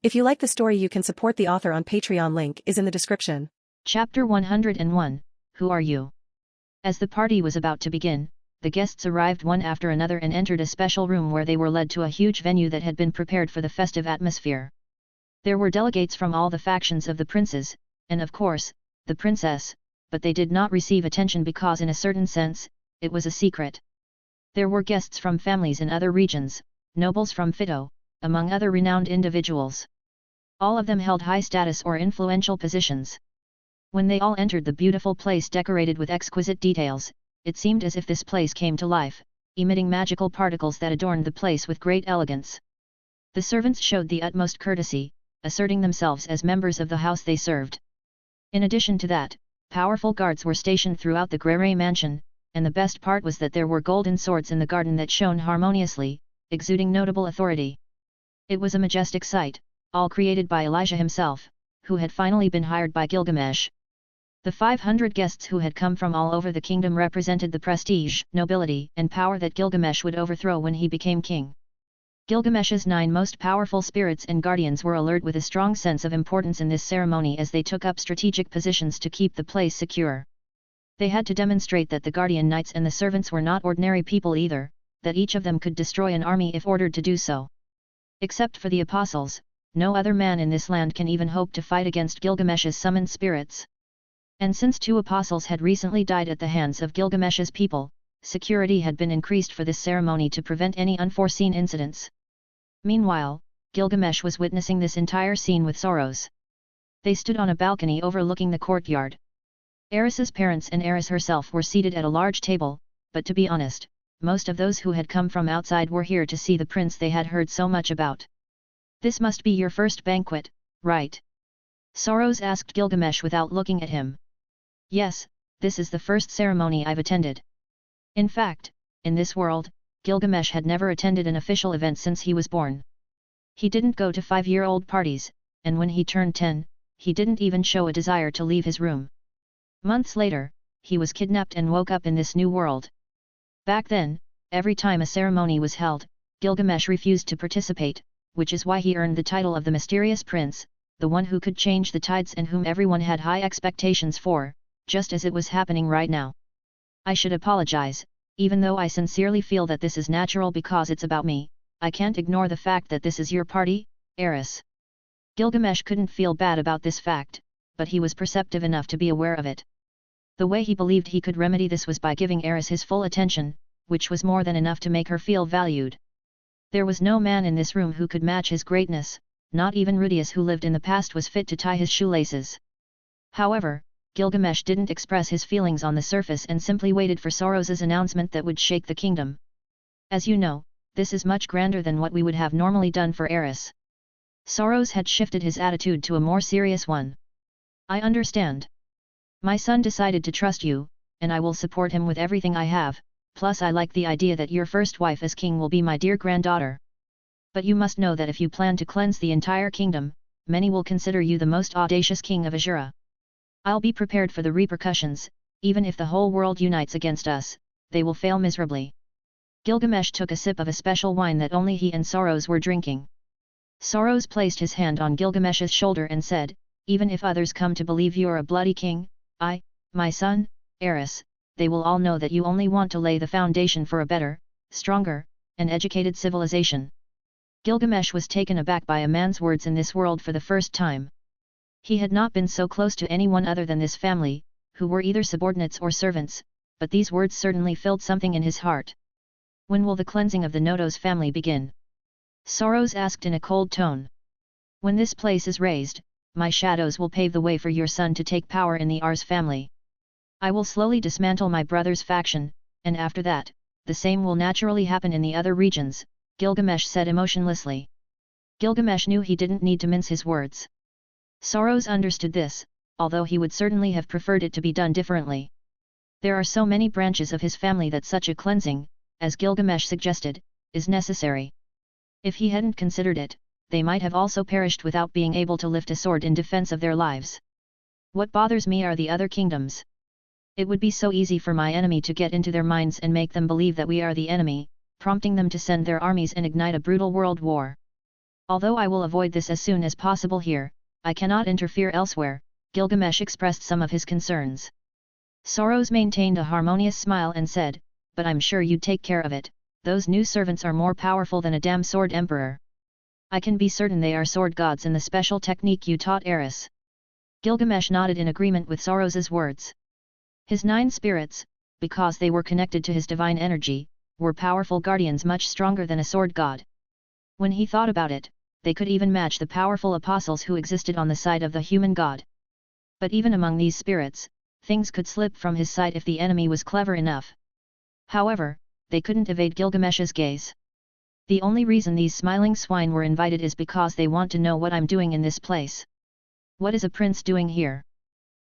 If you like the story, you can support the author on Patreon. Link is in the description. Chapter 101, Who Are You? As the party was about to begin, the guests arrived one after another and entered a special room where they were led to a huge venue that had been prepared for the festive atmosphere. There were delegates from all the factions of the princes, and of course, the princess, but they did not receive attention because in a certain sense, it was a secret. There were guests from families in other regions, nobles from Ctto, among other renowned individuals. All of them held high status or influential positions. When they all entered the beautiful place decorated with exquisite details, it seemed as if this place came to life, emitting magical particles that adorned the place with great elegance. The servants showed the utmost courtesy, asserting themselves as members of the house they served. In addition to that, powerful guards were stationed throughout the Grey mansion, and the best part was that there were golden swords in the garden that shone harmoniously, exuding notable authority. It was a majestic sight, all created by Elijah himself, who had finally been hired by Gilgamesh. The 500 guests who had come from all over the kingdom represented the prestige, nobility, and power that Gilgamesh would overthrow when he became king. Gilgamesh's 9 most powerful spirits and guardians were alert with a strong sense of importance in this ceremony as they took up strategic positions to keep the place secure. They had to demonstrate that the guardian knights and the servants were not ordinary people either, that each of them could destroy an army if ordered to do so. Except for the apostles, no other man in this land can even hope to fight against Gilgamesh's summoned spirits. And since 2 apostles had recently died at the hands of Gilgamesh's people, security had been increased for this ceremony to prevent any unforeseen incidents. Meanwhile, Gilgamesh was witnessing this entire scene with sorrows. They stood on a balcony overlooking the courtyard. Aris's parents and Aris herself were seated at a large table, but to be honest, most of those who had come from outside were here to see the prince they had heard so much about. This must be your first banquet, right? Soros asked Gilgamesh without looking at him. Yes, this is the first ceremony I've attended. In fact, in this world, Gilgamesh had never attended an official event since he was born. He didn't go to 5-year-old parties, and when he turned 10, he didn't even show a desire to leave his room. Months later, he was kidnapped and woke up in this new world. Back then, every time a ceremony was held, Gilgamesh refused to participate, which is why he earned the title of the mysterious prince, the one who could change the tides and whom everyone had high expectations for, just as it was happening right now. I should apologize, even though I sincerely feel that this is natural because it's about me, I can't ignore the fact that this is your party, Aris. Gilgamesh couldn't feel bad about this fact, but he was perceptive enough to be aware of it. The way he believed he could remedy this was by giving Aris his full attention, which was more than enough to make her feel valued. There was no man in this room who could match his greatness, not even Rudius who lived in the past was fit to tie his shoelaces. However, Gilgamesh didn't express his feelings on the surface and simply waited for Soros's announcement that would shake the kingdom. As you know, this is much grander than what we would have normally done for Aris. Soros had shifted his attitude to a more serious one. I understand. My son decided to trust you, and I will support him with everything I have, plus I like the idea that your first wife as king will be my dear granddaughter. But you must know that if you plan to cleanse the entire kingdom, many will consider you the most audacious king of Azura. I'll be prepared for the repercussions, even if the whole world unites against us, they will fail miserably. Gilgamesh took a sip of a special wine that only he and Soros were drinking. Soros placed his hand on Gilgamesh's shoulder and said, even if others come to believe you're a bloody king, my son, Aris, they will all know that you only want to lay the foundation for a better, stronger, and educated civilization. Gilgamesh was taken aback by a man's words in this world for the first time. He had not been so close to anyone other than this family, who were either subordinates or servants, but these words certainly filled something in his heart. When will the cleansing of the Noto's family begin? Soros asked in a cold tone. When this place is raised, my shadows will pave the way for your son to take power in the Aris family. I will slowly dismantle my brother's faction, and after that, the same will naturally happen in the other regions, Gilgamesh said emotionlessly. Gilgamesh knew he didn't need to mince his words. Soros understood this, although he would certainly have preferred it to be done differently. There are so many branches of his family that such a cleansing, as Gilgamesh suggested, is necessary. If he hadn't considered it, they might have also perished without being able to lift a sword in defense of their lives. What bothers me are the other kingdoms. It would be so easy for my enemy to get into their minds and make them believe that we are the enemy, prompting them to send their armies and ignite a brutal world war. Although I will avoid this as soon as possible here, I cannot interfere elsewhere, Gilgamesh expressed some of his concerns. Soros maintained a harmonious smile and said, but I'm sure you'd take care of it, those new servants are more powerful than a damn sword emperor. I can be certain they are sword gods in the special technique you taught Aris. Gilgamesh nodded in agreement with Soros's words. His 9 spirits, because they were connected to his divine energy, were powerful guardians much stronger than a sword god. When he thought about it, they could even match the powerful apostles who existed on the side of the human god. But even among these spirits, things could slip from his sight if the enemy was clever enough. However, they couldn't evade Gilgamesh's gaze. The only reason these smiling swine were invited is because they want to know what I'm doing in this place. What is a prince doing here?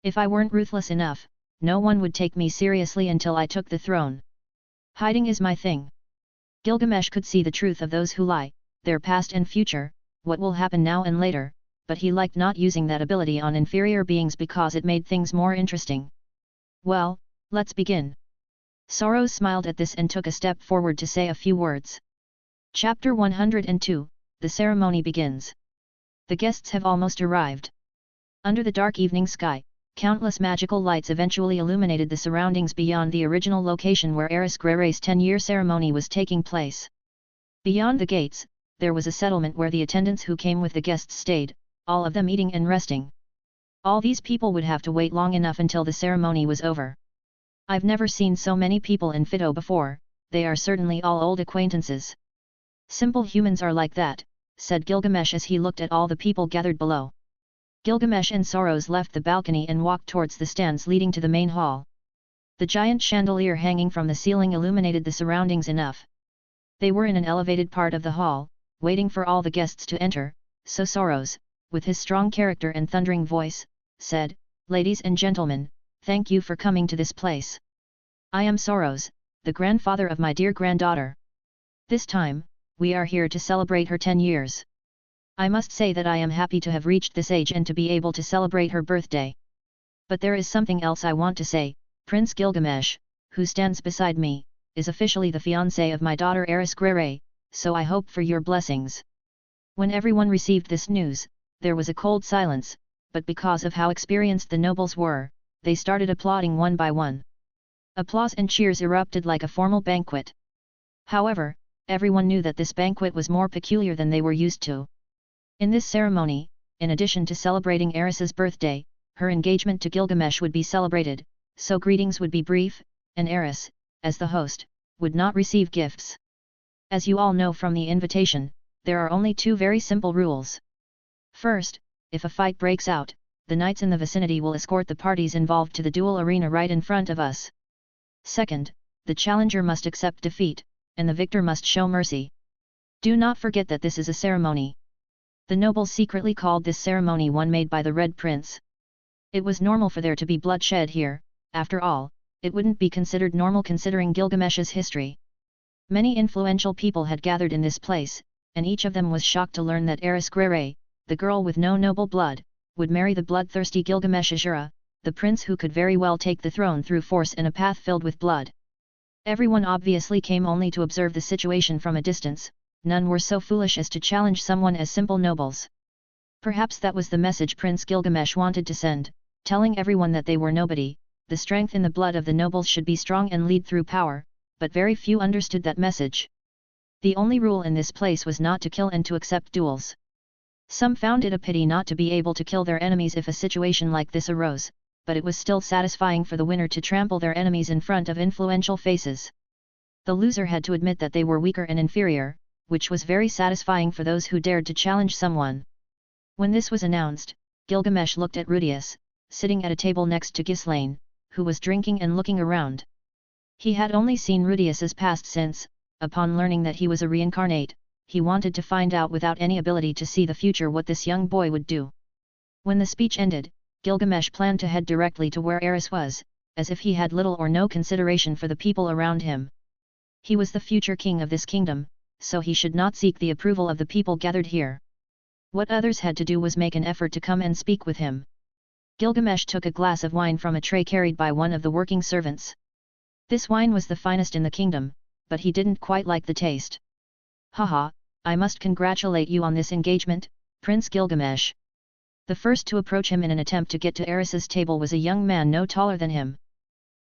If I weren't ruthless enough, no one would take me seriously until I took the throne. Hiding is my thing. Gilgamesh could see the truth of those who lie, their past and future, what will happen now and later, but he liked not using that ability on inferior beings because it made things more interesting. Well, let's begin. Soros smiled at this and took a step forward to say a few words. Chapter 102, The ceremony begins. The guests have almost arrived. Under the dark evening sky, countless magical lights eventually illuminated the surroundings beyond the original location where Aris Grere's 10-year ceremony was taking place. Beyond the gates, there was a settlement where the attendants who came with the guests stayed, all of them eating and resting. All these people would have to wait long enough until the ceremony was over. I've never seen so many people in Ctto before, they are certainly all old acquaintances. Simple humans are like that, said Gilgamesh as he looked at all the people gathered below. Gilgamesh and Soros left the balcony and walked towards the stands leading to the main hall. The giant chandelier hanging from the ceiling illuminated the surroundings enough. They were in an elevated part of the hall, waiting for all the guests to enter, so Soros, with his strong character and thundering voice, said, "Ladies and gentlemen, thank you for coming to this place. I am Soros, the grandfather of my dear granddaughter. This time, we are here to celebrate her 10 years. I must say that I am happy to have reached this age and to be able to celebrate her birthday. But there is something else I want to say. Prince Gilgamesh, who stands beside me, is officially the fiancé of my daughter Aris Grere, so I hope for your blessings." When everyone received this news, there was a cold silence, but because of how experienced the nobles were, they started applauding one by one. Applause and cheers erupted like a formal banquet. However, everyone knew that this banquet was more peculiar than they were used to. In this ceremony, in addition to celebrating Aris's birthday, her engagement to Gilgamesh would be celebrated, so greetings would be brief, and Aris, as the host, would not receive gifts. As you all know from the invitation, there are only 2 very simple rules. First, if a fight breaks out, the knights in the vicinity will escort the parties involved to the duel arena right in front of us. Second, the challenger must accept defeat, and the victor must show mercy. Do not forget that this is a ceremony. The nobles secretly called this ceremony one made by the Red Prince. It was normal for there to be bloodshed here, after all, it wouldn't be considered normal considering Gilgamesh's history. Many influential people had gathered in this place, and each of them was shocked to learn that Aris Grere, the girl with no noble blood, would marry the bloodthirsty Gilgamesh Ashura, the prince who could very well take the throne through force in a path filled with blood. Everyone obviously came only to observe the situation from a distance. None were so foolish as to challenge someone as simple nobles. Perhaps that was the message Prince Gilgamesh wanted to send, telling everyone that they were nobody, the strength in the blood of the nobles should be strong and lead through power, but very few understood that message. The only rule in this place was not to kill and to accept duels. Some found it a pity not to be able to kill their enemies if a situation like this arose, but it was still satisfying for the winner to trample their enemies in front of influential faces. The loser had to admit that they were weaker and inferior, which was very satisfying for those who dared to challenge someone. When this was announced, Gilgamesh looked at Rudius, sitting at a table next to Ghislaine, who was drinking and looking around. He had only seen Rudius's past since, upon learning that he was a reincarnate, he wanted to find out without any ability to see the future what this young boy would do. When the speech ended, Gilgamesh planned to head directly to where Aris was, as if he had little or no consideration for the people around him. He was the future king of this kingdom, so he should not seek the approval of the people gathered here. What others had to do was make an effort to come and speak with him. Gilgamesh took a glass of wine from a tray carried by one of the working servants. This wine was the finest in the kingdom, but he didn't quite like the taste. "Haha, I must congratulate you on this engagement, Prince Gilgamesh. The first to approach him in an attempt to get to Aris's table was a young man no taller than him.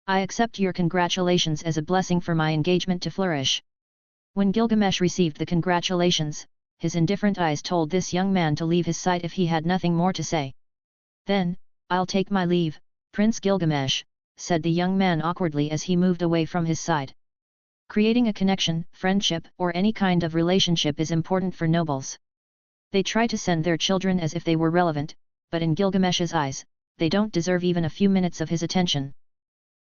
I accept your congratulations as a blessing for my engagement to flourish. When Gilgamesh received the congratulations, his indifferent eyes told this young man to leave his sight if he had nothing more to say. Then, I'll take my leave, Prince Gilgamesh, said the young man awkwardly as he moved away from his side. Creating a connection, friendship, or any kind of relationship is important for nobles. They try to send their children as if they were relevant, but in Gilgamesh's eyes, they don't deserve even a few minutes of his attention.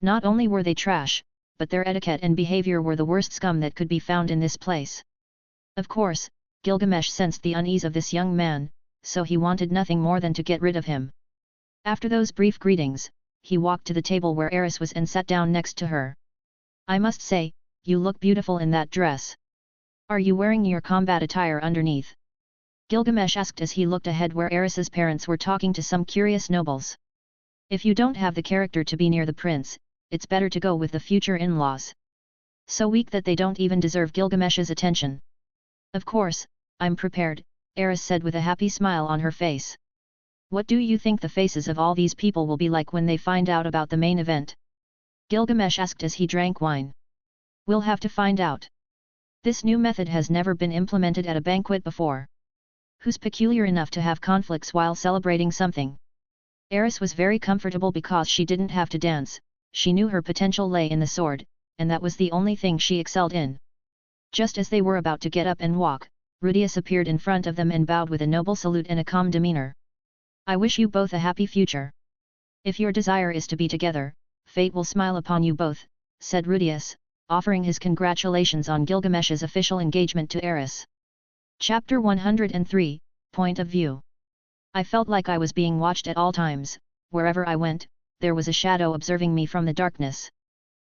Not only were they trash, but their etiquette and behavior were the worst scum that could be found in this place. Of course, Gilgamesh sensed the unease of this young man, so he wanted nothing more than to get rid of him. After those brief greetings, he walked to the table where Aris was and sat down next to her. I must say, you look beautiful in that dress. Are you wearing your combat attire underneath? Gilgamesh asked as he looked ahead where Aris's parents were talking to some curious nobles. If you don't have the character to be near the prince, it's better to go with the future in-laws. So weak that they don't even deserve Gilgamesh's attention. Of course, I'm prepared, Aris said with a happy smile on her face. What do you think the faces of all these people will be like when they find out about the main event? Gilgamesh asked as he drank wine. We'll have to find out. This new method has never been implemented at a banquet before. Who's peculiar enough to have conflicts while celebrating something? Aris was very comfortable because she didn't have to dance, she knew her potential lay in the sword, and that was the only thing she excelled in. Just as they were about to get up and walk, Rudius appeared in front of them and bowed with a noble salute and a calm demeanor. I wish you both a happy future. If your desire is to be together, fate will smile upon you both, said Rudius, offering his congratulations on Gilgamesh's official engagement to Aris. Chapter 103, Point of View. I felt like I was being watched at all times. Wherever I went, there was a shadow observing me from the darkness.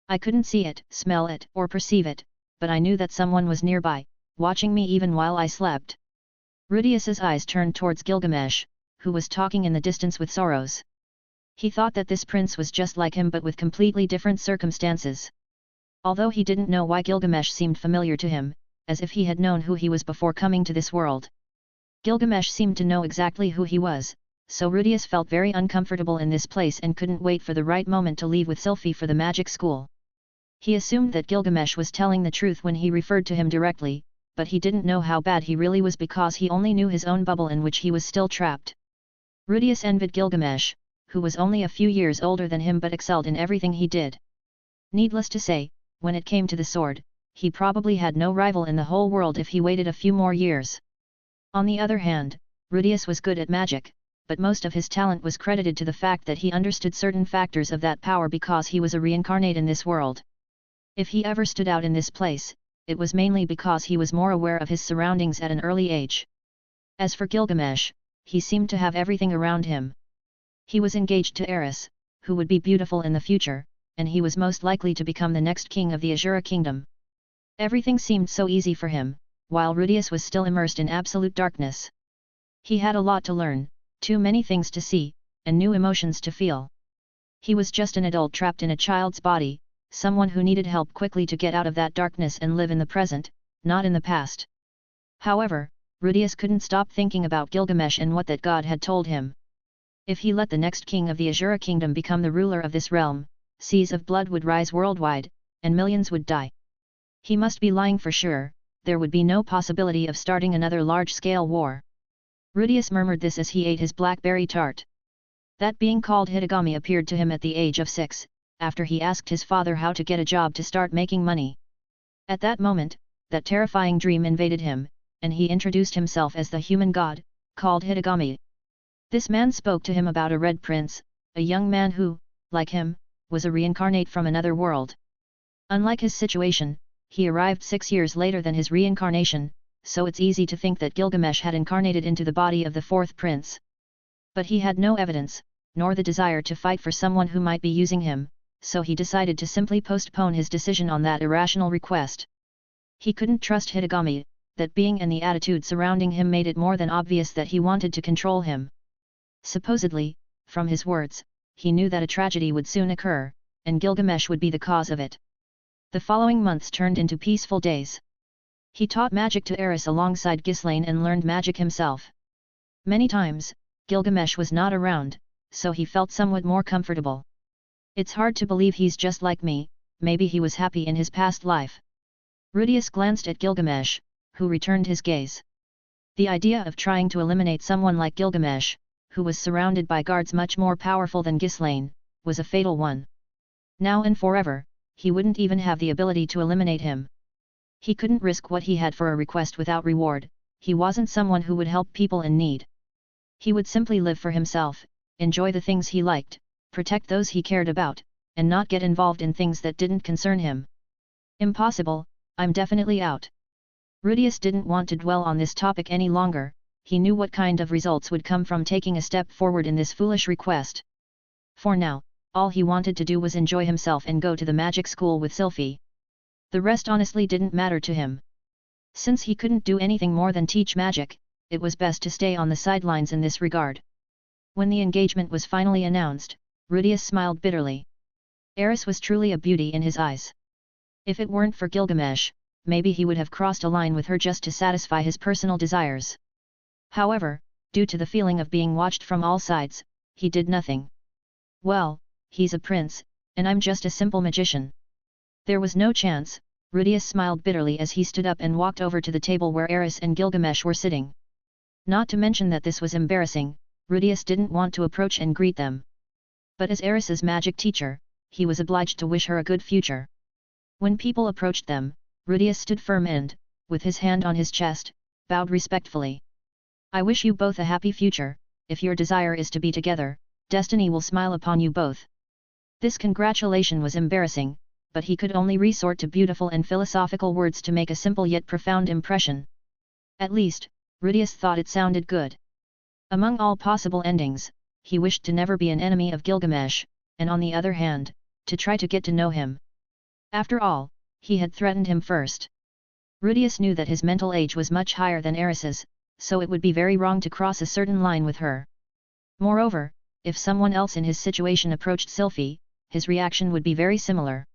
I couldn't see it, smell it, or perceive it, but I knew that someone was nearby, watching me even while I slept. Rudius's eyes turned towards Gilgamesh, who was talking in the distance with Soros. He thought that this prince was just like him but with completely different circumstances. Although he didn't know why Gilgamesh seemed familiar to him, as if he had known who he was before coming to this world. Gilgamesh seemed to know exactly who he was, so Rudius felt very uncomfortable in this place and couldn't wait for the right moment to leave with Sylphie for the magic school. He assumed that Gilgamesh was telling the truth when he referred to him directly, but he didn't know how bad he really was because he only knew his own bubble in which he was still trapped. Rudius envied Gilgamesh, who was only a few years older than him but excelled in everything he did. Needless to say, when it came to the sword, he probably had no rival in the whole world if he waited a few more years. On the other hand, Rudius was good at magic, but most of his talent was credited to the fact that he understood certain factors of that power because he was a reincarnate in this world. If he ever stood out in this place, it was mainly because he was more aware of his surroundings at an early age. As for Gilgamesh, he seemed to have everything around him. He was engaged to Aris, who would be beautiful in the future, and he was most likely to become the next king of the Azura kingdom. Everything seemed so easy for him, while Rudius was still immersed in absolute darkness. He had a lot to learn, too many things to see, and new emotions to feel. He was just an adult trapped in a child's body, someone who needed help quickly to get out of that darkness and live in the present, not in the past. However, Rudius couldn't stop thinking about Gilgamesh and what that god had told him. If he let the next king of the Azura kingdom become the ruler of this realm, seas of blood would rise worldwide, and millions would die. He must be lying for sure, there would be no possibility of starting another large-scale war. Rudius murmured this as he ate his blackberry tart. That being called Hitagami appeared to him at the age of 6, after he asked his father how to get a job to start making money. At that moment, that terrifying dream invaded him, and he introduced himself as the human god, called Hitagami. This man spoke to him about a red prince, a young man who, like him, was a reincarnate from another world. Unlike his situation, he arrived 6 years later than his reincarnation, so it's easy to think that Gilgamesh had incarnated into the body of the fourth prince. But he had no evidence, nor the desire to fight for someone who might be using him, so he decided to simply postpone his decision on that irrational request. He couldn't trust Hitagami, that being and the attitude surrounding him made it more than obvious that he wanted to control him. Supposedly, from his words, he knew that a tragedy would soon occur, and Gilgamesh would be the cause of it. The following months turned into peaceful days. He taught magic to Aris alongside Ghislaine and learned magic himself. Many times, Gilgamesh was not around, so he felt somewhat more comfortable. It's hard to believe he's just like me, maybe he was happy in his past life. Rudius glanced at Gilgamesh, who returned his gaze. The idea of trying to eliminate someone like Gilgamesh, who was surrounded by guards much more powerful than Ghislaine, was a fatal one. Now and forever, he wouldn't even have the ability to eliminate him. He couldn't risk what he had for a request without reward, he wasn't someone who would help people in need. He would simply live for himself, enjoy the things he liked, protect those he cared about, and not get involved in things that didn't concern him. Impossible, I'm definitely out. Rudius didn't want to dwell on this topic any longer, he knew what kind of results would come from taking a step forward in this foolish request. For now, all he wanted to do was enjoy himself and go to the magic school with Sylphie. The rest honestly didn't matter to him. Since he couldn't do anything more than teach magic, it was best to stay on the sidelines in this regard. When the engagement was finally announced, Rudius smiled bitterly. Aris was truly a beauty in his eyes. If it weren't for Gilgamesh, maybe he would have crossed a line with her just to satisfy his personal desires. However, due to the feeling of being watched from all sides, he did nothing. Well, he's a prince, and I'm just a simple magician. There was no chance. Rudius smiled bitterly as he stood up and walked over to the table where Aris and Gilgamesh were sitting. Not to mention that this was embarrassing, Rudius didn't want to approach and greet them. But as Aris's magic teacher, he was obliged to wish her a good future. When people approached them, Rudius stood firm and, with his hand on his chest, bowed respectfully. I wish you both a happy future. If your desire is to be together, destiny will smile upon you both. This congratulation was embarrassing, but he could only resort to beautiful and philosophical words to make a simple yet profound impression. At least, Rudius thought it sounded good. Among all possible endings, he wished to never be an enemy of Gilgamesh, and on the other hand, to try to get to know him. After all, he had threatened him first. Rudius knew that his mental age was much higher than Aris's, so it would be very wrong to cross a certain line with her. Moreover, if someone else in his situation approached Sylphie, his reaction would be very similar.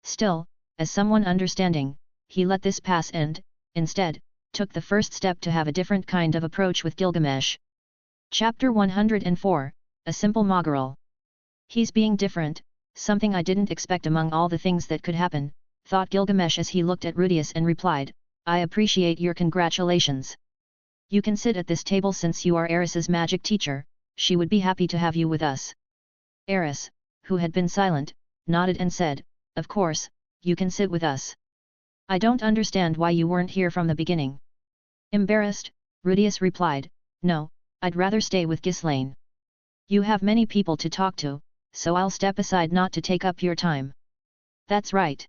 Still, as someone understanding, he let this pass and, instead, took the first step to have a different kind of approach with Gilgamesh. Chapter 104, A Simple Moggerel. He's being different, something I didn't expect among all the things that could happen, thought Gilgamesh as he looked at Rudius and replied, I appreciate your congratulations. You can sit at this table since you are Aris's magic teacher, she would be happy to have you with us. Aris, who had been silent, nodded and said, Of course, you can sit with us. I don't understand why you weren't here from the beginning. Embarrassed, Rudius replied, No, I'd rather stay with Ghislaine. You have many people to talk to, so I'll step aside not to take up your time. That's right.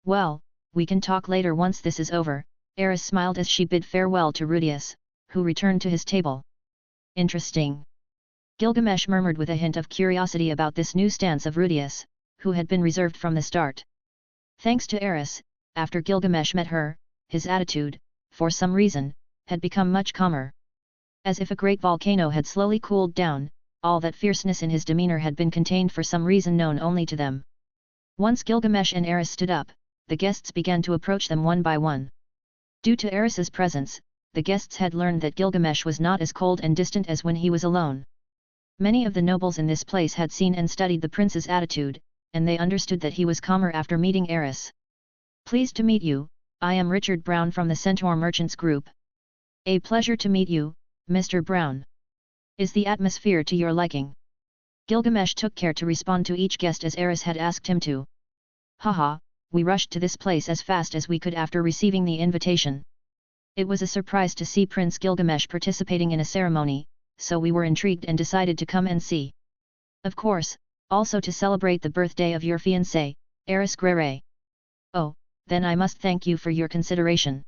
Well, we can talk later once this is over, Aris smiled as she bid farewell to Rudius, who returned to his table. Interesting. Gilgamesh murmured with a hint of curiosity about this new stance of Rudius, who had been reserved from the start. Thanks to Aris, after Gilgamesh met her, his attitude, for some reason, had become much calmer. As if a great volcano had slowly cooled down, all that fierceness in his demeanor had been contained for some reason known only to them. Once Gilgamesh and Aris stood up, the guests began to approach them one by one. Due to Aris's presence, the guests had learned that Gilgamesh was not as cold and distant as when he was alone. Many of the nobles in this place had seen and studied the prince's attitude, and they understood that he was calmer after meeting Aris. Pleased to meet you, I am Richard Brown from the Centaur Merchants Group. A pleasure to meet you, Mr. Brown. Is the atmosphere to your liking? Gilgamesh took care to respond to each guest as Aris had asked him to. Haha, we rushed to this place as fast as we could after receiving the invitation. It was a surprise to see Prince Gilgamesh participating in a ceremony, so we were intrigued and decided to come and see. Of course, also to celebrate the birthday of your fiancé, Aris Grere. Oh, then I must thank you for your consideration.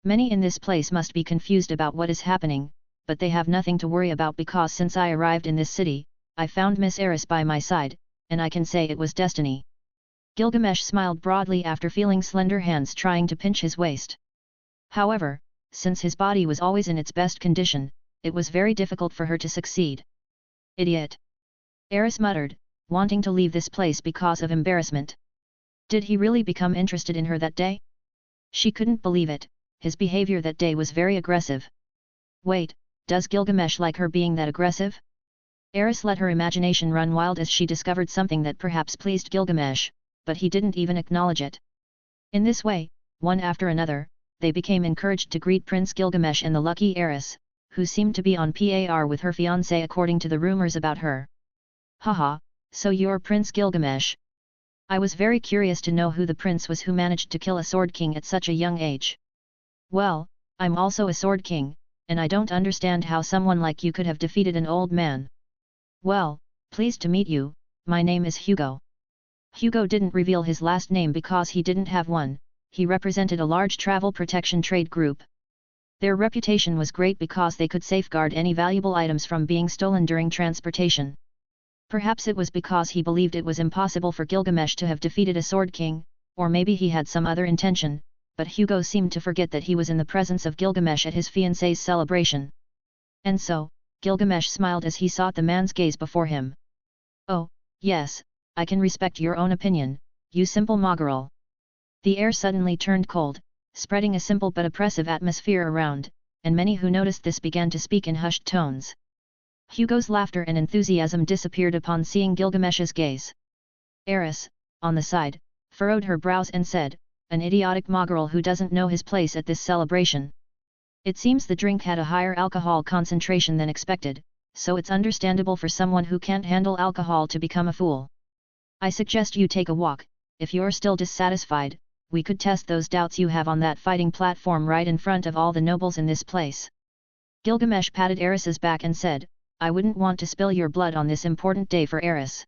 Many in this place must be confused about what is happening, but they have nothing to worry about because since I arrived in this city, I found Miss Aris by my side, and I can say it was destiny. Gilgamesh smiled broadly after feeling slender hands trying to pinch his waist. However, since his body was always in its best condition, it was very difficult for her to succeed. Idiot! Aris muttered, wanting to leave this place because of embarrassment. Did he really become interested in her that day? She couldn't believe it, his behavior that day was very aggressive. Wait, does Gilgamesh like her being that aggressive? Aris let her imagination run wild as she discovered something that perhaps pleased Gilgamesh, but he didn't even acknowledge it. In this way, one after another, they became encouraged to greet Prince Gilgamesh and the lucky Aris, who seemed to be on par with her fiancé according to the rumors about her. Haha, so you're Prince Gilgamesh. I was very curious to know who the prince was who managed to kill a sword king at such a young age. Well, I'm also a sword king, and I don't understand how someone like you could have defeated an old man. Well, pleased to meet you, my name is Hugo. Hugo didn't reveal his last name because he didn't have one. He represented a large travel protection trade group. Their reputation was great because they could safeguard any valuable items from being stolen during transportation. Perhaps it was because he believed it was impossible for Gilgamesh to have defeated a sword king, or maybe he had some other intention, but Hugo seemed to forget that he was in the presence of Gilgamesh at his fiancée's celebration. And so, Gilgamesh smiled as he sought the man's gaze before him. Oh, yes, I can respect your own opinion, you simple Moggerel. The air suddenly turned cold, spreading a simple but oppressive atmosphere around, and many who noticed this began to speak in hushed tones. Hugo's laughter and enthusiasm disappeared upon seeing Gilgamesh's gaze. Aris, on the side, furrowed her brows and said, an idiotic Moggerel who doesn't know his place at this celebration. It seems the drink had a higher alcohol concentration than expected, so it's understandable for someone who can't handle alcohol to become a fool. I suggest you take a walk. If you're still dissatisfied, we could test those doubts you have on that fighting platform right in front of all the nobles in this place. Gilgamesh patted Aris's back and said, I wouldn't want to spill your blood on this important day for Aris.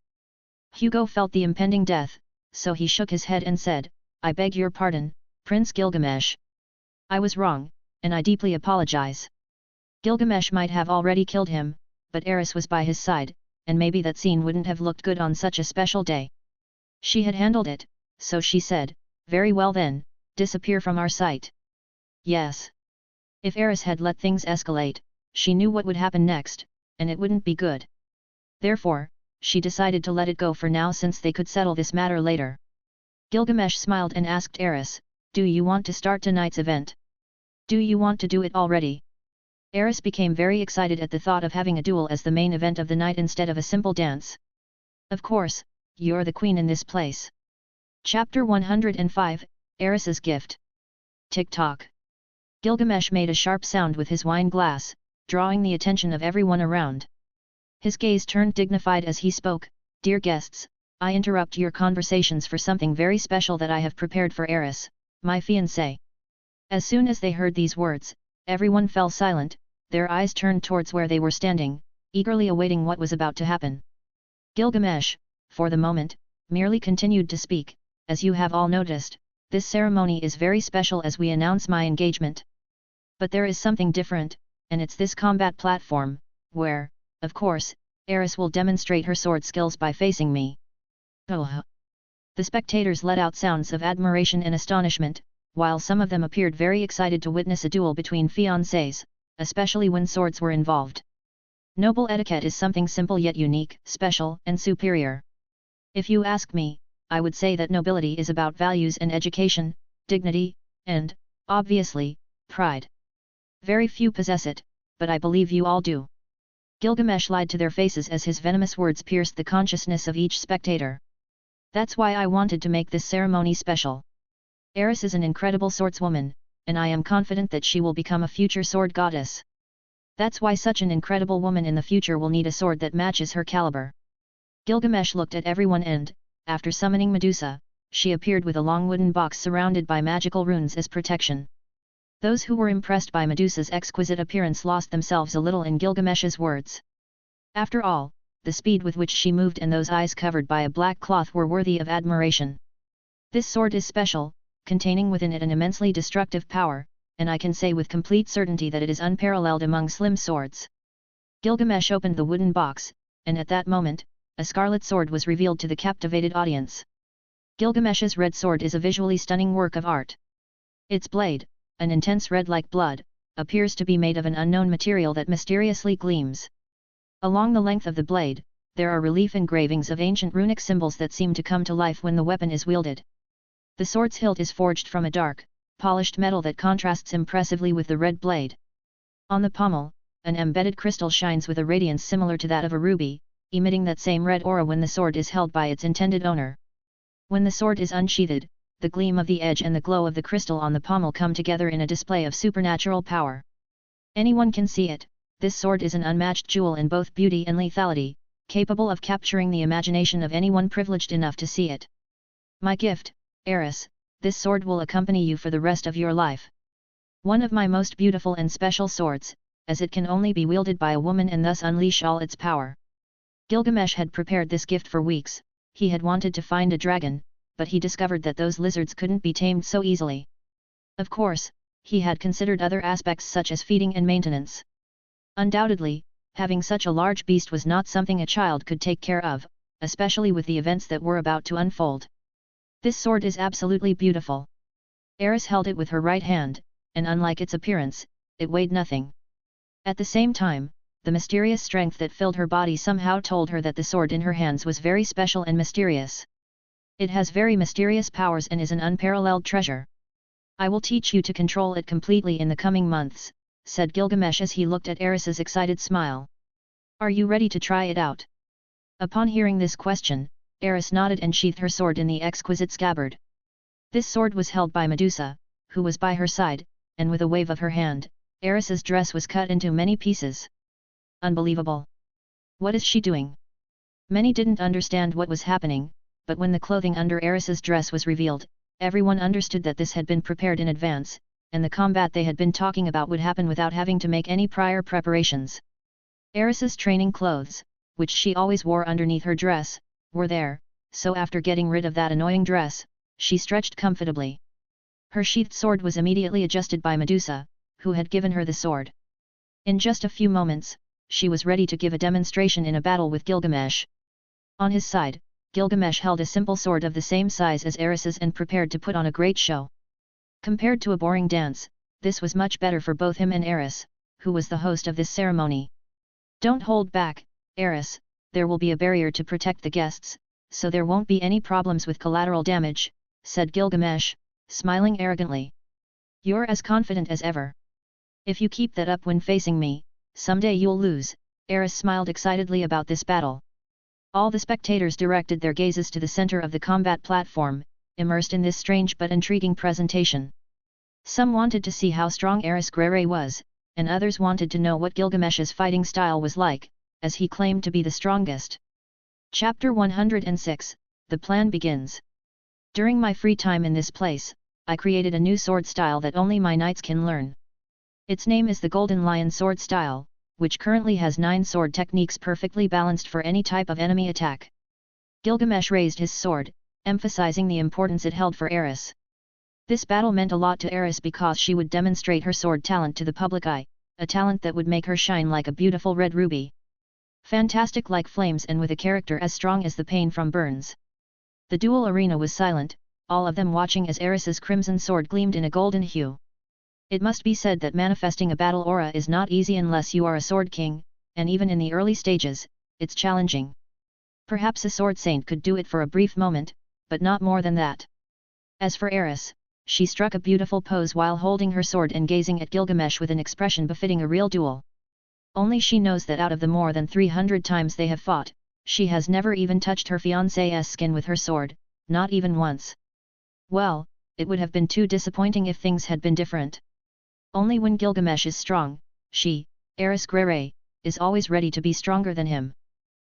Hugo felt the impending death, so he shook his head and said, I beg your pardon, Prince Gilgamesh. I was wrong, and I deeply apologize. Gilgamesh might have already killed him, but Aris was by his side, and maybe that scene wouldn't have looked good on such a special day. She had handled it, so she said, very well then, disappear from our sight. Yes. If Aris had let things escalate, she knew what would happen next, and it wouldn't be good. Therefore, she decided to let it go for now since they could settle this matter later. Gilgamesh smiled and asked Aris, do you want to start tonight's event? Do you want to do it already? Aris became very excited at the thought of having a duel as the main event of the night instead of a simple dance. Of course, you're the queen in this place. Chapter 105, Aris's Gift. Tick-tock. Gilgamesh made a sharp sound with his wine glass, drawing the attention of everyone around. His gaze turned dignified as he spoke, Dear guests, I interrupt your conversations for something very special that I have prepared for Aris, my fiancé. As soon as they heard these words, everyone fell silent, their eyes turned towards where they were standing, eagerly awaiting what was about to happen. Gilgamesh, for the moment, merely continued to speak, as you have all noticed, this ceremony is very special as we announce my engagement. But there is something different, and it's this combat platform, where, of course, Aris will demonstrate her sword skills by facing me. Oh! The spectators let out sounds of admiration and astonishment, while some of them appeared very excited to witness a duel between fiancés, especially when swords were involved. Noble etiquette is something simple yet unique, special, and superior. If you ask me, I would say that nobility is about values and education, dignity, and, obviously, pride. Very few possess it, but I believe you all do. Gilgamesh lied to their faces as his venomous words pierced the consciousness of each spectator. That's why I wanted to make this ceremony special. Aris is an incredible swordswoman, and I am confident that she will become a future sword goddess. That's why such an incredible woman in the future will need a sword that matches her caliber. Gilgamesh looked at everyone and, after summoning Medusa, she appeared with a long wooden box surrounded by magical runes as protection. Those who were impressed by Medusa's exquisite appearance lost themselves a little in Gilgamesh's words. After all, the speed with which she moved and those eyes covered by a black cloth were worthy of admiration. This sword is special, containing within it an immensely destructive power, and I can say with complete certainty that it is unparalleled among slim swords. Gilgamesh opened the wooden box, and at that moment, a scarlet sword was revealed to the captivated audience. Gilgamesh's red sword is a visually stunning work of art. Its blade, an intense red like blood, appears to be made of an unknown material that mysteriously gleams. Along the length of the blade, there are relief engravings of ancient runic symbols that seem to come to life when the weapon is wielded. The sword's hilt is forged from a dark, polished metal that contrasts impressively with the red blade. On the pommel, an embedded crystal shines with a radiance similar to that of a ruby, emitting that same red aura when the sword is held by its intended owner. When the sword is unsheathed, the gleam of the edge and the glow of the crystal on the pommel come together in a display of supernatural power. Anyone can see it. This sword is an unmatched jewel in both beauty and lethality, capable of capturing the imagination of anyone privileged enough to see it. My gift, Aris, this sword will accompany you for the rest of your life. One of my most beautiful and special swords, as it can only be wielded by a woman and thus unleash all its power. Gilgamesh had prepared this gift for weeks. He had wanted to find a dragon, but he discovered that those lizards couldn't be tamed so easily. Of course, he had considered other aspects such as feeding and maintenance. Undoubtedly, having such a large beast was not something a child could take care of, especially with the events that were about to unfold. This sword is absolutely beautiful. Aris held it with her right hand, and unlike its appearance, it weighed nothing. At the same time, the mysterious strength that filled her body somehow told her that the sword in her hands was very special and mysterious. It has very mysterious powers and is an unparalleled treasure. I will teach you to control it completely in the coming months, said Gilgamesh as he looked at Aris's excited smile. Are you ready to try it out? Upon hearing this question, Aris nodded and sheathed her sword in the exquisite scabbard. This sword was held by Medusa, who was by her side, and with a wave of her hand, Aris's dress was cut into many pieces. Unbelievable! What is she doing? Many didn't understand what was happening, but when the clothing under Aris's dress was revealed, everyone understood that this had been prepared in advance, and the combat they had been talking about would happen without having to make any prior preparations. Aris's training clothes, which she always wore underneath her dress, were there, so after getting rid of that annoying dress, she stretched comfortably. Her sheathed sword was immediately adjusted by Medusa, who had given her the sword. In just a few moments, she was ready to give a demonstration in a battle with Gilgamesh. On his side, Gilgamesh held a simple sword of the same size as Aris's and prepared to put on a great show. Compared to a boring dance, this was much better for both him and Aris, who was the host of this ceremony. Don't hold back, Aris, there will be a barrier to protect the guests, so there won't be any problems with collateral damage, said Gilgamesh, smiling arrogantly. You're as confident as ever. If you keep that up when facing me, someday you'll lose, Aris smiled excitedly about this battle. All the spectators directed their gazes to the center of the combat platform, immersed in this strange but intriguing presentation. Some wanted to see how strong Aris Grere was, and others wanted to know what Gilgamesh's fighting style was like, as he claimed to be the strongest. Chapter 106, The Plan Begins. During my free time in this place, I created a new sword style that only my knights can learn. Its name is the Golden Lion Sword Style, which currently has 9 sword techniques perfectly balanced for any type of enemy attack. Gilgamesh raised his sword, emphasizing the importance it held for Aris. This battle meant a lot to Aris because she would demonstrate her sword talent to the public eye, a talent that would make her shine like a beautiful red ruby. Fantastic like flames and with a character as strong as the pain from burns. The duel arena was silent, all of them watching as Aris's crimson sword gleamed in a golden hue. It must be said that manifesting a battle aura is not easy unless you are a sword king, and even in the early stages, it's challenging. Perhaps a sword saint could do it for a brief moment, but not more than that. As for Aris, she struck a beautiful pose while holding her sword and gazing at Gilgamesh with an expression befitting a real duel. Only she knows that out of the more than 300 times they have fought, she has never even touched her fiancé's skin with her sword, not even once. Well, it would have been too disappointing if things had been different. Only when Gilgamesh is strong, she, Aris Grere, is always ready to be stronger than him.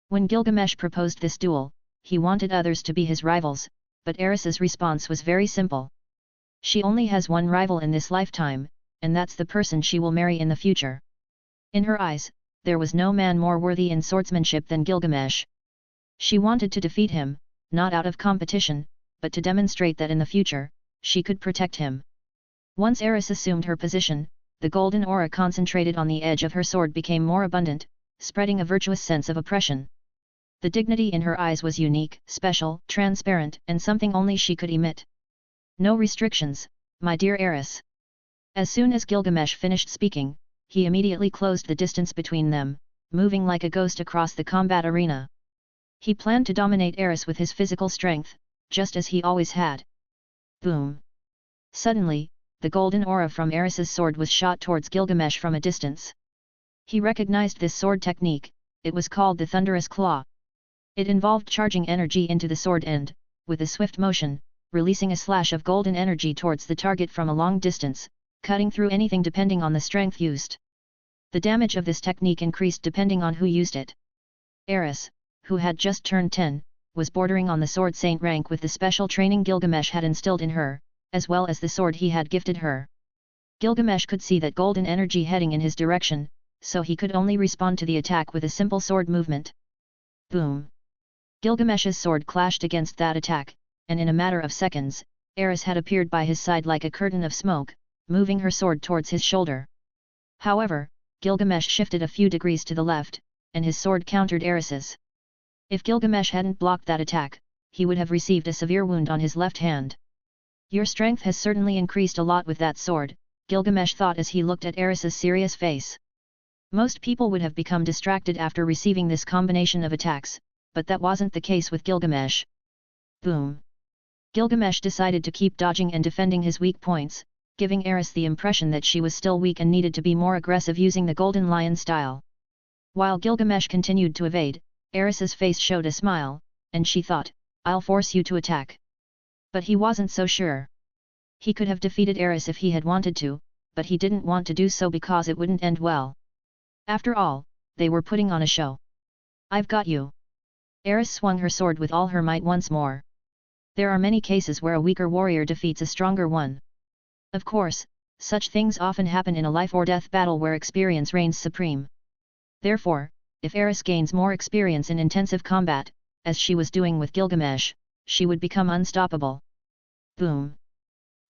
When Gilgamesh proposed this duel, he wanted others to be his rivals, but Aris's response was very simple. She only has one rival in this lifetime, and that's the person she will marry in the future. In her eyes, there was no man more worthy in swordsmanship than Gilgamesh. She wanted to defeat him, not out of competition, but to demonstrate that in the future, she could protect him. Once Aris assumed her position, the golden aura concentrated on the edge of her sword became more abundant, spreading a virtuous sense of oppression. The dignity in her eyes was unique, special, transparent, and something only she could emit. No restrictions, my dear Aris. As soon as Gilgamesh finished speaking, he immediately closed the distance between them, moving like a ghost across the combat arena. He planned to dominate Aris with his physical strength, just as he always had. Boom! Suddenly, the golden aura from Aris's sword was shot towards Gilgamesh from a distance. He recognized this sword technique. It was called the Thunderous Claw. It involved charging energy into the sword and, with a swift motion, releasing a slash of golden energy towards the target from a long distance, cutting through anything depending on the strength used. The damage of this technique increased depending on who used it. Aris, who had just turned 10, was bordering on the sword saint rank with the special training Gilgamesh had instilled in her, as well as the sword he had gifted her. Gilgamesh could see that golden energy heading in his direction, so he could only respond to the attack with a simple sword movement. Boom! Gilgamesh's sword clashed against that attack, and in a matter of seconds, Aris had appeared by his side like a curtain of smoke, moving her sword towards his shoulder. However, Gilgamesh shifted a few degrees to the left, and his sword countered Aris's. If Gilgamesh hadn't blocked that attack, he would have received a severe wound on his left hand. Your strength has certainly increased a lot with that sword, Gilgamesh thought as he looked at Aris's serious face. Most people would have become distracted after receiving this combination of attacks, but that wasn't the case with Gilgamesh. Boom! Gilgamesh decided to keep dodging and defending his weak points, giving Aris the impression that she was still weak and needed to be more aggressive using the Golden Lion style. While Gilgamesh continued to evade, Aris's face showed a smile, and she thought, "I'll force you to attack." But he wasn't so sure. He could have defeated Aris if he had wanted to, but he didn't want to do so because it wouldn't end well. After all, they were putting on a show. "I've got you." Aris swung her sword with all her might once more. There are many cases where a weaker warrior defeats a stronger one. Of course, such things often happen in a life-or-death battle where experience reigns supreme. Therefore, if Aris gains more experience in intensive combat, as she was doing with Gilgamesh, she would become unstoppable. Boom!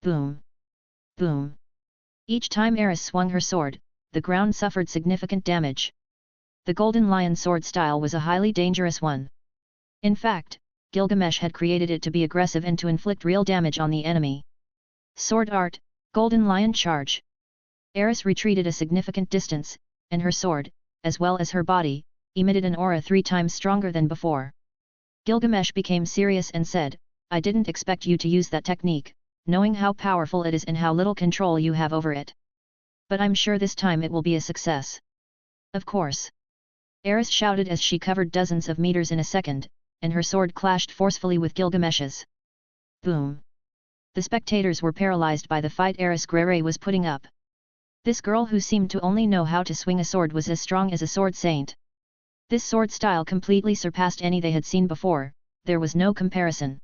Boom! Boom! Each time Aris swung her sword, the ground suffered significant damage. The Golden Lion sword style was a highly dangerous one. In fact, Gilgamesh had created it to be aggressive and to inflict real damage on the enemy. Sword Art, Golden Lion Charge. Aris retreated a significant distance, and her sword, as well as her body, emitted an aura 3 times stronger than before. Gilgamesh became serious and said, "I didn't expect you to use that technique, knowing how powerful it is and how little control you have over it. But I'm sure this time it will be a success." "Of course." Aris shouted as she covered dozens of meters in a second, and her sword clashed forcefully with Gilgamesh's. Boom! The spectators were paralyzed by the fight Aris Grere was putting up. This girl who seemed to only know how to swing a sword was as strong as a sword saint. This sword style completely surpassed any they had seen before, there was no comparison.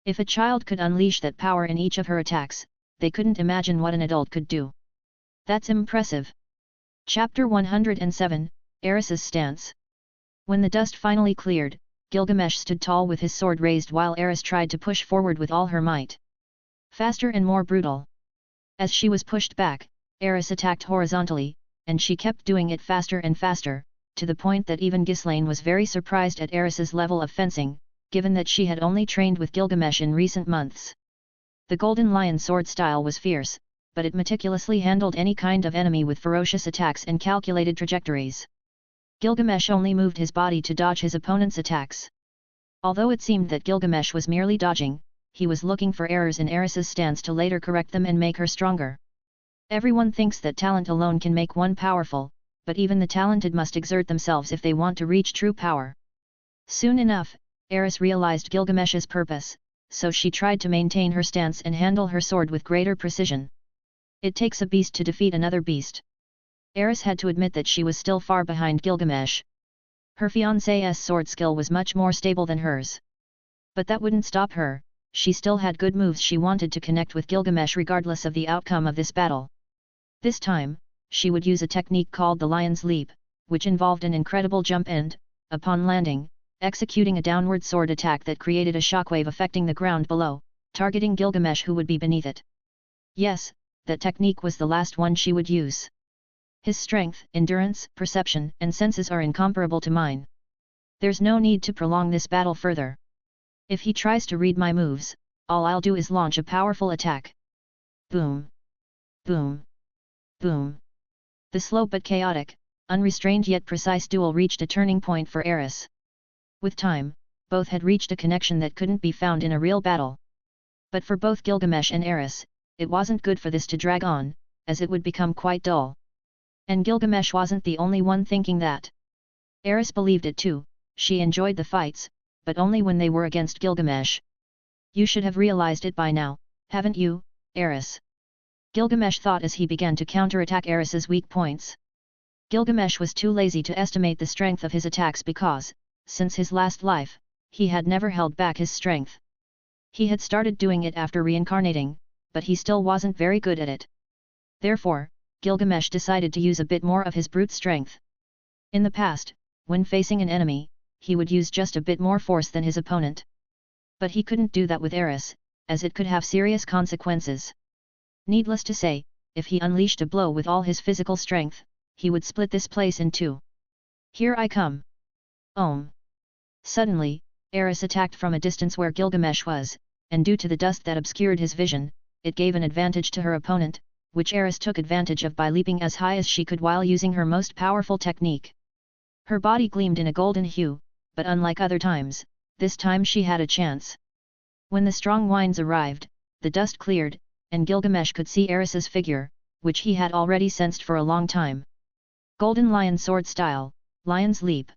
If a child could unleash that power in each of her attacks, they couldn't imagine what an adult could do. That's impressive. Chapter 107, Aris's Stance. When the dust finally cleared, Gilgamesh stood tall with his sword raised while Aris tried to push forward with all her might. Faster and more brutal. As she was pushed back, Aris attacked horizontally, and she kept doing it faster and faster, to the point that even Ghislaine was very surprised at Aris's level of fencing, given that she had only trained with Gilgamesh in recent months. The Golden Lion sword style was fierce, but it meticulously handled any kind of enemy with ferocious attacks and calculated trajectories. Gilgamesh only moved his body to dodge his opponent's attacks. Although it seemed that Gilgamesh was merely dodging, he was looking for errors in Aris's stance to later correct them and make her stronger. Everyone thinks that talent alone can make one powerful, but even the talented must exert themselves if they want to reach true power. Soon enough, Aris realized Gilgamesh's purpose, so she tried to maintain her stance and handle her sword with greater precision. It takes a beast to defeat another beast. Aris had to admit that she was still far behind Gilgamesh. Her fiancé's sword skill was much more stable than hers. But that wouldn't stop her, she still had good moves she wanted to connect with Gilgamesh regardless of the outcome of this battle. This time, she would use a technique called the Lion's Leap, which involved an incredible jump and, upon landing, executing a downward sword attack that created a shockwave affecting the ground below, targeting Gilgamesh who would be beneath it. Yes, that technique was the last one she would use. His strength, endurance, perception, and senses are incomparable to mine. There's no need to prolong this battle further. If he tries to read my moves, all I'll do is launch a powerful attack. Boom! Boom! Boom! The slow but chaotic, unrestrained yet precise duel reached a turning point for Aris. With time, both had reached a connection that couldn't be found in a real battle. But for both Gilgamesh and Aris, it wasn't good for this to drag on, as it would become quite dull. And Gilgamesh wasn't the only one thinking that. Aris believed it too. She enjoyed the fights, but only when they were against Gilgamesh. You should have realized it by now, haven't you, Aris? Gilgamesh thought as he began to counterattack Aris's weak points. Gilgamesh was too lazy to estimate the strength of his attacks because, since his last life, he had never held back his strength. He had started doing it after reincarnating, but he still wasn't very good at it. Therefore, Gilgamesh decided to use a bit more of his brute strength. In the past, when facing an enemy, he would use just a bit more force than his opponent. But he couldn't do that with Aris, as it could have serious consequences. Needless to say, if he unleashed a blow with all his physical strength, he would split this place in two. Here I come! Om! Suddenly, Aris attacked from a distance where Gilgamesh was, and due to the dust that obscured his vision, it gave an advantage to her opponent, which Aris took advantage of by leaping as high as she could while using her most powerful technique. Her body gleamed in a golden hue, but unlike other times, this time she had a chance. When the strong winds arrived, the dust cleared, and Gilgamesh could see Aris's figure, which he had already sensed for a long time. Golden Lion Sword Style, Lion's Leap.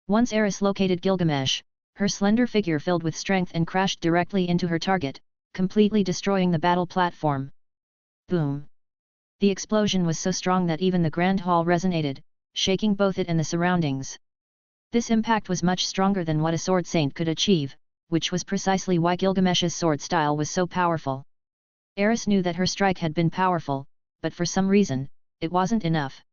Once Aris located Gilgamesh, her slender figure filled with strength and crashed directly into her target, completely destroying the battle platform. Boom! The explosion was so strong that even the Grand Hall resonated, shaking both it and the surroundings. This impact was much stronger than what a sword saint could achieve, which was precisely why Gilgamesh's sword style was so powerful. Aris knew that her strike had been powerful, but for some reason, it wasn't enough.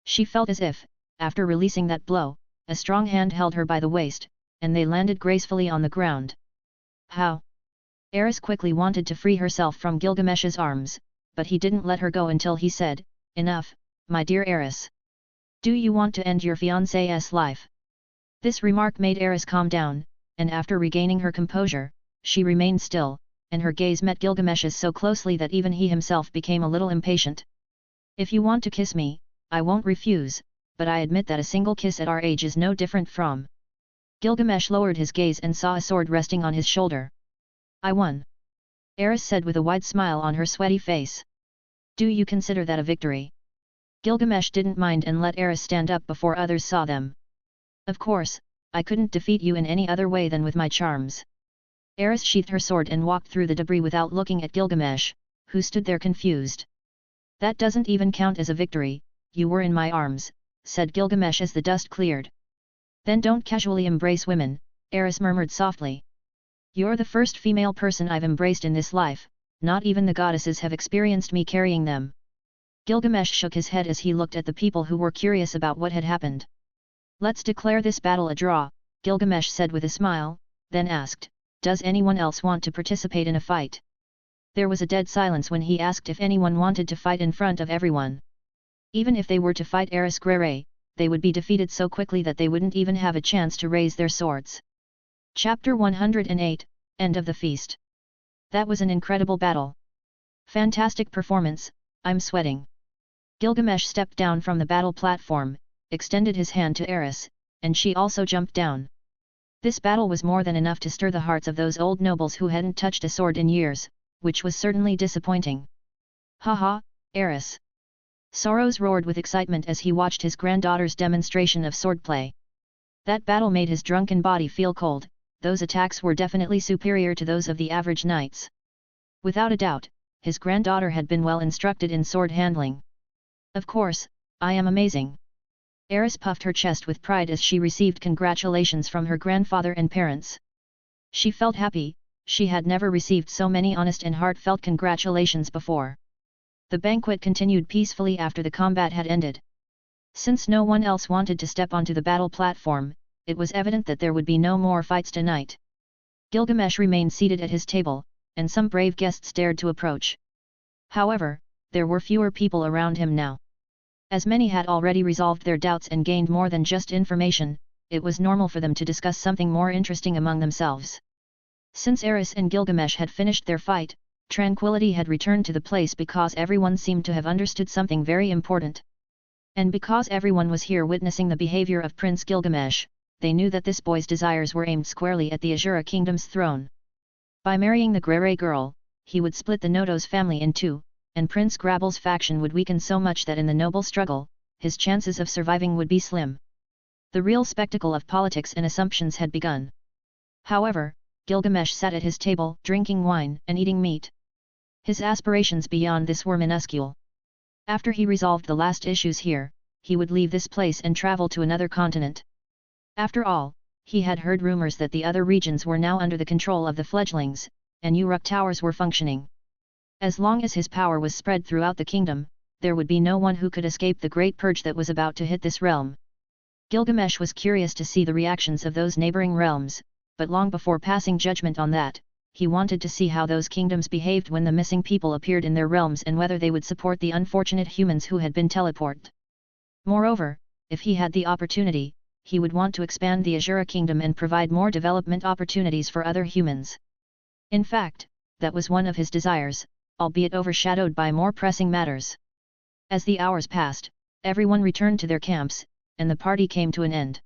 She felt as if, after releasing that blow, a strong hand held her by the waist, and they landed gracefully on the ground. How? Aris quickly wanted to free herself from Gilgamesh's arms, but he didn't let her go until he said, "Enough, my dear Aris. Do you want to end your fiancé's life?" This remark made Aris calm down, and after regaining her composure, she remained still, and her gaze met Gilgamesh's so closely that even he himself became a little impatient. "If you want to kiss me, I won't refuse, but I admit that a single kiss at our age is no different from..." Gilgamesh lowered his gaze and saw a sword resting on his shoulder. "I won," Aris said with a wide smile on her sweaty face. "Do you consider that a victory?" Gilgamesh didn't mind and let Aris stand up before others saw them. "Of course, I couldn't defeat you in any other way than with my charms." Aris sheathed her sword and walked through the debris without looking at Gilgamesh, who stood there confused. "That doesn't even count as a victory, you were in my arms," said Gilgamesh as the dust cleared. "Then don't casually embrace women," Aris murmured softly. "You're the first female person I've embraced in this life, not even the goddesses have experienced me carrying them." Gilgamesh shook his head as he looked at the people who were curious about what had happened. "Let's declare this battle a draw," Gilgamesh said with a smile, then asked, "Does anyone else want to participate in a fight?" There was a dead silence when he asked if anyone wanted to fight in front of everyone. Even if they were to fight Aris Grere, they would be defeated so quickly that they wouldn't even have a chance to raise their swords. Chapter 108, End of the Feast. That was an incredible battle. Fantastic performance, I'm sweating. Gilgamesh stepped down from the battle platform, extended his hand to Aris, and she also jumped down. This battle was more than enough to stir the hearts of those old nobles who hadn't touched a sword in years, which was certainly disappointing. "Haha, Aris!" Soros roared with excitement as he watched his granddaughter's demonstration of swordplay. That battle made his drunken body feel cold. Those attacks were definitely superior to those of the average knights. Without a doubt, his granddaughter had been well instructed in sword handling. "Of course, I am amazing." Aris puffed her chest with pride as she received congratulations from her grandfather and parents. She felt happy, she had never received so many honest and heartfelt congratulations before. The banquet continued peacefully after the combat had ended. Since no one else wanted to step onto the battle platform, it was evident that there would be no more fights tonight. Gilgamesh remained seated at his table, and some brave guests dared to approach. However, there were fewer people around him now. As many had already resolved their doubts and gained more than just information, it was normal for them to discuss something more interesting among themselves. Since Aris and Gilgamesh had finished their fight, tranquility had returned to the place because everyone seemed to have understood something very important. And because everyone was here witnessing the behavior of Prince Gilgamesh, they knew that this boy's desires were aimed squarely at the Azura Kingdom's throne. By marrying the Grere girl, he would split the Noto's family in two, and Prince Grabble's faction would weaken so much that in the noble struggle, his chances of surviving would be slim. The real spectacle of politics and assumptions had begun. However, Gilgamesh sat at his table, drinking wine and eating meat. His aspirations beyond this were minuscule. After he resolved the last issues here, he would leave this place and travel to another continent. After all, he had heard rumors that the other regions were now under the control of the fledglings, and Uruk towers were functioning. As long as his power was spread throughout the kingdom, there would be no one who could escape the great purge that was about to hit this realm. Gilgamesh was curious to see the reactions of those neighboring realms, but long before passing judgment on that, he wanted to see how those kingdoms behaved when the missing people appeared in their realms and whether they would support the unfortunate humans who had been teleported. Moreover, if he had the opportunity, he would want to expand the Azura kingdom and provide more development opportunities for other humans. In fact, that was one of his desires, albeit overshadowed by more pressing matters. As the hours passed, everyone returned to their camps, and the party came to an end.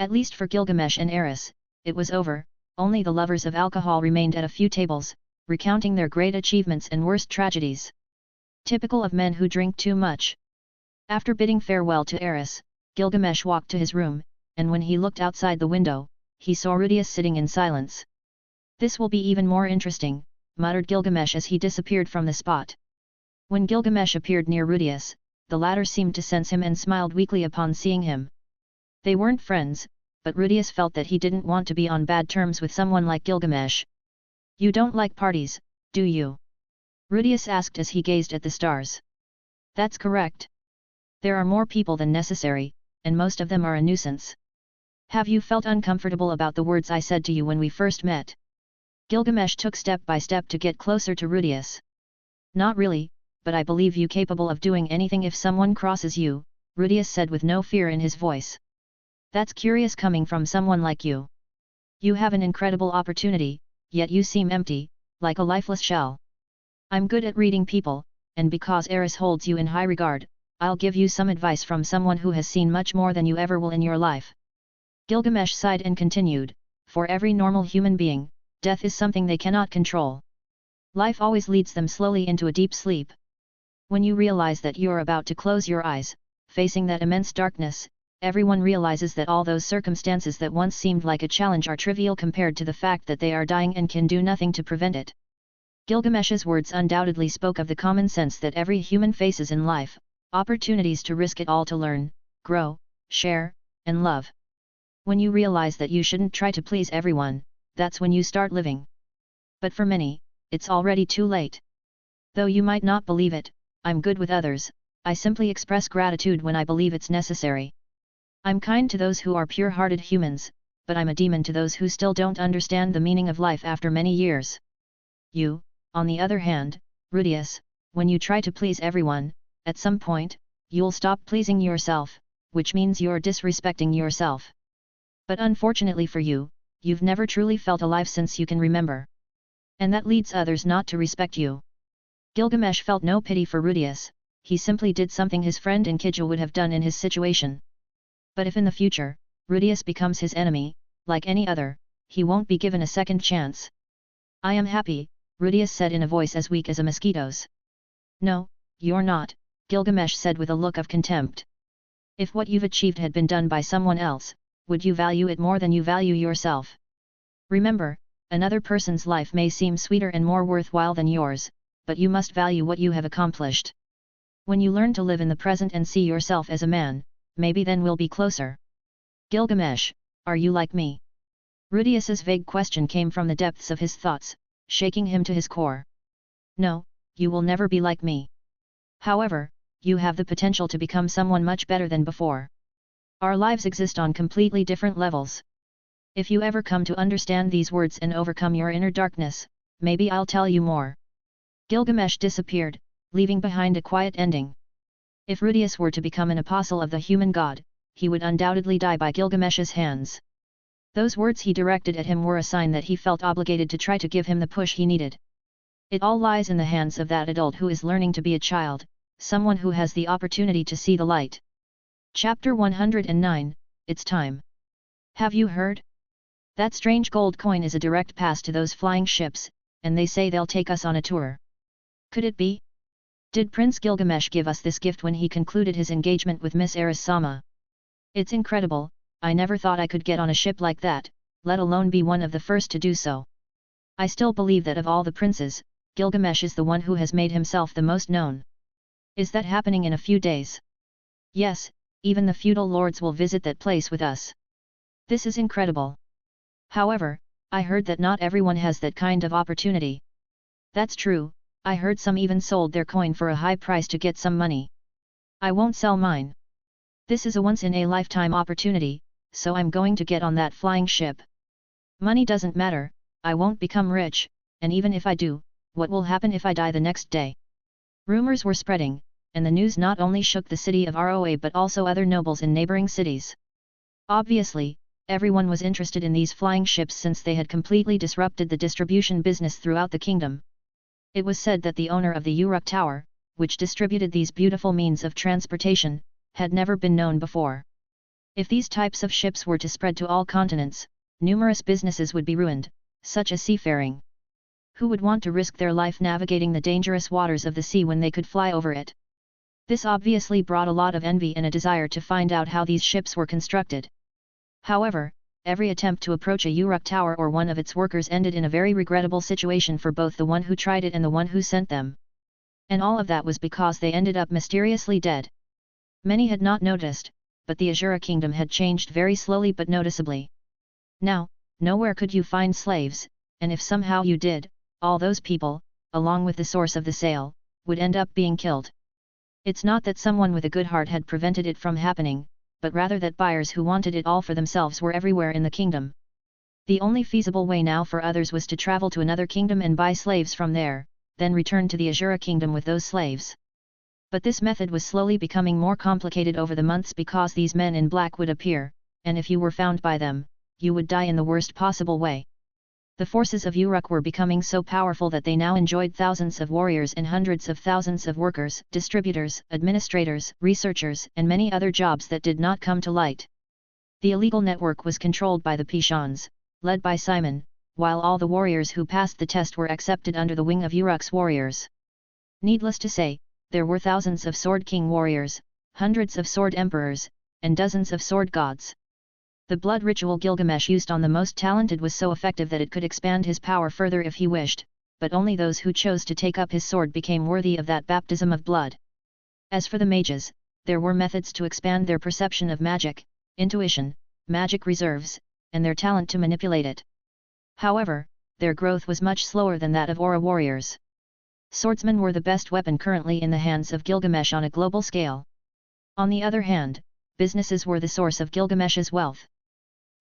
At least for Gilgamesh and Aris, it was over. Only the lovers of alcohol remained at a few tables, recounting their great achievements and worst tragedies. Typical of men who drink too much. After bidding farewell to Aris, Gilgamesh walked to his room, and when he looked outside the window, he saw Rudius sitting in silence. "This will be even more interesting," muttered Gilgamesh as he disappeared from the spot. When Gilgamesh appeared near Rudius, the latter seemed to sense him and smiled weakly upon seeing him. They weren't friends, but Rudius felt that he didn't want to be on bad terms with someone like Gilgamesh. "You don't like parties, do you?" Rudius asked as he gazed at the stars. "That's correct. There are more people than necessary, and most of them are a nuisance. Have you felt uncomfortable about the words I said to you when we first met?" Gilgamesh took step by step to get closer to Rudius. "Not really, but I believe you capable of doing anything if someone crosses you," Rudius said with no fear in his voice. "That's curious coming from someone like you. You have an incredible opportunity, yet you seem empty, like a lifeless shell. I'm good at reading people, and because Aris holds you in high regard, I'll give you some advice from someone who has seen much more than you ever will in your life." Gilgamesh sighed and continued, "For every normal human being, death is something they cannot control. Life always leads them slowly into a deep sleep. When you realize that you're about to close your eyes, facing that immense darkness, everyone realizes that all those circumstances that once seemed like a challenge are trivial compared to the fact that they are dying and can do nothing to prevent it." Gilgamesh's words undoubtedly spoke of the common sense that every human faces in life, opportunities to risk it all to learn, grow, share, and love. When you realize that you shouldn't try to please everyone, that's when you start living. But for many, it's already too late. Though you might not believe it, I'm good with others, I simply express gratitude when I believe it's necessary. I'm kind to those who are pure-hearted humans, but I'm a demon to those who still don't understand the meaning of life after many years. You, on the other hand, Rudius, when you try to please everyone, at some point, you'll stop pleasing yourself, which means you're disrespecting yourself. But unfortunately for you, you've never truly felt alive since you can remember. And that leads others not to respect you." Gilgamesh felt no pity for Rudius, he simply did something his friend Ctto would have done in his situation. But if in the future, Rudius becomes his enemy, like any other, he won't be given a second chance. "I am happy," Rudius said in a voice as weak as a mosquito's. "No, you're not," Gilgamesh said with a look of contempt. "If what you've achieved had been done by someone else, would you value it more than you value yourself? Remember, another person's life may seem sweeter and more worthwhile than yours, but you must value what you have accomplished. When you learn to live in the present and see yourself as a man, maybe then we'll be closer." "Gilgamesh, are you like me?" Rudius's vague question came from the depths of his thoughts, shaking him to his core. "No, you will never be like me. However, you have the potential to become someone much better than before. Our lives exist on completely different levels. If you ever come to understand these words and overcome your inner darkness, maybe I'll tell you more." Gilgamesh disappeared, leaving behind a quiet ending. If Rudius were to become an apostle of the human god, he would undoubtedly die by Gilgamesh's hands. Those words he directed at him were a sign that he felt obligated to try to give him the push he needed. It all lies in the hands of that adult who is learning to be a child, someone who has the opportunity to see the light. Chapter 109, It's Time. "Have you heard? That strange gold coin is a direct pass to those flying ships, and they say they'll take us on a tour. Could it be? Did Prince Gilgamesh give us this gift when he concluded his engagement with Miss Aris-sama? It's incredible, I never thought I could get on a ship like that, let alone be one of the first to do so. I still believe that of all the princes, Gilgamesh is the one who has made himself the most known. Is that happening in a few days? Yes, even the feudal lords will visit that place with us. This is incredible. However, I heard that not everyone has that kind of opportunity. That's true, I heard some even sold their coin for a high price to get some money. I won't sell mine. This is a once-in-a-lifetime opportunity, so I'm going to get on that flying ship. Money doesn't matter, I won't become rich, and even if I do, what will happen if I die the next day? Rumors were spreading, and the news not only shook the city of Roa but also other nobles in neighboring cities. Obviously, everyone was interested in these flying ships since they had completely disrupted the distribution business throughout the kingdom. It was said that the owner of the Uruk Tower, which distributed these beautiful means of transportation, had never been known before. If these types of ships were to spread to all continents, numerous businesses would be ruined, such as seafaring. Who would want to risk their life navigating the dangerous waters of the sea when they could fly over it? This obviously brought a lot of envy and a desire to find out how these ships were constructed. However, every attempt to approach a Uruk Tower or one of its workers ended in a very regrettable situation for both the one who tried it and the one who sent them. And all of that was because they ended up mysteriously dead. Many had not noticed, but the Azura kingdom had changed very slowly but noticeably. Now, nowhere could you find slaves, and if somehow you did, all those people, along with the source of the sale, would end up being killed. It's not that someone with a good heart had prevented it from happening, but rather that buyers who wanted it all for themselves were everywhere in the kingdom. The only feasible way now for others was to travel to another kingdom and buy slaves from there, then return to the Azura kingdom with those slaves. But this method was slowly becoming more complicated over the months because these men in black would appear, and if you were found by them, you would die in the worst possible way. The forces of Uruk were becoming so powerful that they now enjoyed thousands of warriors and hundreds of thousands of workers, distributors, administrators, researchers, and many other jobs that did not come to light. The illegal network was controlled by the Pishans, led by Simon, while all the warriors who passed the test were accepted under the wing of Uruk's warriors. Needless to say, there were thousands of Sword King warriors, hundreds of Sword Emperors, and dozens of Sword Gods. The blood ritual Gilgamesh used on the most talented was so effective that it could expand his power further if he wished, but only those who chose to take up his sword became worthy of that baptism of blood. As for the mages, there were methods to expand their perception of magic, intuition, magic reserves, and their talent to manipulate it. However, their growth was much slower than that of Aura warriors. Swordsmen were the best weapon currently in the hands of Gilgamesh on a global scale. On the other hand, businesses were the source of Gilgamesh's wealth.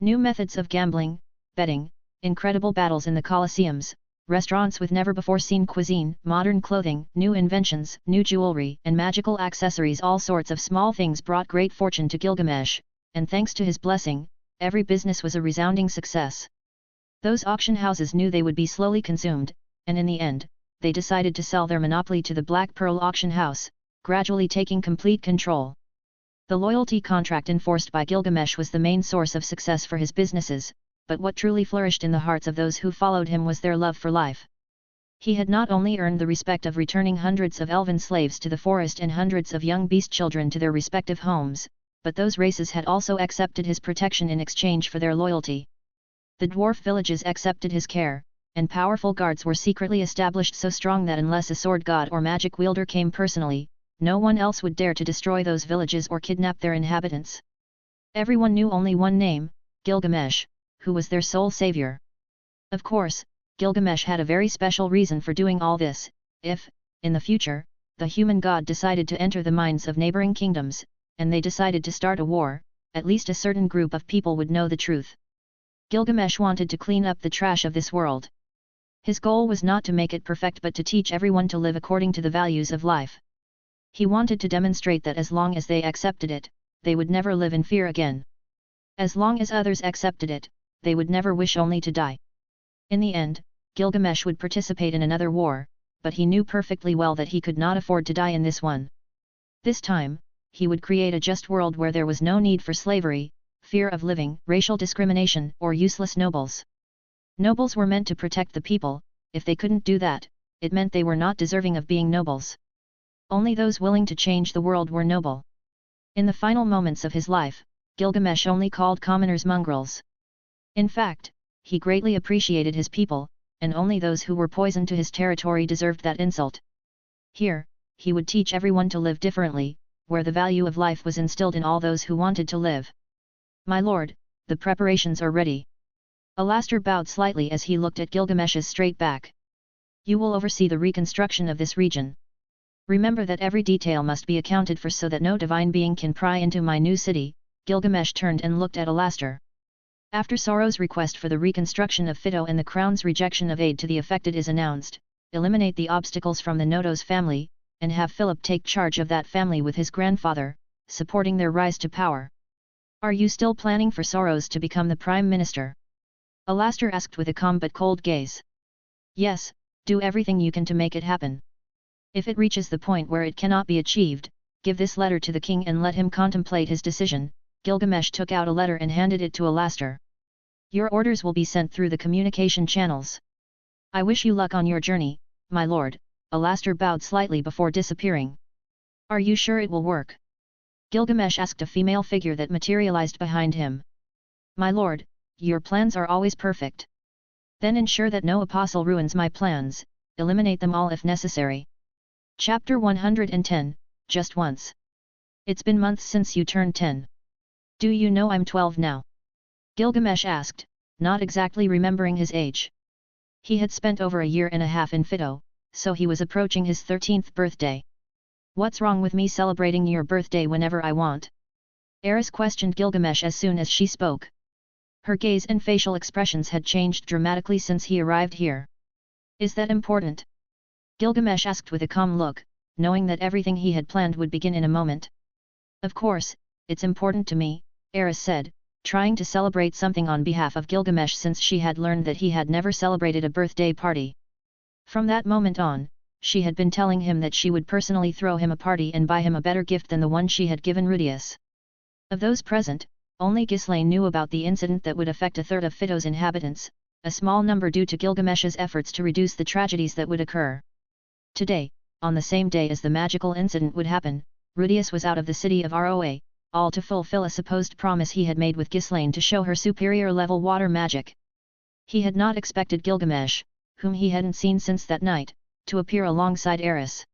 New methods of gambling, betting, incredible battles in the Colosseums, restaurants with never-before-seen cuisine, modern clothing, new inventions, new jewelry, and magical accessories, all sorts of small things brought great fortune to Gilgamesh, and thanks to his blessing, every business was a resounding success. Those auction houses knew they would be slowly consumed, and in the end, they decided to sell their monopoly to the Black Pearl auction house, gradually taking complete control. The loyalty contract enforced by Gilgamesh was the main source of success for his businesses, but what truly flourished in the hearts of those who followed him was their love for life. He had not only earned the respect of returning hundreds of elven slaves to the forest and hundreds of young beast children to their respective homes, but those races had also accepted his protection in exchange for their loyalty. The dwarf villages accepted his care, and powerful guards were secretly established so strong that unless a sword god or magic wielder came personally, no one else would dare to destroy those villages or kidnap their inhabitants. Everyone knew only one name, Gilgamesh, who was their sole savior. Of course, Gilgamesh had a very special reason for doing all this. If, in the future, the human god decided to enter the minds of neighboring kingdoms, and they decided to start a war, at least a certain group of people would know the truth. Gilgamesh wanted to clean up the trash of this world. His goal was not to make it perfect but to teach everyone to live according to the values of life. He wanted to demonstrate that as long as they accepted it, they would never live in fear again. As long as others accepted it, they would never wish only to die. In the end, Gilgamesh would participate in another war, but he knew perfectly well that he could not afford to die in this one. This time, he would create a just world where there was no need for slavery, fear of living, racial discrimination, or useless nobles. Nobles were meant to protect the people, if they couldn't do that, it meant they were not deserving of being nobles. Only those willing to change the world were noble. In the final moments of his life, Gilgamesh only called commoners mongrels. In fact, he greatly appreciated his people, and only those who were poison to his territory deserved that insult. Here, he would teach everyone to live differently, where the value of life was instilled in all those who wanted to live. My lord, the preparations are ready. Alastor bowed slightly as he looked at Gilgamesh's straight back. You will oversee the reconstruction of this region. Remember that every detail must be accounted for so that no divine being can pry into my new city. Gilgamesh turned and looked at Alastor. After Sorrow's request for the reconstruction of Ctto and the crown's rejection of aid to the affected is announced, eliminate the obstacles from the Noto's family, and have Philip take charge of that family with his grandfather, supporting their rise to power. Are you still planning for Sorrows to become the Prime Minister? Alastor asked with a calm but cold gaze. Yes, do everything you can to make it happen. If it reaches the point where it cannot be achieved, give this letter to the king and let him contemplate his decision. Gilgamesh took out a letter and handed it to Alastor. Your orders will be sent through the communication channels. I wish you luck on your journey, my lord. Alastor bowed slightly before disappearing. Are you sure it will work? Gilgamesh asked a female figure that materialized behind him. My lord, your plans are always perfect. Then ensure that no apostle ruins my plans, eliminate them all if necessary. Chapter 110, Just Once. It's been months since you turned 10. Do you know I'm 12 now? Gilgamesh asked, not exactly remembering his age. He had spent over a year and a half in Ctto, so he was approaching his 13th birthday. What's wrong with me celebrating your birthday whenever I want? Aris questioned Gilgamesh as soon as she spoke. Her gaze and facial expressions had changed dramatically since he arrived here. Is that important? Gilgamesh asked with a calm look, knowing that everything he had planned would begin in a moment. Of course, it's important to me, Aris said, trying to celebrate something on behalf of Gilgamesh since she had learned that he had never celebrated a birthday party. From that moment on, she had been telling him that she would personally throw him a party and buy him a better gift than the one she had given Rudius. Of those present, only Ghislaine knew about the incident that would affect a third of Ctto's inhabitants, a small number due to Gilgamesh's efforts to reduce the tragedies that would occur. Today, on the same day as the magical incident would happen, Rudius was out of the city of Roa, all to fulfill a supposed promise he had made with Ghislaine to show her superior level water magic. He had not expected Gilgamesh, whom he hadn't seen since that night, to appear alongside Aris.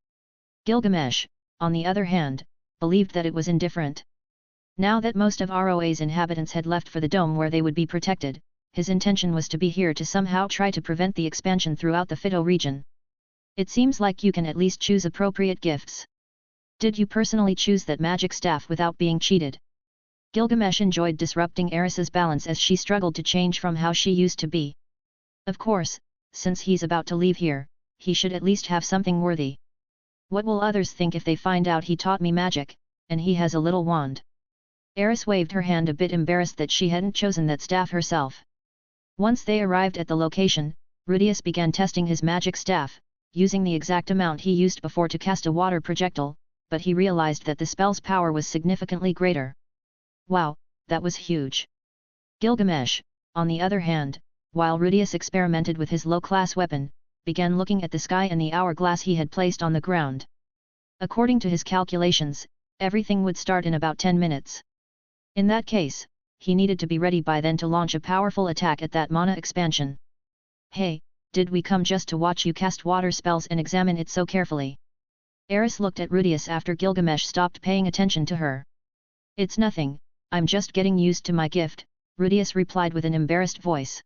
Gilgamesh, on the other hand, believed that it was indifferent. Now that most of Roa's inhabitants had left for the dome where they would be protected, his intention was to be here to somehow try to prevent the expansion throughout the Ctto region. It seems like you can at least choose appropriate gifts. Did you personally choose that magic staff without being cheated? Gilgamesh enjoyed disrupting Aris's balance as she struggled to change from how she used to be. Of course, since he's about to leave here, he should at least have something worthy. What will others think if they find out he taught me magic, and he has a little wand? Aris waved her hand a bit embarrassed that she hadn't chosen that staff herself. Once they arrived at the location, Rudius began testing his magic staff, using the exact amount he used before to cast a water projectile, but he realized that the spell's power was significantly greater. Wow, that was huge. Gilgamesh, on the other hand, while Rudius experimented with his low-class weapon, began looking at the sky and the hourglass he had placed on the ground. According to his calculations, everything would start in about 10 minutes. In that case, he needed to be ready by then to launch a powerful attack at that mana expansion. Hey, did we come just to watch you cast water spells and examine it so carefully? Aris looked at Rudius after Gilgamesh stopped paying attention to her. It's nothing, I'm just getting used to my gift, Rudius replied with an embarrassed voice.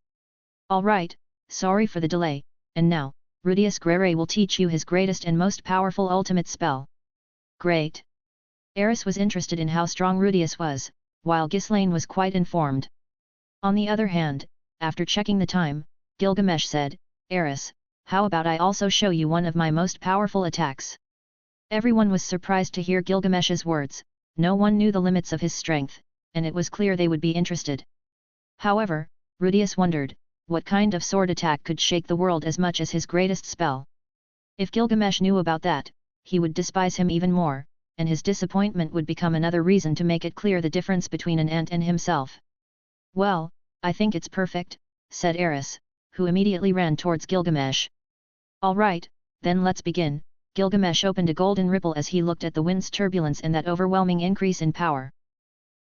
Alright, sorry for the delay, and now, Rudius Grere will teach you his greatest and most powerful ultimate spell. Great. Aris was interested in how strong Rudius was, while Ghislaine was quite informed. On the other hand, after checking the time, Gilgamesh said, Aris, how about I also show you one of my most powerful attacks? Everyone was surprised to hear Gilgamesh's words, no one knew the limits of his strength, and it was clear they would be interested. However, Rudius wondered, what kind of sword attack could shake the world as much as his greatest spell? If Gilgamesh knew about that, he would despise him even more, and his disappointment would become another reason to make it clear the difference between an ant and himself. Well, I think it's perfect, said Aris, who immediately ran towards Gilgamesh, All right, then let's begin. Gilgamesh opened a golden ripple as he looked at the wind's turbulence and that overwhelming increase in power.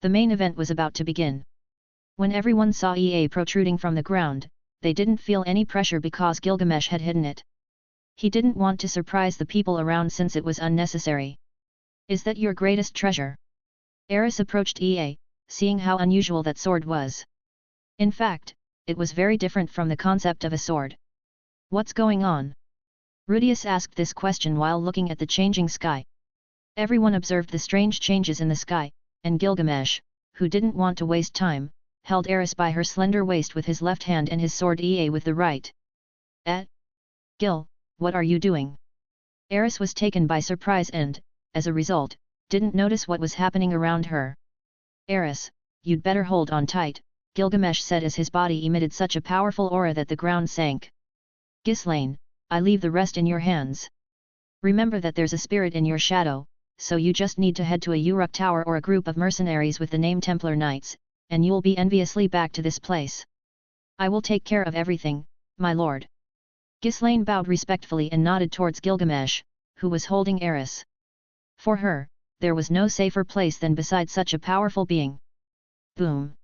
The main event was about to begin. When everyone saw Ea protruding from the ground, they didn't feel any pressure because Gilgamesh had hidden it. He didn't want to surprise the people around since it was unnecessary. Is that your greatest treasure? Aris approached Ea, seeing how unusual that sword was. In fact, it was very different from the concept of a sword. What's going on? Rudius asked this question while looking at the changing sky. Everyone observed the strange changes in the sky, and Gilgamesh, who didn't want to waste time, held Aris by her slender waist with his left hand and his sword Ea with the right. Gil, what are you doing? Aris was taken by surprise and, as a result, didn't notice what was happening around her. Aris, you'd better hold on tight, Gilgamesh said as his body emitted such a powerful aura that the ground sank. Ghislaine, I leave the rest in your hands. Remember that there's a spirit in your shadow, so you just need to head to a Uruk tower or a group of mercenaries with the name Templar Knights, and you'll be enviously back to this place. I will take care of everything, my lord. Ghislaine bowed respectfully and nodded towards Gilgamesh, who was holding Aris. For her, there was no safer place than beside such a powerful being. Boom!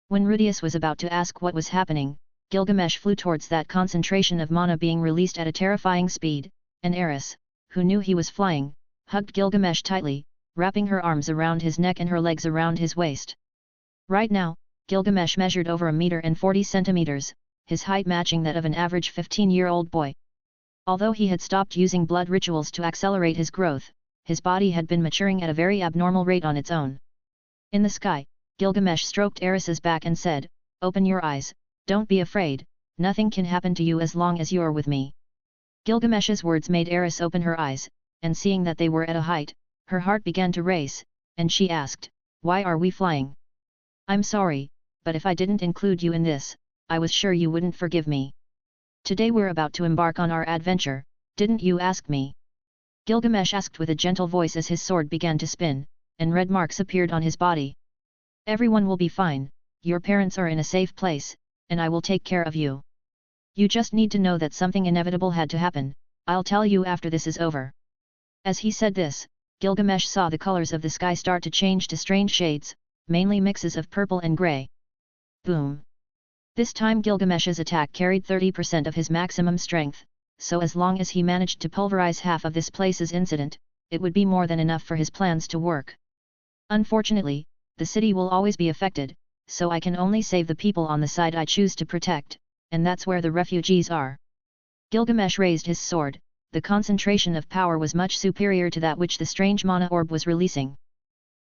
When Rudius was about to ask what was happening, Gilgamesh flew towards that concentration of mana being released at a terrifying speed, and Aris, who knew he was flying, hugged Gilgamesh tightly, wrapping her arms around his neck and her legs around his waist. Right now, Gilgamesh measured over 1 meter 40 centimeters, his height matching that of an average 15-year-old boy. Although he had stopped using blood rituals to accelerate his growth, his body had been maturing at a very abnormal rate on its own. In the sky, Gilgamesh stroked Aris's back and said, "Open your eyes, don't be afraid, nothing can happen to you as long as you're with me." Gilgamesh's words made Aris open her eyes, and seeing that they were at a height, her heart began to race, and she asked, "Why are we flying?" "I'm sorry, but if I didn't include you in this, I was sure you wouldn't forgive me. Today we're about to embark on our adventure, didn't you ask me?" Gilgamesh asked with a gentle voice as his sword began to spin, and red marks appeared on his body. "Everyone will be fine, your parents are in a safe place, and I will take care of you. You just need to know that something inevitable had to happen, I'll tell you after this is over." As he said this, Gilgamesh saw the colors of the sky start to change to strange shades, mainly mixes of purple and grey. Boom! This time Gilgamesh's attack carried 30% of his maximum strength, so as long as he managed to pulverize half of this place's incident, it would be more than enough for his plans to work. Unfortunately, the city will always be affected, so I can only save the people on the side I choose to protect, and that's where the refugees are. Gilgamesh raised his sword. The concentration of power was much superior to that which the strange mana orb was releasing.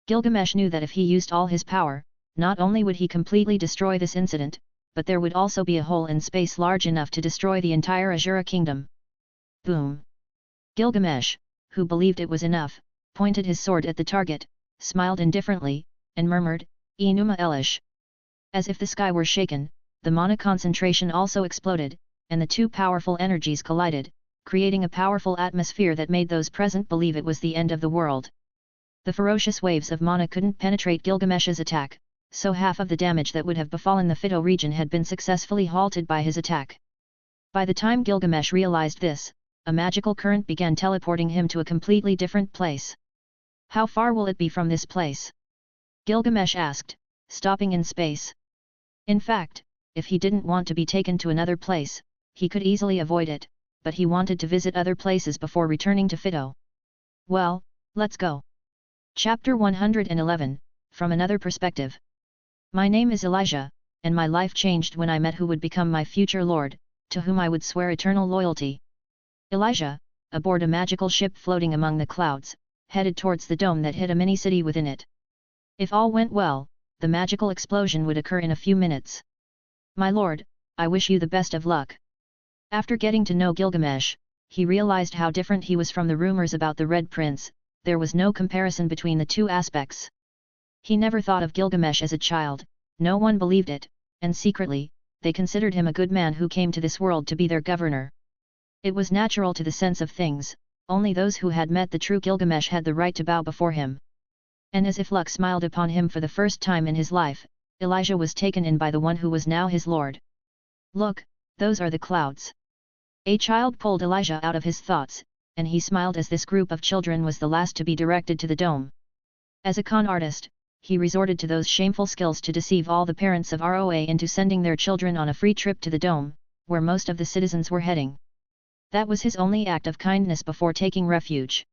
Gilgamesh knew that if he used all his power, not only would he completely destroy this incident, but there would also be a hole in space large enough to destroy the entire Azura kingdom. Boom! Gilgamesh, who believed it was enough, pointed his sword at the target, smiled indifferently, and murmured, "Enuma Elish." As if the sky were shaken, the mana concentration also exploded, and the two powerful energies collided, creating a powerful atmosphere that made those present believe it was the end of the world. The ferocious waves of mana couldn't penetrate Gilgamesh's attack, so half of the damage that would have befallen the Ctto region had been successfully halted by his attack. By the time Gilgamesh realized this, a magical current began teleporting him to a completely different place. "How far will it be from this place?" Gilgamesh asked, stopping in space. In fact, if he didn't want to be taken to another place, he could easily avoid it, but he wanted to visit other places before returning to Ctto. Well, let's go. Chapter 111, From Another Perspective. My name is Elijah, and my life changed when I met who would become my future lord, to whom I would swear eternal loyalty. Elijah, aboard a magical ship floating among the clouds, headed towards the dome that hid a mini-city within it. If all went well, the magical explosion would occur in a few minutes. "My lord, I wish you the best of luck." After getting to know Gilgamesh, he realized how different he was from the rumors about the Red Prince. There was no comparison between the two aspects. He never thought of Gilgamesh as a child, no one believed it, and secretly, they considered him a good man who came to this world to be their governor. It was natural to the sense of things, only those who had met the true Gilgamesh had the right to bow before him. And as if luck smiled upon him for the first time in his life, Elijah was taken in by the one who was now his lord. "Look, those are the clouds." A child pulled Elijah out of his thoughts, and he smiled as this group of children was the last to be directed to the dome. As a con artist, he resorted to those shameful skills to deceive all the parents of ROA into sending their children on a free trip to the dome, where most of the citizens were heading. That was his only act of kindness before taking refuge.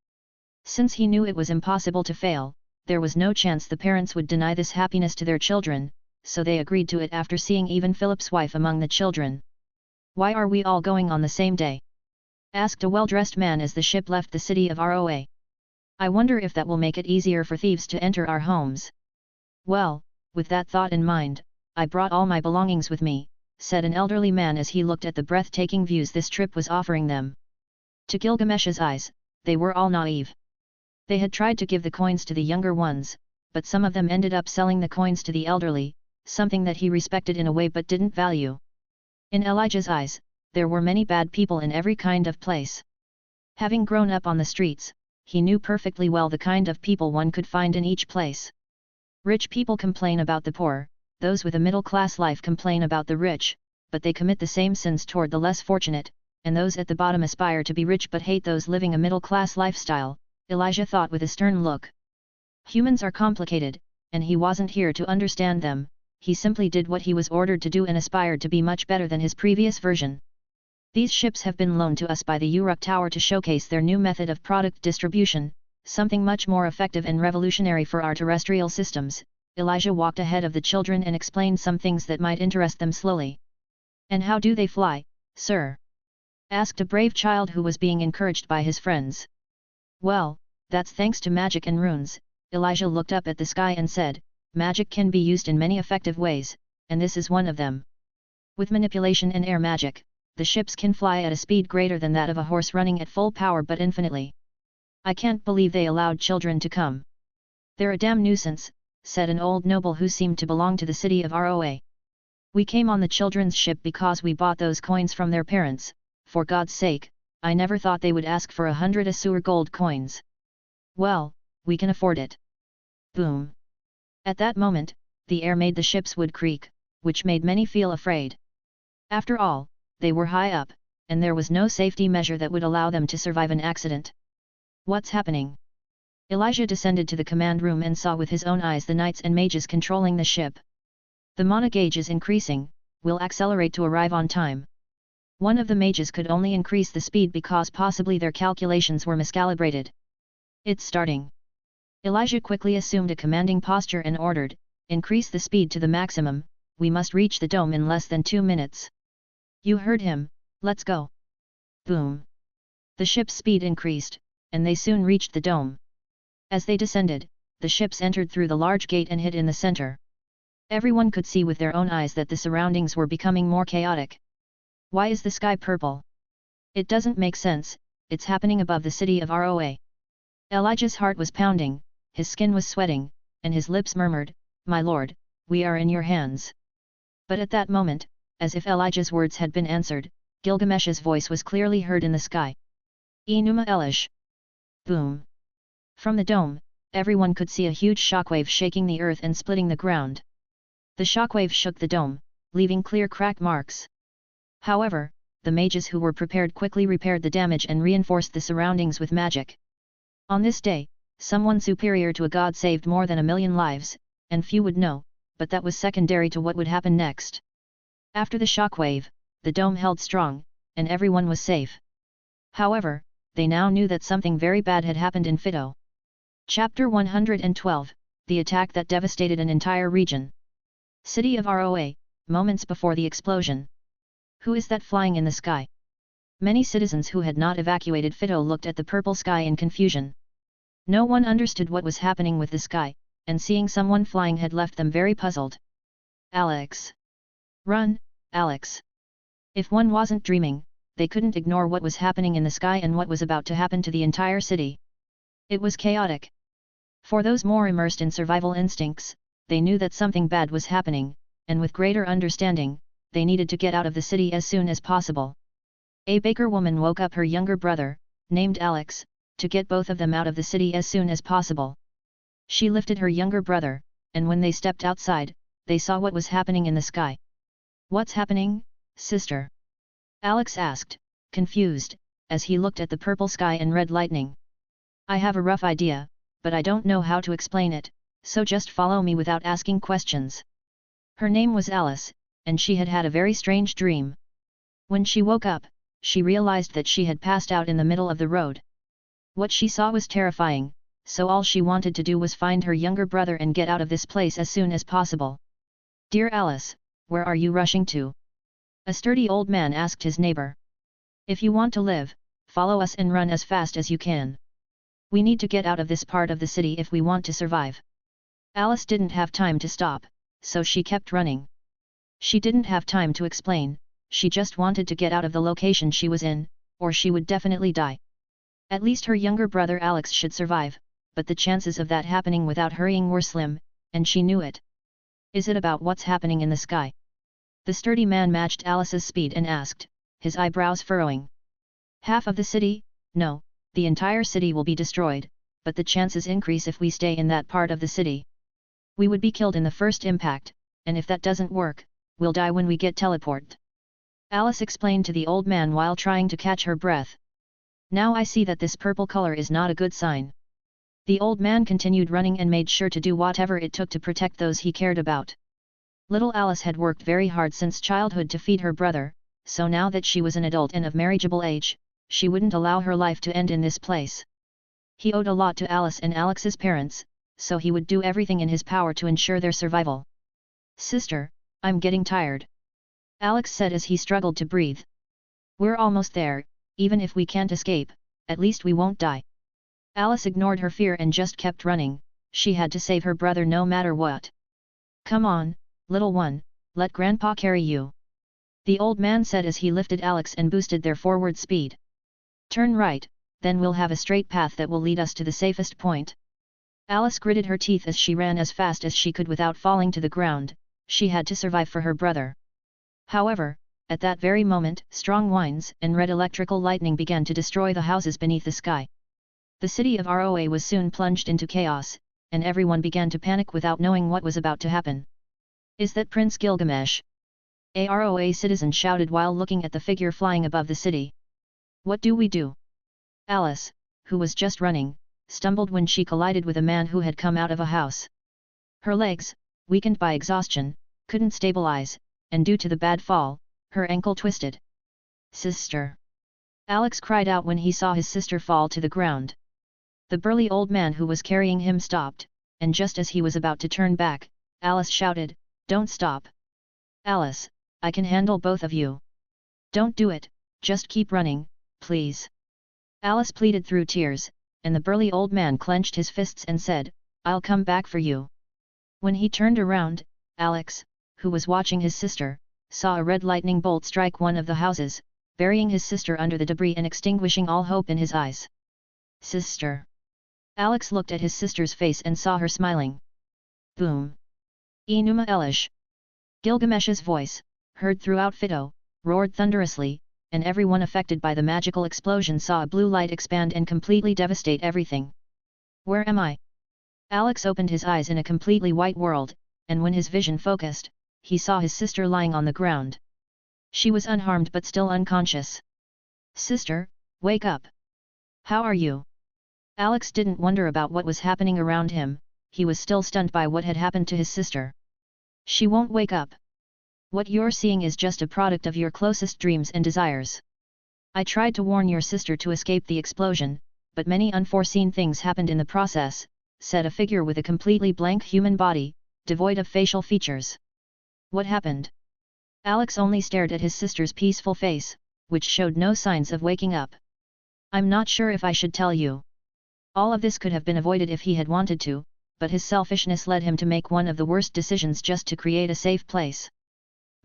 Since he knew it was impossible to fail, there was no chance the parents would deny this happiness to their children, so they agreed to it after seeing even Philip's wife among the children. "Why are we all going on the same day?" asked a well-dressed man as the ship left the city of ROA. "I wonder if that will make it easier for thieves to enter our homes." "Well, with that thought in mind, I brought all my belongings with me," said an elderly man as he looked at the breathtaking views this trip was offering them. To Gilgamesh's eyes, they were all naive. They had tried to give the coins to the younger ones, but some of them ended up selling the coins to the elderly, something that he respected in a way but didn't value. In Elijah's eyes, there were many bad people in every kind of place. Having grown up on the streets, he knew perfectly well the kind of people one could find in each place. Rich people complain about the poor, those with a middle-class life complain about the rich, but they commit the same sins toward the less fortunate, and those at the bottom aspire to be rich but hate those living a middle-class lifestyle, Elijah thought with a stern look. Humans are complicated, and he wasn't here to understand them. He simply did what he was ordered to do and aspired to be much better than his previous version. "These ships have been loaned to us by the Uruk Tower to showcase their new method of product distribution, something much more effective and revolutionary for our terrestrial systems." Elijah walked ahead of the children and explained some things that might interest them slowly. "And how do they fly, sir?" asked a brave child who was being encouraged by his friends. "Well, that's thanks to magic and runes." Elijah looked up at the sky and said, "Magic can be used in many effective ways, and this is one of them. With manipulation and air magic, the ships can fly at a speed greater than that of a horse running at full power but infinitely. I can't believe they allowed children to come. They're a damn nuisance," said an old noble who seemed to belong to the city of ROA. "We came on the children's ship because we bought those coins from their parents. For God's sake, I never thought they would ask for 100 Asur gold coins. Well, we can afford it." Boom. At that moment, the air made the ship's wood creak, which made many feel afraid. After all, they were high up, and there was no safety measure that would allow them to survive an accident. "What's happening?" Elijah descended to the command room and saw with his own eyes the knights and mages controlling the ship. "The mana gauge is increasing, we'll accelerate to arrive on time." One of the mages could only increase the speed because possibly their calculations were miscalibrated. "It's starting." Elijah quickly assumed a commanding posture and ordered, "Increase the speed to the maximum, we must reach the dome in less than 2 minutes." "You heard him, let's go." Boom. The ship's speed increased, and they soon reached the dome. As they descended, the ships entered through the large gate and hid in the center. Everyone could see with their own eyes that the surroundings were becoming more chaotic. "Why is the sky purple? It doesn't make sense, it's happening above the city of ROA." Elijah's heart was pounding, his skin was sweating, and his lips murmured, "My lord, we are in your hands." But at that moment, as if Elijah's words had been answered, Gilgamesh's voice was clearly heard in the sky. "Enuma Elish." Boom. From the dome, everyone could see a huge shockwave shaking the earth and splitting the ground. The shockwave shook the dome, leaving clear crack marks. However, the mages who were prepared quickly repaired the damage and reinforced the surroundings with magic. On this day, someone superior to a god saved more than 1,000,000 lives, and few would know, but that was secondary to what would happen next. After the shockwave, the dome held strong, and everyone was safe. However, they now knew that something very bad had happened in Ctto. Chapter 112, The Attack That Devastated an Entire Region. City of ROA, moments before the explosion. "Who is that flying in the sky?" Many citizens who had not evacuated Ctto looked at the purple sky in confusion. No one understood what was happening with the sky, and seeing someone flying had left them very puzzled. "Alex! Run, Alex!" If one wasn't dreaming, they couldn't ignore what was happening in the sky and what was about to happen to the entire city. It was chaotic. For those more immersed in survival instincts, they knew that something bad was happening, and with greater understanding, they needed to get out of the city as soon as possible. A baker woman woke up her younger brother, named Alex, to get both of them out of the city as soon as possible. She lifted her younger brother, and when they stepped outside, they saw what was happening in the sky. "What's happening, sister?" Alex asked, confused, as he looked at the purple sky and red lightning. I have a rough idea, but I don't know how to explain it, so just follow me without asking questions. Her name was Alice, and she had had a very strange dream. When she woke up, she realized that she had passed out in the middle of the road. What she saw was terrifying, so all she wanted to do was find her younger brother and get out of this place as soon as possible. "Dear Alice, where are you rushing to?" a sturdy old man asked his neighbor. "If you want to live, follow us and run as fast as you can. We need to get out of this part of the city if we want to survive." Alice didn't have time to stop, so she kept running. She didn't have time to explain, she just wanted to get out of the location she was in, or she would definitely die. At least her younger brother Alex should survive, but the chances of that happening without hurrying were slim, and she knew it. "Is it about what's happening in the sky?" The sturdy man matched Alice's speed and asked, his eyebrows furrowing. "Half of the city? No, the entire city will be destroyed, but the chances increase if we stay in that part of the city. We would be killed in the first impact, and if that doesn't work, we'll die when we get teleported," Alice explained to the old man while trying to catch her breath. "Now I see that this purple color is not a good sign." The old man continued running and made sure to do whatever it took to protect those he cared about. Little Alice had worked very hard since childhood to feed her brother, so now that she was an adult and of marriageable age, she wouldn't allow her life to end in this place. He owed a lot to Alice and Alex's parents, so he would do everything in his power to ensure their survival. "Sister, I'm getting tired," Alex said as he struggled to breathe. "We're almost there, even if we can't escape, at least we won't die." Alice ignored her fear and just kept running, she had to save her brother no matter what. "Come on, little one, let Grandpa carry you," the old man said as he lifted Alex and boosted their forward speed. "Turn right, then we'll have a straight path that will lead us to the safest point." Alice gritted her teeth as she ran as fast as she could without falling to the ground, she had to survive for her brother. However, at that very moment, strong winds and red electrical lightning began to destroy the houses beneath the sky. The city of Roa was soon plunged into chaos, and everyone began to panic without knowing what was about to happen. "Is that Prince Gilgamesh?" a Roa citizen shouted while looking at the figure flying above the city. "What do we do?" Alice, who was just running, stumbled when she collided with a man who had come out of a house. Her legs, weakened by exhaustion, couldn't stabilize, and due to the bad fall, her ankle twisted. "Sister!" Alex cried out when he saw his sister fall to the ground. The burly old man who was carrying him stopped, and just as he was about to turn back, Alice shouted, "Don't stop! Alice, I can handle both of you. Don't do it, just keep running, please." Alice pleaded through tears, and the burly old man clenched his fists and said, "I'll come back for you." When he turned around, Alex, who was watching his sister, saw a red lightning bolt strike one of the houses, burying his sister under the debris and extinguishing all hope in his eyes. "Sister!" Alex looked at his sister's face and saw her smiling. Boom! Enuma Elish! Gilgamesh's voice, heard throughout Ctto, roared thunderously, and everyone affected by the magical explosion saw a blue light expand and completely devastate everything. "Where am I?" Alex opened his eyes in a completely white world, and when his vision focused, he saw his sister lying on the ground. She was unharmed but still unconscious. "Sister, wake up! How are you?" Alex didn't wonder about what was happening around him, he was still stunned by what had happened to his sister. "She won't wake up. What you're seeing is just a product of your closest dreams and desires. I tried to warn your sister to escape the explosion, but many unforeseen things happened in the process," said a figure with a completely blank human body, devoid of facial features. "What happened?" Alex only stared at his sister's peaceful face, which showed no signs of waking up. "I'm not sure if I should tell you. All of this could have been avoided if he had wanted to, but his selfishness led him to make one of the worst decisions just to create a safe place.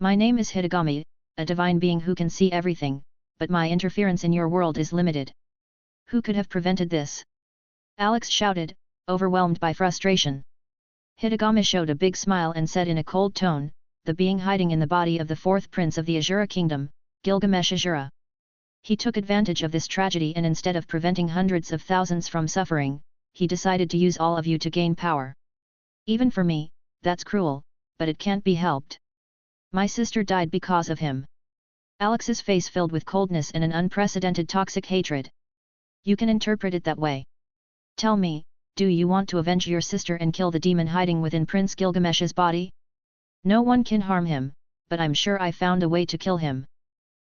My name is Hitagami, a divine being who can see everything, but my interference in your world is limited. Who could have prevented this?" Alex shouted, overwhelmed by frustration. Hitagami showed a big smile and said in a cold tone, "The being hiding in the body of the fourth prince of the Azura kingdom, Gilgamesh Azura. He took advantage of this tragedy and instead of preventing hundreds of thousands from suffering, he decided to use all of you to gain power. Even for me, that's cruel, but it can't be helped. My sister died because of him." Alex's face filled with coldness and an unprecedented toxic hatred. You can interpret it that way. Tell me, do you want to avenge your sister and kill the demon hiding within Prince Gilgamesh's body? No one can harm him, but I'm sure I found a way to kill him.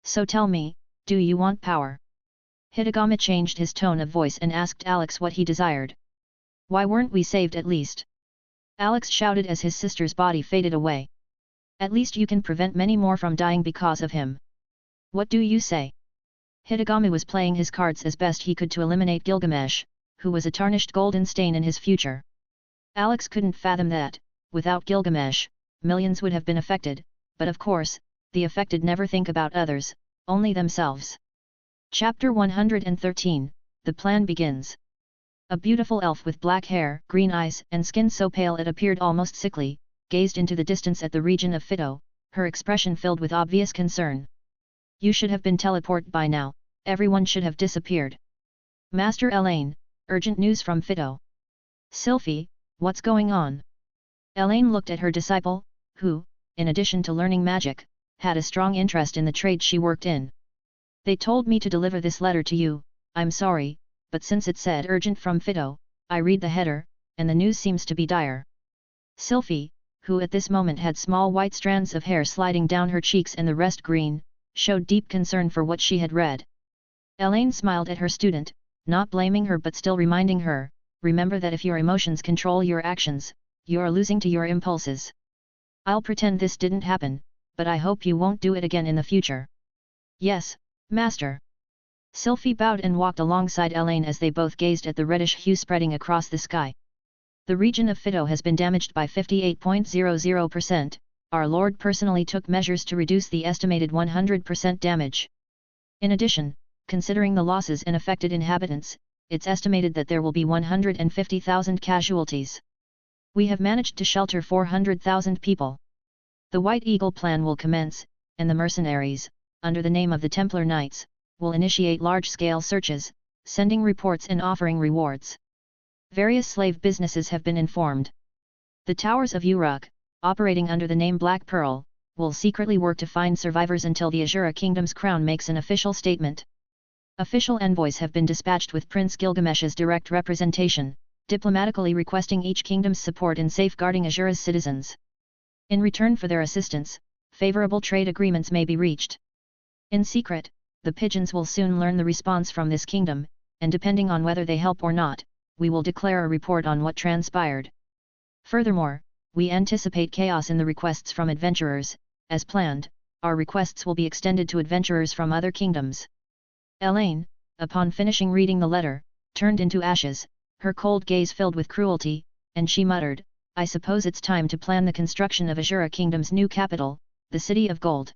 So tell me, do you want power? Hitagami changed his tone of voice and asked Alex what he desired. Why weren't we saved at least? Alex shouted as his sister's body faded away. At least you can prevent many more from dying because of him. What do you say? Hitagami was playing his cards as best he could to eliminate Gilgamesh, who was a tarnished golden stain in his future. Alex couldn't fathom that, without Gilgamesh, millions would have been affected, but of course, the affected never think about others, only themselves. Chapter 113, The Plan Begins. A beautiful elf with black hair, green eyes, and skin so pale it appeared almost sickly, gazed into the distance at the region of Ctto, her expression filled with obvious concern. You should have been teleported by now, everyone should have disappeared. Master Elaine, urgent news from Ctto. Sylphie, what's going on? Elaine looked at her disciple, who, in addition to learning magic, had a strong interest in the trade she worked in. They told me to deliver this letter to you, I'm sorry, but since it said urgent from Ctto, I read the header, and the news seems to be dire. Sylphie, who at this moment had small white strands of hair sliding down her cheeks and the rest green, showed deep concern for what she had read. Elaine smiled at her student, not blaming her but still reminding her, remember that if your emotions control your actions, you're losing to your impulses. I'll pretend this didn't happen, but I hope you won't do it again in the future. Yes, Master. Sylphie bowed and walked alongside Elaine as they both gazed at the reddish hue spreading across the sky. The region of Ctto has been damaged by 58.00%, our Lord personally took measures to reduce the estimated 100% damage. In addition, considering the losses in affected inhabitants, it's estimated that there will be 150,000 casualties. We have managed to shelter 400,000 people. The White Eagle plan will commence, and the mercenaries, under the name of the Templar Knights, will initiate large-scale searches, sending reports and offering rewards. Various slave businesses have been informed. The Towers of Uruk, operating under the name Black Pearl, will secretly work to find survivors until the Azura Kingdom's crown makes an official statement. Official envoys have been dispatched with Prince Gilgamesh's direct representation, diplomatically requesting each kingdom's support in safeguarding Azura's citizens. In return for their assistance, favorable trade agreements may be reached. In secret, the pigeons will soon learn the response from this kingdom, and depending on whether they help or not, we will declare a report on what transpired. Furthermore, we anticipate chaos in the requests from adventurers. As planned, our requests will be extended to adventurers from other kingdoms. Elaine, upon finishing reading the letter, turned into ashes, her cold gaze filled with cruelty, and she muttered, I suppose it's time to plan the construction of Azura Kingdom's new capital, the City of Gold.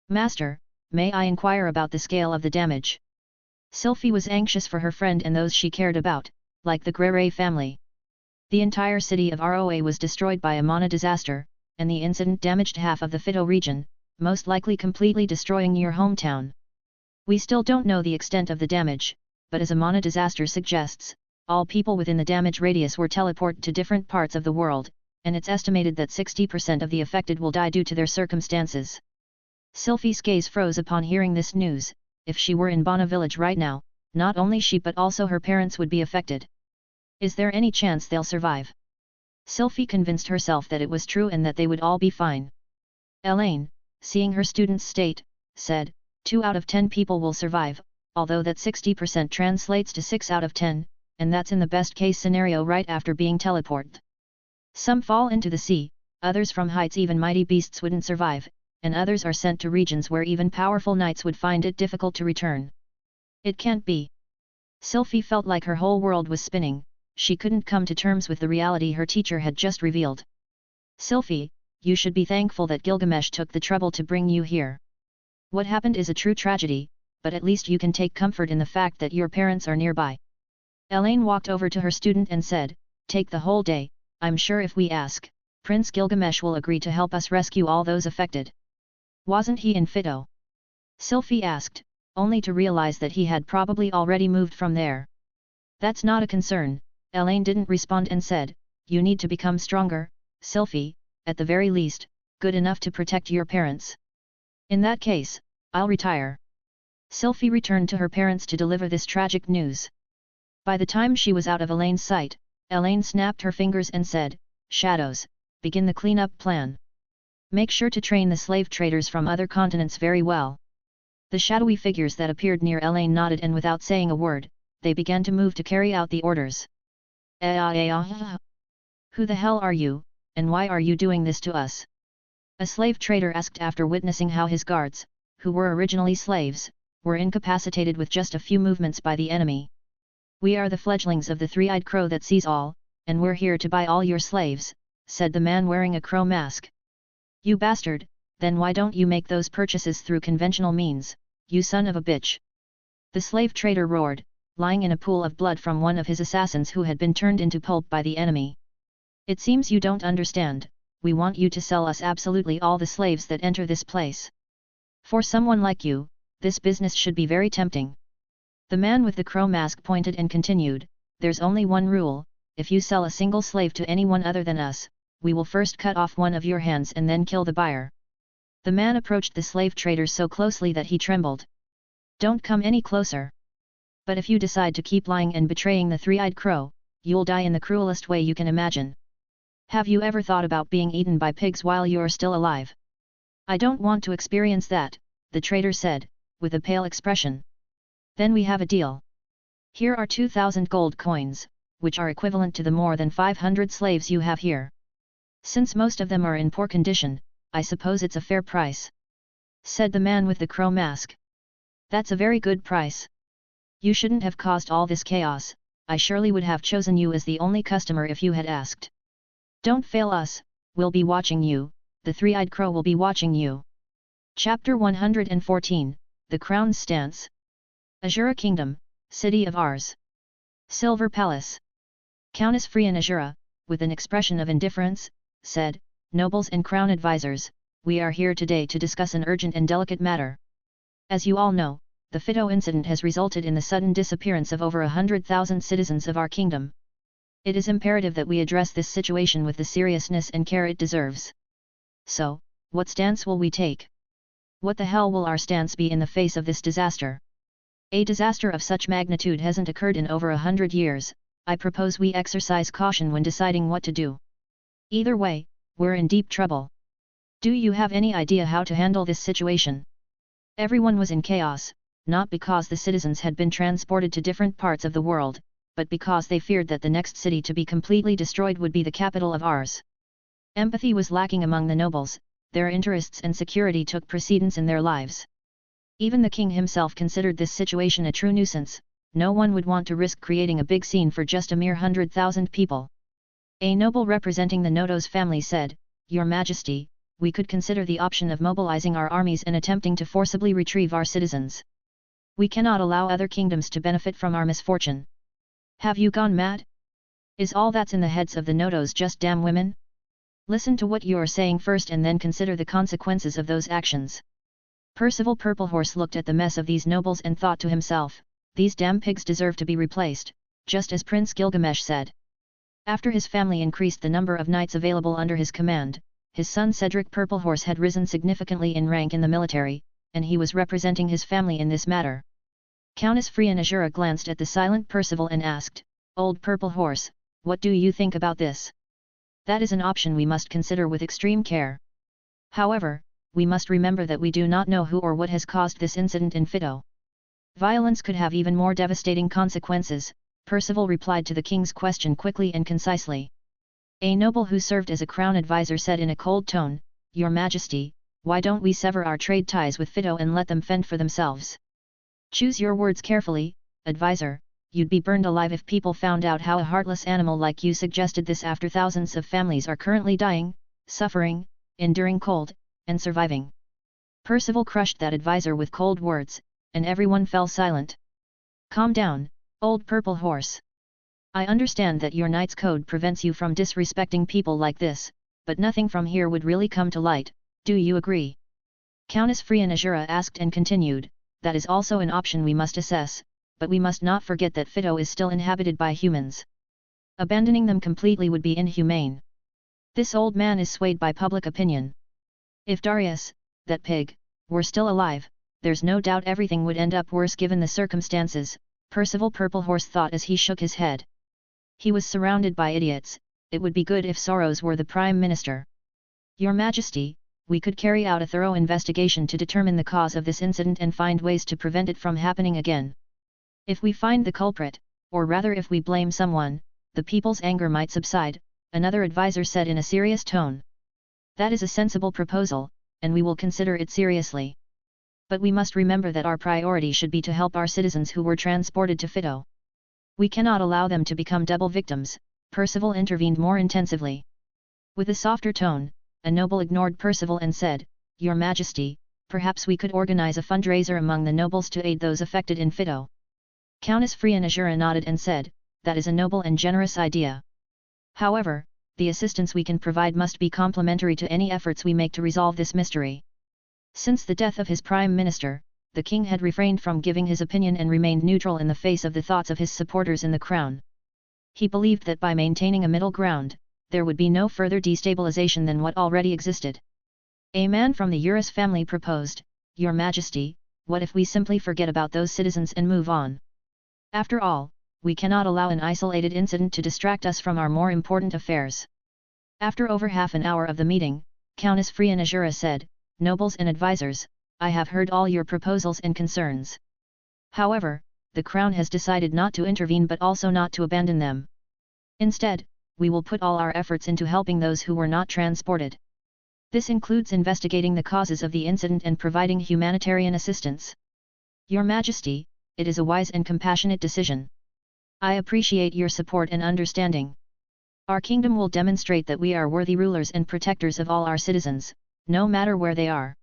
Master, may I inquire about the scale of the damage? Sylphie was anxious for her friend and those she cared about, like the Grere family. The entire city of Roa was destroyed by a mana disaster, and the incident damaged half of the Ctto region, most likely completely destroying your hometown. We still don't know the extent of the damage, but as a mana disaster suggests, all people within the damage radius were teleported to different parts of the world, and it's estimated that 60% of the affected will die due to their circumstances. Sylphie's gaze froze upon hearing this news. If she were in Bana village right now, not only she but also her parents would be affected. Is there any chance they'll survive? Sylphie convinced herself that it was true and that they would all be fine. Elaine, seeing her student's state, said, 2 out of 10 people will survive, although that 60% translates to 6 out of 10, and that's in the best case scenario right after being teleported. Some fall into the sea, others from heights even mighty beasts wouldn't survive, and others are sent to regions where even powerful knights would find it difficult to return. It can't be. Sylphie felt like her whole world was spinning. She couldn't come to terms with the reality her teacher had just revealed. Sylphie, you should be thankful that Gilgamesh took the trouble to bring you here. What happened is a true tragedy, but at least you can take comfort in the fact that your parents are nearby. Elaine walked over to her student and said, take the whole day, I'm sure if we ask, Prince Gilgamesh will agree to help us rescue all those affected. Wasn't he in Ctto? Sylphie asked, only to realize that he had probably already moved from there. That's not a concern. Elaine didn't respond and said, you need to become stronger, Sylphie, at the very least, good enough to protect your parents. In that case, I'll retire. Sylphie returned to her parents to deliver this tragic news. By the time she was out of Elaine's sight, Elaine snapped her fingers and said, "Shadows, begin the cleanup plan. Make sure to train the slave traders from other continents very well." The shadowy figures that appeared near Elaine nodded, and without saying a word, they began to move to carry out the orders. "Who the hell are you, and why are you doing this to us?" a slave trader asked after witnessing how his guards, who were originally slaves, were incapacitated with just a few movements by the enemy. "We are the fledglings of the three-eyed crow that sees all, and we're here to buy all your slaves," said the man wearing a crow mask. "You bastard, then why don't you make those purchases through conventional means, you son of a bitch?" the slave trader roared, lying in a pool of blood from one of his assassins who had been turned into pulp by the enemy. "It seems you don't understand, we want you to sell us absolutely all the slaves that enter this place. For someone like you, this business should be very tempting." The man with the crow mask pointed and continued, "There's only one rule, if you sell a single slave to anyone other than us, we will first cut off one of your hands and then kill the buyer." The man approached the slave trader so closely that he trembled. "Don't come any closer. But if you decide to keep lying and betraying the three-eyed crow, you'll die in the cruelest way you can imagine. Have you ever thought about being eaten by pigs while you're still alive?" "I don't want to experience that," the trader said, with a pale expression. "Then we have a deal. Here are 2,000 gold coins, which are equivalent to the more than 500 slaves you have here. Since most of them are in poor condition, I suppose it's a fair price," said the man with the crow mask. "That's a very good price. You shouldn't have caused all this chaos, I surely would have chosen you as the only customer if you had asked. Don't fail us, we'll be watching you, the three-eyed crow will be watching you." Chapter 114, The Crown's Stance. Azura Kingdom, City of Ars. Silver Palace. Countess Frian Azura, with an expression of indifference, said, "Nobles and crown advisors, we are here today to discuss an urgent and delicate matter. As you all know, the Ctto incident has resulted in the sudden disappearance of over 100,000 citizens of our kingdom. It is imperative that we address this situation with the seriousness and care it deserves. So, what stance will we take? What the hell will our stance be in the face of this disaster? A disaster of such magnitude hasn't occurred in over 100 years, I propose we exercise caution when deciding what to do. Either way, we're in deep trouble. Do you have any idea how to handle this situation?" Everyone was in chaos, not because the citizens had been transported to different parts of the world, but because they feared that the next city to be completely destroyed would be the capital of Ars. Empathy was lacking among the nobles, their interests and security took precedence in their lives. Even the king himself considered this situation a true nuisance, no one would want to risk creating a big scene for just a mere 100,000 people. A noble representing the Noto's family said, "Your Majesty, we could consider the option of mobilizing our armies and attempting to forcibly retrieve our citizens. We cannot allow other kingdoms to benefit from our misfortune." "Have you gone mad? Is all that's in the heads of the Notos just damn women? Listen to what you're saying first and then consider the consequences of those actions." Percival Purplehorse looked at the mess of these nobles and thought to himself, "These damn pigs deserve to be replaced," just as Prince Gilgamesh said. After his family increased the number of knights available under his command, his son Cedric Purplehorse had risen significantly in rank in the military, and he was representing his family in this matter. Countess Frian Azura glanced at the silent Percival and asked, "Old Purplehorse, what do you think about this?" "That is an option we must consider with extreme care. However, we must remember that we do not know who or what has caused this incident in Ctto. Violence could have even more devastating consequences," Percival replied to the king's question quickly and concisely. A noble who served as a crown advisor said in a cold tone, "Your Majesty, why don't we sever our trade ties with Ctto and let them fend for themselves?" "Choose your words carefully, advisor, you'd be burned alive if people found out how a heartless animal like you suggested this after thousands of families are currently dying, suffering, enduring cold, and surviving." Percival crushed that advisor with cold words, and everyone fell silent. "Calm down, old Purplehorse. I understand that your knight's code prevents you from disrespecting people like this, but nothing from here would really come to light, do you agree?" Countess Frian Azura asked and continued, "That is also an option we must assess, but we must not forget that Ctto is still inhabited by humans. Abandoning them completely would be inhumane. This old man is swayed by public opinion. If Darius, that pig, were still alive, there's no doubt everything would end up worse given the circumstances, Percival Purplehorse thought as he shook his head. He was surrounded by idiots, it would be good if Soros were the Prime Minister. Your Majesty, we could carry out a thorough investigation to determine the cause of this incident and find ways to prevent it from happening again. If we find the culprit, or rather if we blame someone, the people's anger might subside, another advisor said in a serious tone. That is a sensible proposal, and we will consider it seriously. But we must remember that our priority should be to help our citizens who were transported to Ctto. We cannot allow them to become double victims, Percival intervened more intensively. With a softer tone, a noble ignored Percival and said, Your Majesty, perhaps we could organize a fundraiser among the nobles to aid those affected in Ctto. Countess Freya Najura nodded and said, That is a noble and generous idea. However, the assistance we can provide must be complementary to any efforts we make to resolve this mystery. Since the death of his Prime Minister, the king had refrained from giving his opinion and remained neutral in the face of the thoughts of his supporters in the crown. He believed that by maintaining a middle ground, there would be no further destabilization than what already existed. A man from the Aris family proposed, Your Majesty, what if we simply forget about those citizens and move on? After all, we cannot allow an isolated incident to distract us from our more important affairs. After over half an hour of the meeting, Countess Freya Najura said, Nobles and advisors, I have heard all your proposals and concerns. However, the Crown has decided not to intervene but also not to abandon them. Instead, we will put all our efforts into helping those who were not transported. This includes investigating the causes of the incident and providing humanitarian assistance. Your Majesty, it is a wise and compassionate decision. I appreciate your support and understanding. Our kingdom will demonstrate that we are worthy rulers and protectors of all our citizens, no matter where they are.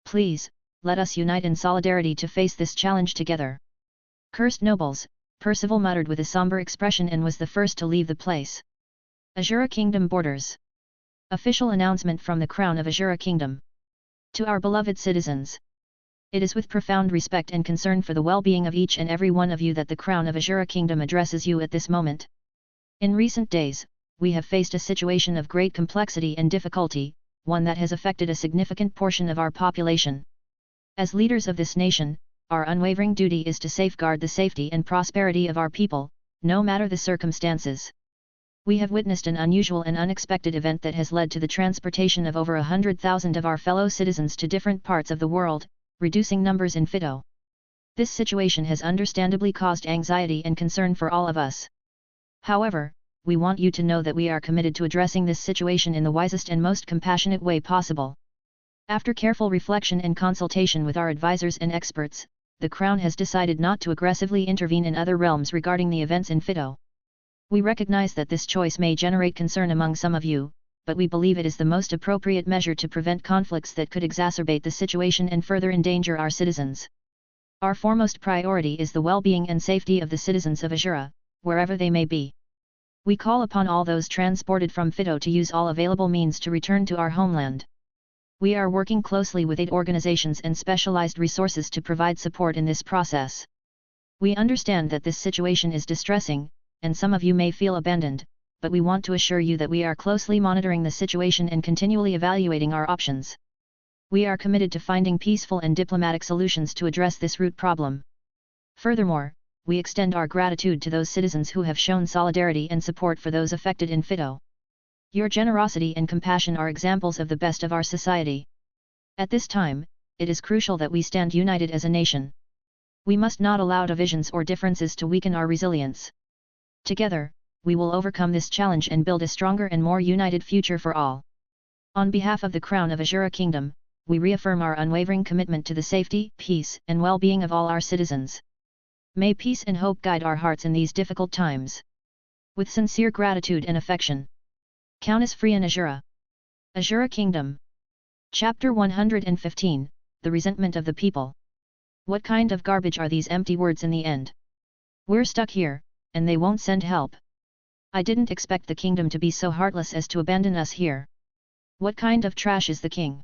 Please, let us unite in solidarity to face this challenge together. Cursed nobles, Percival muttered with a somber expression and was the first to leave the place. Azura Kingdom borders. Official announcement from the Crown of Azura Kingdom. To our beloved citizens. It is with profound respect and concern for the well-being of each and every one of you that the Crown of Azura Kingdom addresses you at this moment. In recent days, we have faced a situation of great complexity and difficulty, one that has affected a significant portion of our population. As leaders of this nation, our unwavering duty is to safeguard the safety and prosperity of our people, no matter the circumstances. We have witnessed an unusual and unexpected event that has led to the transportation of over 100,000 of our fellow citizens to different parts of the world, reducing numbers in Ctto. This situation has understandably caused anxiety and concern for all of us. However, we want you to know that we are committed to addressing this situation in the wisest and most compassionate way possible. After careful reflection and consultation with our advisors and experts, the Crown has decided not to aggressively intervene in other realms regarding the events in Ctto. We recognize that this choice may generate concern among some of you, but we believe it is the most appropriate measure to prevent conflicts that could exacerbate the situation and further endanger our citizens. Our foremost priority is the well-being and safety of the citizens of Azura, wherever they may be. We call upon all those transported from Ctto to use all available means to return to our homeland. We are working closely with aid organizations and specialized resources to provide support in this process. We understand that this situation is distressing, and some of you may feel abandoned, but we want to assure you that we are closely monitoring the situation and continually evaluating our options. We are committed to finding peaceful and diplomatic solutions to address this root problem. Furthermore, we extend our gratitude to those citizens who have shown solidarity and support for those affected in Ctto. Your generosity and compassion are examples of the best of our society. At this time, it is crucial that we stand united as a nation. We must not allow divisions or differences to weaken our resilience. Together, we will overcome this challenge and build a stronger and more united future for all. On behalf of the Crown of Azura Kingdom, we reaffirm our unwavering commitment to the safety, peace, and well-being of all our citizens. May peace and hope guide our hearts in these difficult times. With sincere gratitude and affection. Countess Freya Najura. Azura Kingdom. Chapter 115, The Resentment of the People. What kind of garbage are these empty words in the end? We're stuck here, and they won't send help. I didn't expect the kingdom to be so heartless as to abandon us here. What kind of trash is the king?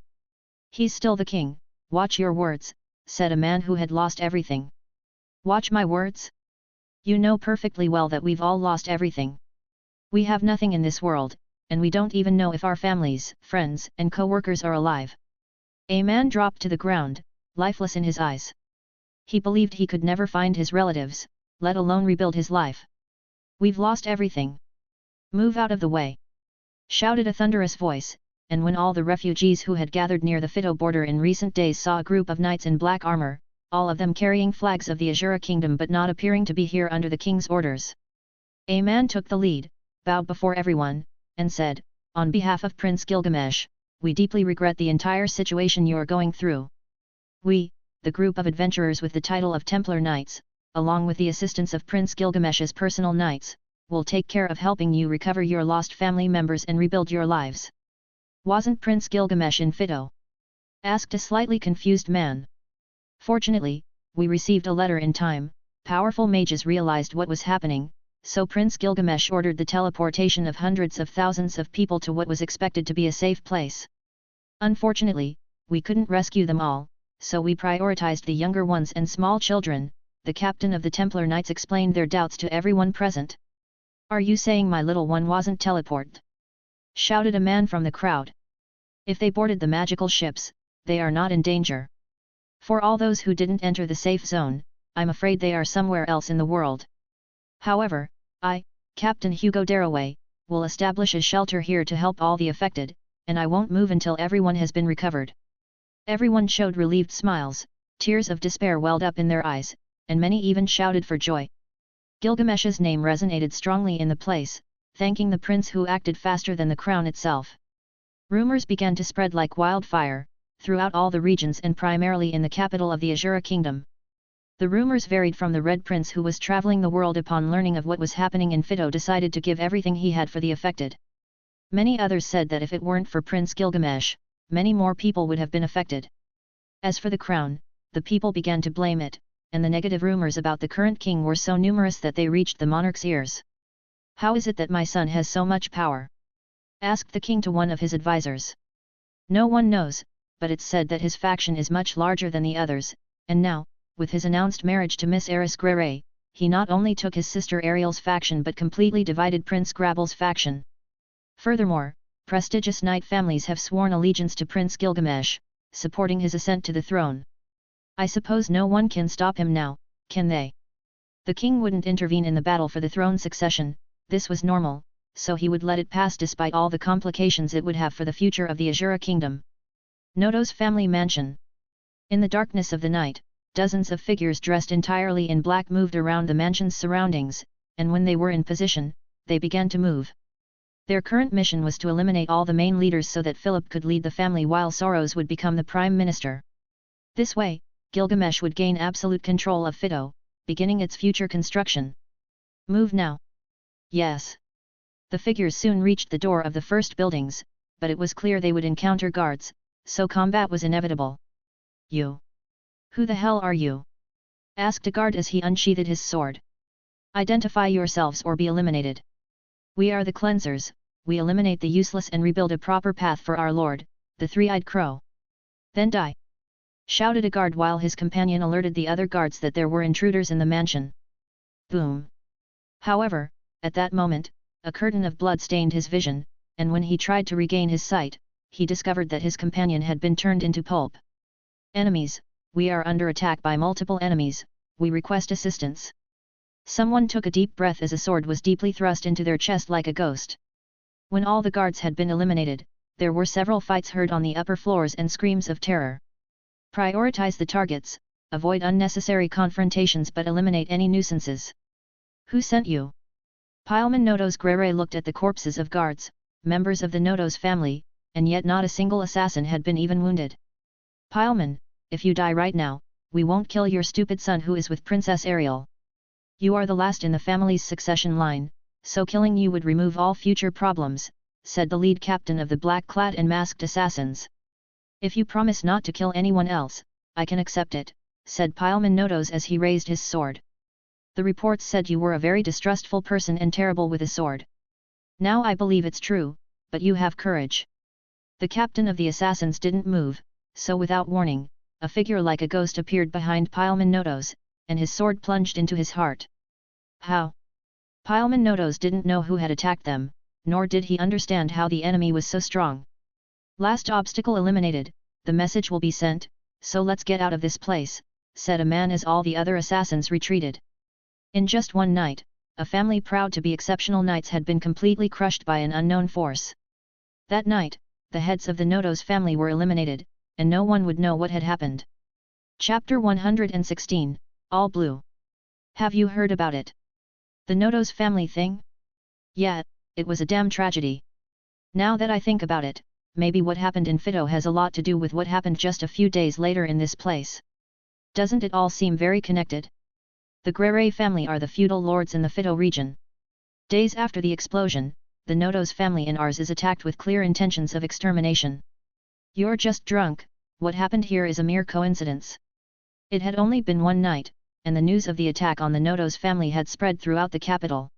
He's still the king, watch your words, said a man who had lost everything. Watch my words? You know perfectly well that we've all lost everything. We have nothing in this world, and we don't even know if our families, friends, and co-workers are alive. A man dropped to the ground, lifeless in his eyes. He believed he could never find his relatives, let alone rebuild his life. "We've lost everything. Move out of the way!" shouted a thunderous voice, and when all the refugees who had gathered near the Ctto border in recent days saw a group of knights in black armor, all of them carrying flags of the Azura Kingdom but not appearing to be here under the king's orders. A man took the lead, bowed before everyone, and said, "On behalf of Prince Gilgamesh, we deeply regret the entire situation you are going through. We, the group of adventurers with the title of Templar Knights, along with the assistance of Prince Gilgamesh's personal knights, will take care of helping you recover your lost family members and rebuild your lives." "Wasn't Prince Gilgamesh in Ctto?" asked a slightly confused man. "Fortunately, we received a letter in time. Powerful mages realized what was happening, so Prince Gilgamesh ordered the teleportation of hundreds of thousands of people to what was expected to be a safe place. Unfortunately, we couldn't rescue them all, so we prioritized the younger ones and small children," the captain of the Templar Knights explained their doubts to everyone present. "Are you saying my little one wasn't teleported?" shouted a man from the crowd. "If they boarded the magical ships, they are not in danger. For all those who didn't enter the safe zone, I'm afraid they are somewhere else in the world. However, I, Captain Hugo Darroway, will establish a shelter here to help all the affected, and I won't move until everyone has been recovered." Everyone showed relieved smiles, tears of despair welled up in their eyes, and many even shouted for joy. Gilgamesh's name resonated strongly in the place, thanking the prince who acted faster than the crown itself. Rumors began to spread like wildfire, throughout all the regions and primarily in the capital of the Azura Kingdom. The rumors varied from the Red Prince who was traveling the world upon learning of what was happening in Ctto decided to give everything he had for the affected. Many others said that if it weren't for Prince Gilgamesh, many more people would have been affected. As for the crown, the people began to blame it, and the negative rumors about the current king were so numerous that they reached the monarch's ears. "How is it that my son has so much power?" asked the king to one of his advisors. "No one knows, but it's said that his faction is much larger than the others, and now, with his announced marriage to Miss Aris Grere, he not only took his sister Ariel's faction but completely divided Prince Grabble's faction. Furthermore, prestigious knight families have sworn allegiance to Prince Gilgamesh, supporting his ascent to the throne. I suppose no one can stop him now, can they?" The king wouldn't intervene in the battle for the throne succession, this was normal, so he would let it pass despite all the complications it would have for the future of the Azura Kingdom. Noto's family mansion. In the darkness of the night, dozens of figures dressed entirely in black moved around the mansion's surroundings, and when they were in position, they began to move. Their current mission was to eliminate all the main leaders so that Philip could lead the family while Soros would become the prime minister. This way, Gilgamesh would gain absolute control of Ctto, beginning its future construction. "Move now." "Yes." The figures soon reached the door of the first buildings, but it was clear they would encounter guards, so combat was inevitable. "You? Who the hell are you?" asked a guard as he unsheathed his sword. "Identify yourselves or be eliminated." "We are the cleansers, we eliminate the useless and rebuild a proper path for our lord, the three-eyed crow." "Then die!" shouted a guard while his companion alerted the other guards that there were intruders in the mansion. Boom! However, at that moment, a curtain of blood stained his vision, and when he tried to regain his sight, he discovered that his companion had been turned into pulp. "Enemies, we are under attack by multiple enemies, we request assistance." Someone took a deep breath as a sword was deeply thrust into their chest like a ghost. When all the guards had been eliminated, there were several fights heard on the upper floors and screams of terror. Prioritize the targets, avoid unnecessary confrontations but eliminate any nuisances. "Who sent you?" Pileman Noto's Grere looked at the corpses of guards, members of the Noto's family, and yet not a single assassin had been even wounded. "Pileman, if you die right now, we won't kill your stupid son who is with Princess Ariel. You are the last in the family's succession line, so killing you would remove all future problems," said the lead captain of the black-clad and masked assassins. "If you promise not to kill anyone else, I can accept it," said Pileman Notos as he raised his sword. "The reports said you were a very distrustful person and terrible with a sword. Now I believe it's true, but you have courage." The captain of the assassins didn't move, so without warning, a figure like a ghost appeared behind Pileman Notos, and his sword plunged into his heart. How? Pileman Notos didn't know who had attacked them, nor did he understand how the enemy was so strong. "Last obstacle eliminated, the message will be sent, so let's get out of this place, said a man as all the other assassins retreated. In just one night, a family proud to be exceptional knights had been completely crushed by an unknown force. That night, the heads of the Noto's family were eliminated, and no one would know what had happened. Chapter 116, All Blue. Have you heard about it? The Noto's family thing? Yeah, it was a damn tragedy. Now that I think about it, maybe what happened in Ctto has a lot to do with what happened just a few days later in this place. Doesn't it all seem very connected? The Grere family are the feudal lords in the Ctto region. Days after the explosion, the Noto's family in Aris is attacked with clear intentions of extermination. You're just drunk, what happened here is a mere coincidence. It had only been one night, and the news of the attack on the Noto's family had spread throughout the capital.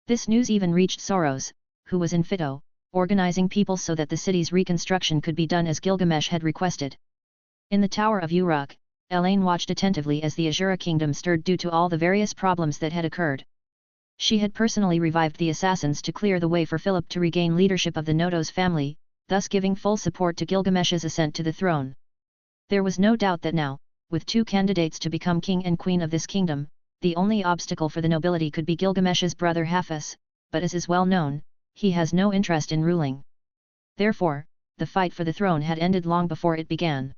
This news even reached Soros, who was in Ctto, organizing people so that the city's reconstruction could be done as Gilgamesh had requested. In the Tower of Uruk, Elaine watched attentively as the Azura kingdom stirred due to all the various problems that had occurred. She had personally revived the assassins to clear the way for Philip to regain leadership of the Noto's family, thus giving full support to Gilgamesh's ascent to the throne. There was no doubt that now, with two candidates to become king and queen of this kingdom, the only obstacle for the nobility could be Gilgamesh's brother Hafiz, but as is well known, he has no interest in ruling. Therefore, the fight for the throne had ended long before it began.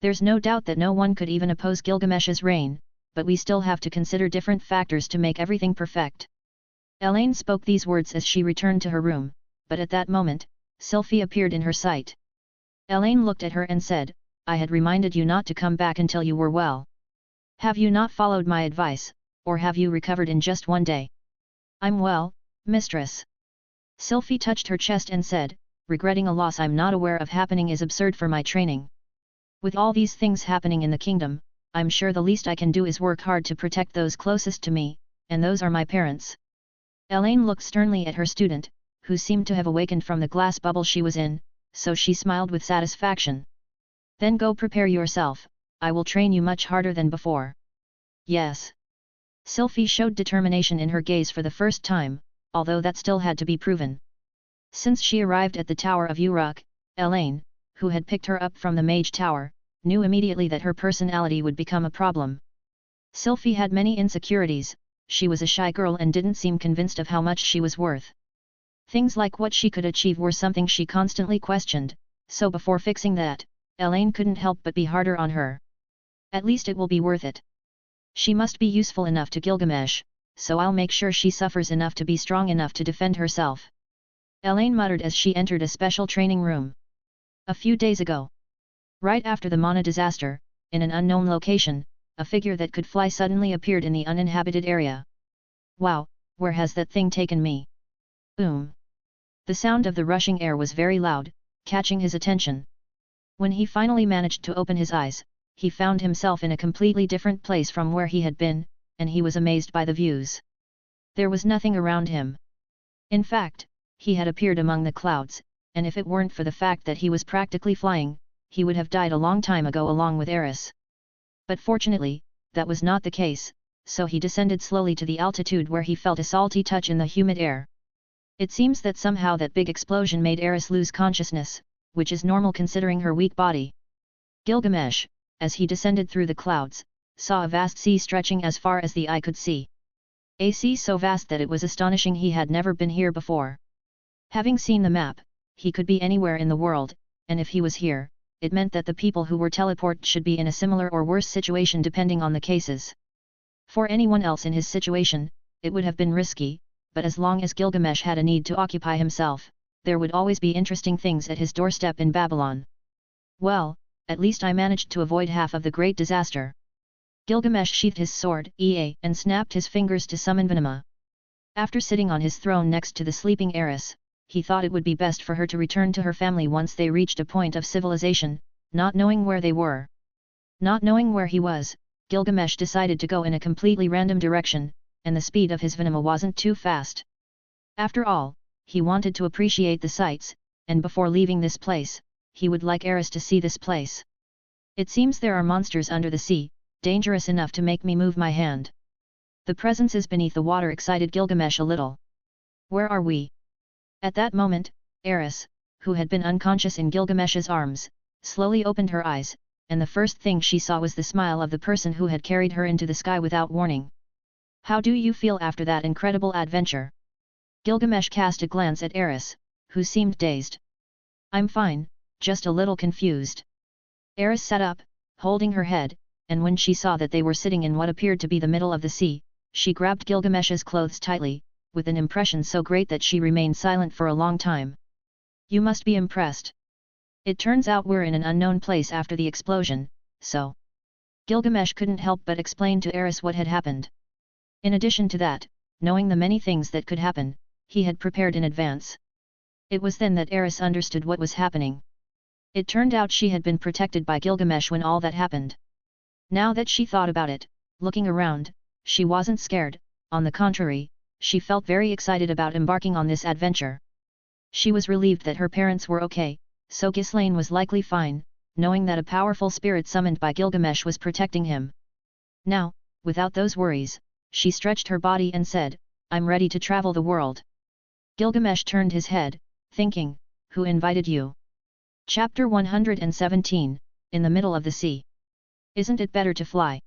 There's no doubt that no one could even oppose Gilgamesh's reign, but we still have to consider different factors to make everything perfect. Elaine spoke these words as she returned to her room, but at that moment, Sylphie appeared in her sight. Elaine looked at her and said, I had reminded you not to come back until you were well. Have you not followed my advice, or have you recovered in just one day? I'm well, mistress. Sylphie touched her chest and said, regretting a loss I'm not aware of happening is absurd for my training. With all these things happening in the kingdom, I'm sure the least I can do is work hard to protect those closest to me, and those are my parents. Elaine looked sternly at her student, who seemed to have awakened from the glass bubble she was in, so she smiled with satisfaction. Then go prepare yourself, I will train you much harder than before. Yes. Sylphie showed determination in her gaze for the first time, although that still had to be proven. Since she arrived at the Tower of Uruk, Elaine, who had picked her up from the Mage Tower, knew immediately that her personality would become a problem. Sylphie had many insecurities, she was a shy girl and didn't seem convinced of how much she was worth. Things like what she could achieve were something she constantly questioned, so before fixing that, Elaine couldn't help but be harder on her. At least it will be worth it. She must be useful enough to Gilgamesh, so I'll make sure she suffers enough to be strong enough to defend herself. Elaine muttered as she entered a special training room. A few days ago, right after the Mana disaster, in an unknown location, a figure that could fly suddenly appeared in the uninhabited area. Wow, where has that thing taken me? The sound of the rushing air was very loud, catching his attention. When he finally managed to open his eyes, he found himself in a completely different place from where he had been, and he was amazed by the views. There was nothing around him. In fact, he had appeared among the clouds, and if it weren't for the fact that he was practically flying, he would have died a long time ago along with Aris. But fortunately, that was not the case, so he descended slowly to the altitude where he felt a salty touch in the humid air. It seems that somehow that big explosion made Aris lose consciousness, which is normal considering her weak body. Gilgamesh, as he descended through the clouds, saw a vast sea stretching as far as the eye could see. A sea so vast that it was astonishing he had never been here before. Having seen the map, he could be anywhere in the world, and if he was here, it meant that the people who were teleported should be in a similar or worse situation depending on the cases. For anyone else in his situation, it would have been risky, but as long as Gilgamesh had a need to occupy himself, there would always be interesting things at his doorstep in Babylon. Well, at least I managed to avoid half of the great disaster. Gilgamesh sheathed his sword, and snapped his fingers to summon Venema. After sitting on his throne next to the sleeping Aris, he thought it would be best for her to return to her family once they reached a point of civilization, not knowing where they were. Not knowing where he was, Gilgamesh decided to go in a completely random direction, and the speed of his Venema wasn't too fast. After all, he wanted to appreciate the sights, and before leaving this place, he would like Aris to see this place. It seems there are monsters under the sea, dangerous enough to make me move my hand. The presences beneath the water excited Gilgamesh a little. Where are we? At that moment, Aris, who had been unconscious in Gilgamesh's arms, slowly opened her eyes, and the first thing she saw was the smile of the person who had carried her into the sky without warning. "How do you feel after that incredible adventure?" Gilgamesh cast a glance at Aris, who seemed dazed. "I'm fine, just a little confused." Aris sat up, holding her head, and when she saw that they were sitting in what appeared to be the middle of the sea, she grabbed Gilgamesh's clothes tightly, with an impression so great that she remained silent for a long time. "You must be impressed. It turns out we're in an unknown place after the explosion, so..." Gilgamesh couldn't help but explain to Aris what had happened. In addition to that, knowing the many things that could happen, he had prepared in advance. It was then that Aris understood what was happening. It turned out she had been protected by Gilgamesh when all that happened. Now that she thought about it, looking around, she wasn't scared, on the contrary, she felt very excited about embarking on this adventure. She was relieved that her parents were okay, so Ghislaine was likely fine, knowing that a powerful spirit summoned by Gilgamesh was protecting him. Now, without those worries, she stretched her body and said, "I'm ready to travel the world." Gilgamesh turned his head, thinking, "Who invited you?" Chapter 117, In the Middle of the Sea. "Isn't it better to fly?"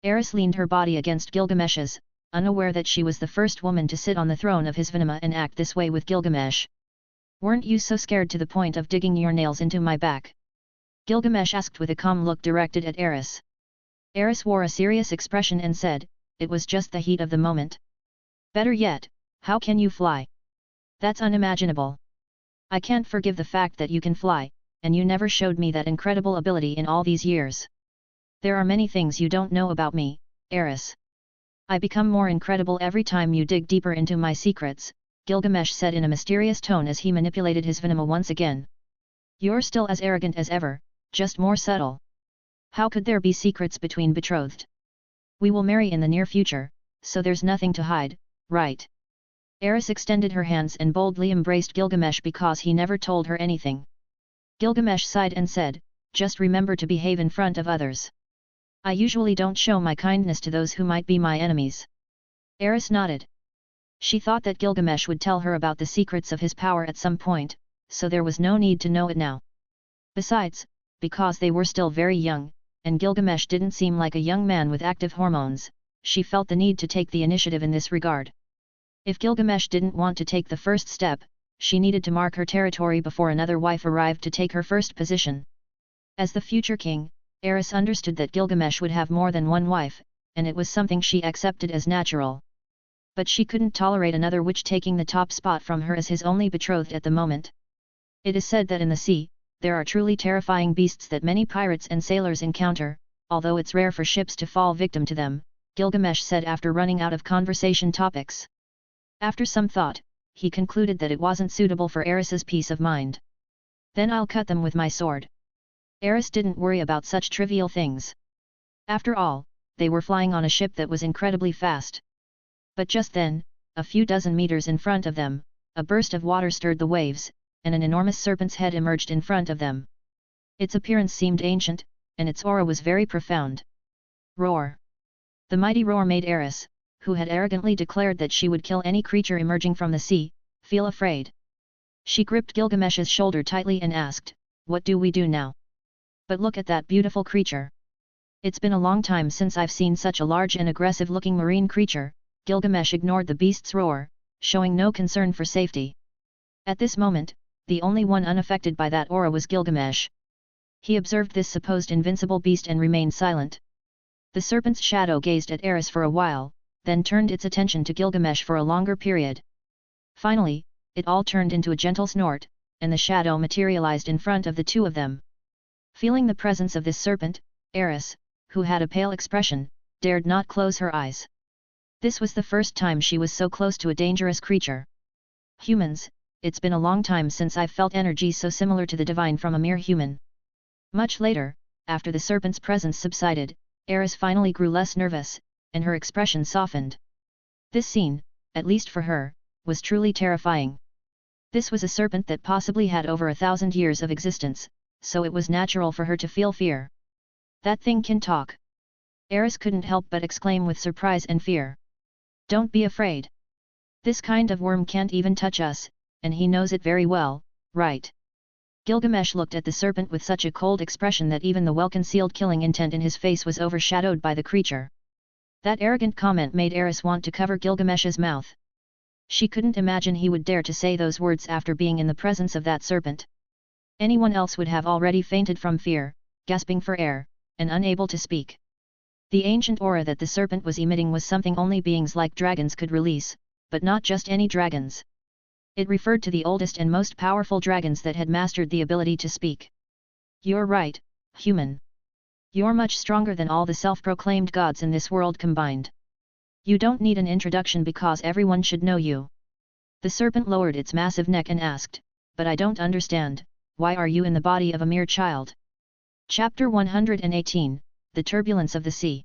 Aris leaned her body against Gilgamesh's, unaware that she was the first woman to sit on the throne of his Vinama and act this way with Gilgamesh. "Weren't you so scared to the point of digging your nails into my back?" Gilgamesh asked with a calm look directed at Aris. Aris wore a serious expression and said, "It was just the heat of the moment." "Better yet, how can you fly? That's unimaginable. I can't forgive the fact that you can fly, and you never showed me that incredible ability in all these years. There are many things you don't know about me, Aris. I become more incredible every time you dig deeper into my secrets," Gilgamesh said in a mysterious tone as he manipulated his Vinama once again. "You're still as arrogant as ever, just more subtle. How could there be secrets between betrothed? We will marry in the near future, so there's nothing to hide, right?" Aris extended her hands and boldly embraced Gilgamesh because he never told her anything. Gilgamesh sighed and said, "Just remember to behave in front of others. I usually don't show my kindness to those who might be my enemies." Aris nodded. She thought that Gilgamesh would tell her about the secrets of his power at some point, so there was no need to know it now. Besides, because they were still very young, and Gilgamesh didn't seem like a young man with active hormones, she felt the need to take the initiative in this regard. If Gilgamesh didn't want to take the first step, she needed to mark her territory before another wife arrived to take her first position. As the future king, Aris understood that Gilgamesh would have more than one wife, and it was something she accepted as natural. But she couldn't tolerate another witch taking the top spot from her as his only betrothed at the moment. It is said that in the sea, there are truly terrifying beasts that many pirates and sailors encounter, although it's rare for ships to fall victim to them, Gilgamesh said after running out of conversation topics. After some thought, he concluded that it wasn't suitable for Aris's peace of mind. "Then I'll cut them with my sword." Aris didn't worry about such trivial things. After all, they were flying on a ship that was incredibly fast. But just then, a few dozen meters in front of them, a burst of water stirred the waves, and an enormous serpent's head emerged in front of them. Its appearance seemed ancient, and its aura was very profound. Roar! The mighty roar made Aris, who had arrogantly declared that she would kill any creature emerging from the sea, feel afraid. She gripped Gilgamesh's shoulder tightly and asked, "What do we do now?" "But look at that beautiful creature. It's been a long time since I've seen such a large and aggressive-looking marine creature." Gilgamesh ignored the beast's roar, showing no concern for safety. At this moment, the only one unaffected by that aura was Gilgamesh. He observed this supposed invincible beast and remained silent. The serpent's shadow gazed at Aris for a while, then turned its attention to Gilgamesh for a longer period. Finally, it all turned into a gentle snort, and the shadow materialized in front of the two of them. Feeling the presence of this serpent, Aris, who had a pale expression, dared not close her eyes. This was the first time she was so close to a dangerous creature. "Humans, it's been a long time since I've felt energy so similar to the divine from a mere human." Much later, after the serpent's presence subsided, Aris finally grew less nervous, and her expression softened. This scene, at least for her, was truly terrifying. This was a serpent that possibly had over 1,000 years of existence, so it was natural for her to feel fear. "That thing can talk!" Aris couldn't help but exclaim with surprise and fear. "Don't be afraid. This kind of worm can't even touch us, and he knows it very well, right?" Gilgamesh looked at the serpent with such a cold expression that even the well-concealed killing intent in his face was overshadowed by the creature. That arrogant comment made Aris want to cover Gilgamesh's mouth. She couldn't imagine he would dare to say those words after being in the presence of that serpent. Anyone else would have already fainted from fear, gasping for air, and unable to speak. The ancient aura that the serpent was emitting was something only beings like dragons could release, but not just any dragons. It referred to the oldest and most powerful dragons that had mastered the ability to speak. You're right, human. You're much stronger than all the self-proclaimed gods in this world combined. You don't need an introduction because everyone should know you. The serpent lowered its massive neck and asked, but I don't understand, why are you in the body of a mere child? Chapter 118, The Turbulence of the Sea.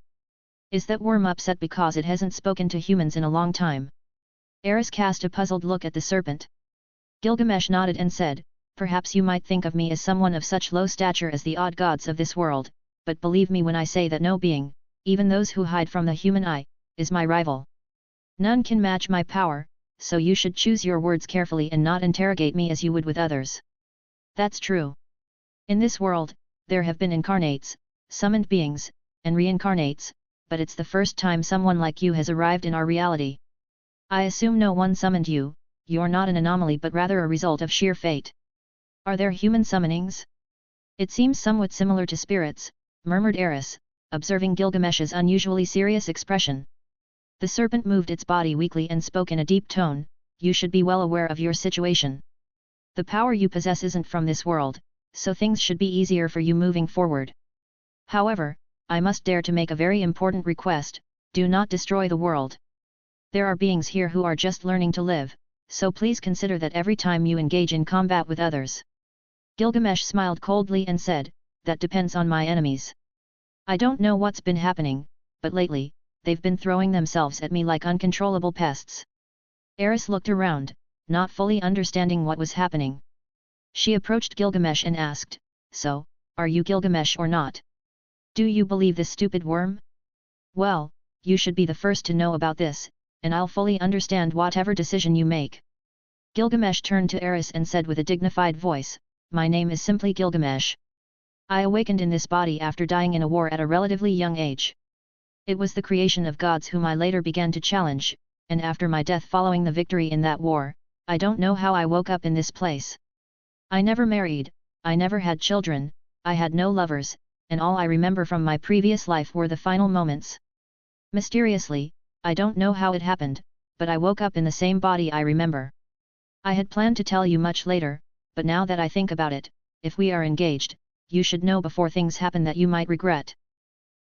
Is that worm upset because it hasn't spoken to humans in a long time? Aris cast a puzzled look at the serpent. Gilgamesh nodded and said, perhaps you might think of me as someone of such low stature as the odd gods of this world, but believe me when I say that no being, even those who hide from the human eye, is my rival. None can match my power, so you should choose your words carefully and not interrogate me as you would with others. That's true. In this world, there have been incarnates, summoned beings, and reincarnates, but it's the first time someone like you has arrived in our reality. I assume no one summoned you, you're not an anomaly but rather a result of sheer fate. Are there human summonings? It seems somewhat similar to spirits, murmured Aris, observing Gilgamesh's unusually serious expression. The serpent moved its body weakly and spoke in a deep tone, you should be well aware of your situation. The power you possess isn't from this world, so things should be easier for you moving forward. However, I must dare to make a very important request, do not destroy the world. There are beings here who are just learning to live, so please consider that every time you engage in combat with others. Gilgamesh smiled coldly and said, that depends on my enemies. I don't know what's been happening, but lately, they've been throwing themselves at me like uncontrollable pests. Aris looked around, not fully understanding what was happening. She approached Gilgamesh and asked, so, are you Gilgamesh or not? Do you believe this stupid worm? Well, you should be the first to know about this, and I'll fully understand whatever decision you make. Gilgamesh turned to Aris and said with a dignified voice, my name is simply Gilgamesh. I awakened in this body after dying in a war at a relatively young age. It was the creation of gods whom I later began to challenge, and after my death following the victory in that war, I don't know how I woke up in this place. I never married, I never had children, I had no lovers, and all I remember from my previous life were the final moments. Mysteriously, I don't know how it happened, but I woke up in the same body I remember. I had planned to tell you much later, but now that I think about it, if we are engaged, you should know before things happen that you might regret.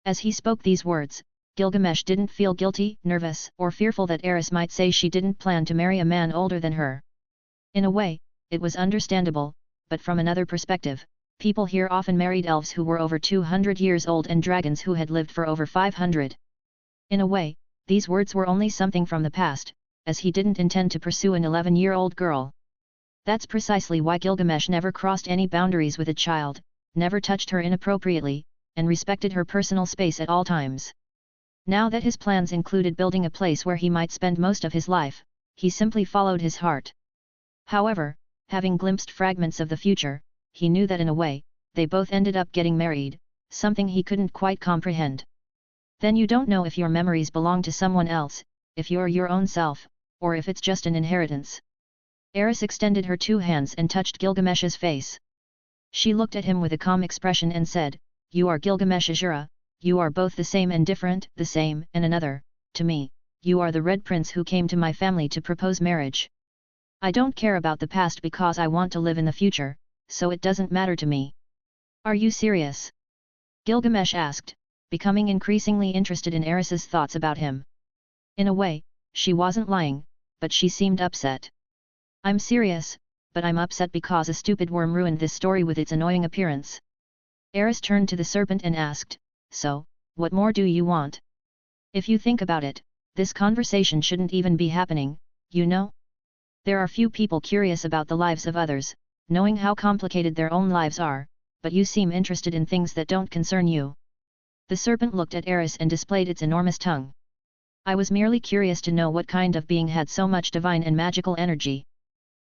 As he spoke these words, Gilgamesh didn't feel guilty, nervous, or fearful that Aris might say she didn't plan to marry a man older than her. In a way, it was understandable, but from another perspective, people here often married elves who were over 200 years old and dragons who had lived for over 500. In a way, these words were only something from the past, as he didn't intend to pursue an 11-year-old girl. That's precisely why Gilgamesh never crossed any boundaries with a child, never touched her inappropriately, and respected her personal space at all times. Now that his plans included building a place where he might spend most of his life, he simply followed his heart. However, having glimpsed fragments of the future, he knew that in a way, they both ended up getting married, something he couldn't quite comprehend. Then you don't know if your memories belong to someone else, if you're your own self, or if it's just an inheritance. Aris extended her two hands and touched Gilgamesh's face. She looked at him with a calm expression and said, you are Gilgamesh Azura, you are both the same and different, the same and another, to me, you are the Red Prince who came to my family to propose marriage. I don't care about the past because I want to live in the future, so it doesn't matter to me. Are you serious? Gilgamesh asked, becoming increasingly interested in Aris's thoughts about him. In a way, she wasn't lying, but she seemed upset. I'm serious, but I'm upset because a stupid worm ruined this story with its annoying appearance. Aris turned to the serpent and asked, so, what more do you want? If you think about it, this conversation shouldn't even be happening, you know? There are few people curious about the lives of others, knowing how complicated their own lives are, but you seem interested in things that don't concern you. The serpent looked at Aris and displayed its enormous tongue. I was merely curious to know what kind of being had so much divine and magical energy.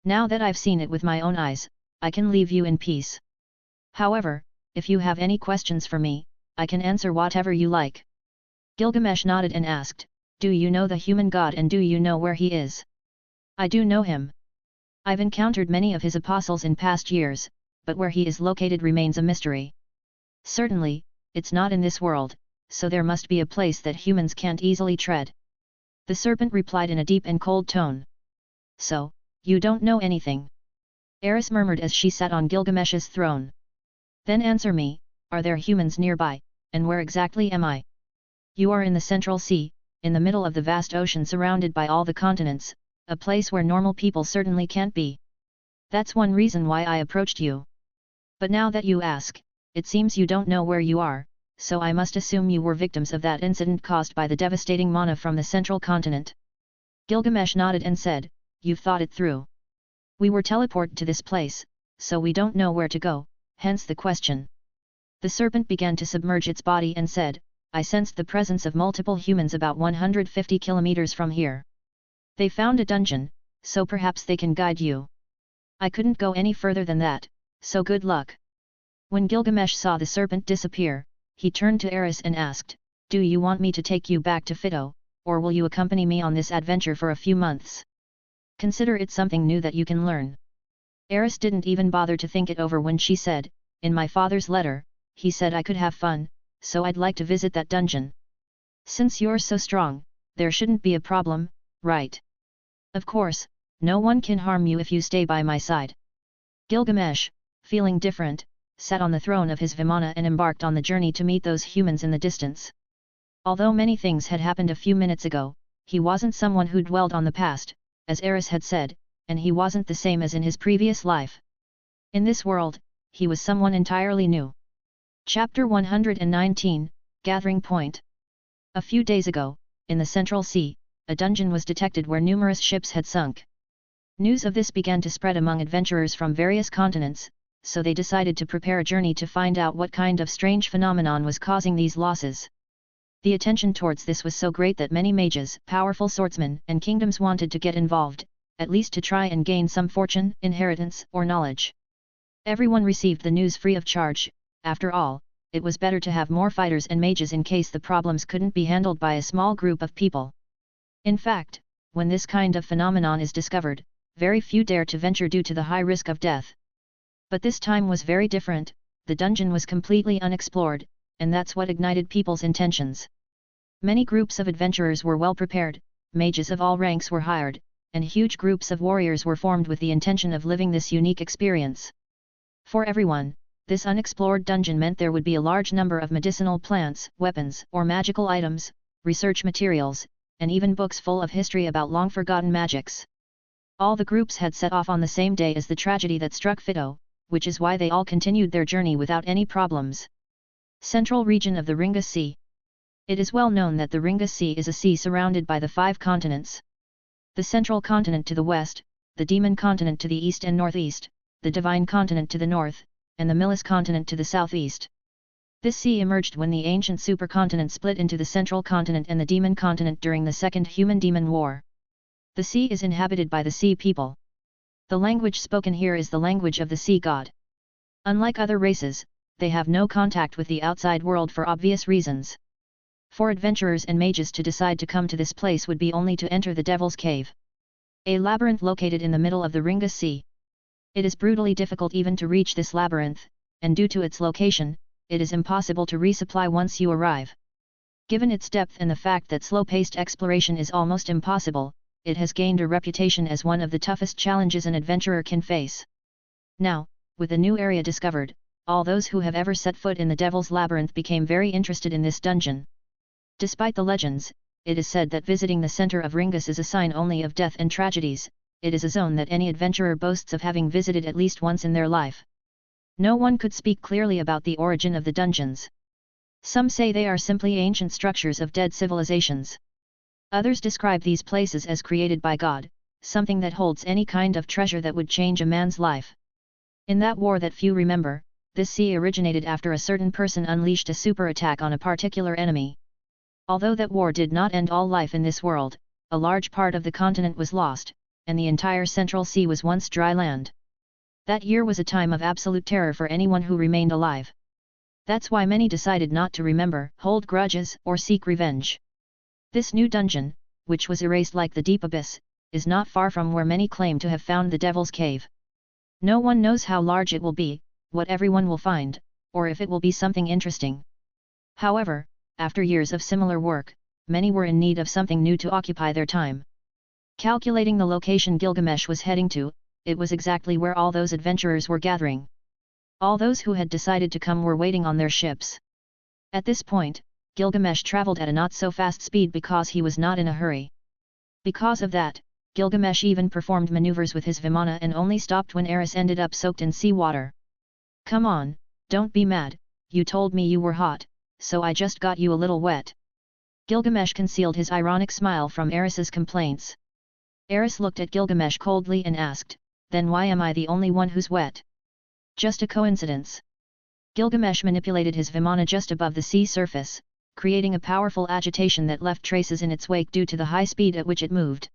Now that I've seen it with my own eyes, I can leave you in peace. However, if you have any questions for me, I can answer whatever you like." Gilgamesh nodded and asked, "Do you know the human god and do you know where he is?" "I do know him. I've encountered many of his apostles in past years, but where he is located remains a mystery." "Certainly, it's not in this world, so there must be a place that humans can't easily tread." The serpent replied in a deep and cold tone. "So, you don't know anything?" Aris murmured as she sat on Gilgamesh's throne. "Then answer me, are there humans nearby, and where exactly am I?" "You are in the Central Sea, in the middle of the vast ocean surrounded by all the continents, a place where normal people certainly can't be. That's one reason why I approached you. But now that you ask, it seems you don't know where you are, so I must assume you were victims of that incident caused by the devastating mana from the central continent." Gilgamesh nodded and said, "You've thought it through. We were teleported to this place, so we don't know where to go, hence the question." The serpent began to submerge its body and said, "I sensed the presence of multiple humans about 150 kilometers from here. They found a dungeon, so perhaps they can guide you. I couldn't go any further than that, so good luck." When Gilgamesh saw the serpent disappear, he turned to Aris and asked, "Do you want me to take you back to Ctto, or will you accompany me on this adventure for a few months? Consider it something new that you can learn." Aris didn't even bother to think it over when she said, "In my father's letter, he said I could have fun, so I'd like to visit that dungeon. Since you're so strong, there shouldn't be a problem, right? Of course, no one can harm you if you stay by my side." Gilgamesh, feeling different, sat on the throne of his Vimana and embarked on the journey to meet those humans in the distance. Although many things had happened a few minutes ago, he wasn't someone who dwelled on the past, as Aris had said, and he wasn't the same as in his previous life. In this world, he was someone entirely new. Chapter 119, Gathering Point. A few days ago, in the Central Sea, a dungeon was detected where numerous ships had sunk. News of this began to spread among adventurers from various continents, so they decided to prepare a journey to find out what kind of strange phenomenon was causing these losses. The attention towards this was so great that many mages, powerful swordsmen, and kingdoms wanted to get involved, at least to try and gain some fortune, inheritance, or knowledge. Everyone received the news free of charge. After all, it was better to have more fighters and mages in case the problems couldn't be handled by a small group of people. In fact, when this kind of phenomenon is discovered, very few dare to venture due to the high risk of death. But this time was very different. The dungeon was completely unexplored, and that's what ignited people's intentions. Many groups of adventurers were well prepared, mages of all ranks were hired, and huge groups of warriors were formed with the intention of living this unique experience. For everyone, this unexplored dungeon meant there would be a large number of medicinal plants, weapons, or magical items, research materials, and even books full of history about long-forgotten magics. All the groups had set off on the same day as the tragedy that struck Ctto, which is why they all continued their journey without any problems. Central region of the Ringa Sea. It is well known that the Ringa Sea is a sea surrounded by the 5 continents. The central continent to the west, the demon continent to the east and northeast, the divine continent to the north, and the Milis continent to the southeast. This sea emerged when the ancient supercontinent split into the central continent and the demon continent during the Second Human-Demon War. The sea is inhabited by the sea people. The language spoken here is the language of the sea god. Unlike other races, they have no contact with the outside world for obvious reasons. For adventurers and mages to decide to come to this place would be only to enter the Devil's Cave, a labyrinth located in the middle of the Ringa Sea. It is brutally difficult even to reach this labyrinth, and due to its location, it is impossible to resupply once you arrive. Given its depth and the fact that slow-paced exploration is almost impossible, it has gained a reputation as one of the toughest challenges an adventurer can face. Now, with a new area discovered, all those who have ever set foot in the Devil's Labyrinth became very interested in this dungeon. Despite the legends, it is said that visiting the center of Ringus is a sign only of death and tragedies. It is a zone that any adventurer boasts of having visited at least once in their life. No one could speak clearly about the origin of the dungeons. Some say they are simply ancient structures of dead civilizations. Others describe these places as created by God, something that holds any kind of treasure that would change a man's life. In that war that few remember, this sea originated after a certain person unleashed a super attack on a particular enemy. Although that war did not end all life in this world, a large part of the continent was lost, and the entire Central Sea was once dry land. That year was a time of absolute terror for anyone who remained alive. That's why many decided not to remember, hold grudges, or seek revenge. This new dungeon, which was erased like the deep abyss, is not far from where many claim to have found the Devil's Cave. No one knows how large it will be, what everyone will find, or if it will be something interesting. However, after years of similar work, many were in need of something new to occupy their time. Calculating the location Gilgamesh was heading to, it was exactly where all those adventurers were gathering. All those who had decided to come were waiting on their ships. At this point, Gilgamesh traveled at a not-so-fast speed because he was not in a hurry. Because of that, Gilgamesh even performed maneuvers with his Vimana and only stopped when Aris ended up soaked in seawater. Come on, don't be mad, you told me you were hot, so I just got you a little wet. Gilgamesh concealed his ironic smile from Aris's complaints. Aris looked at Gilgamesh coldly and asked, then why am I the only one who's wet? Just a coincidence. Gilgamesh manipulated his Vimana just above the sea surface, creating a powerful agitation that left traces in its wake due to the high speed at which it moved.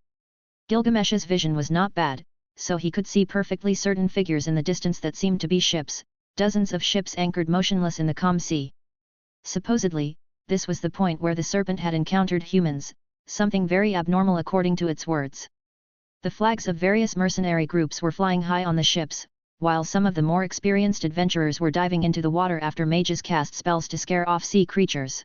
Gilgamesh's vision was not bad, so he could see perfectly certain figures in the distance that seemed to be ships, dozens of ships anchored motionless in the calm sea. Supposedly, this was the point where the serpent had encountered humans, something very abnormal according to its words. The flags of various mercenary groups were flying high on the ships, while some of the more experienced adventurers were diving into the water after mages cast spells to scare off sea creatures.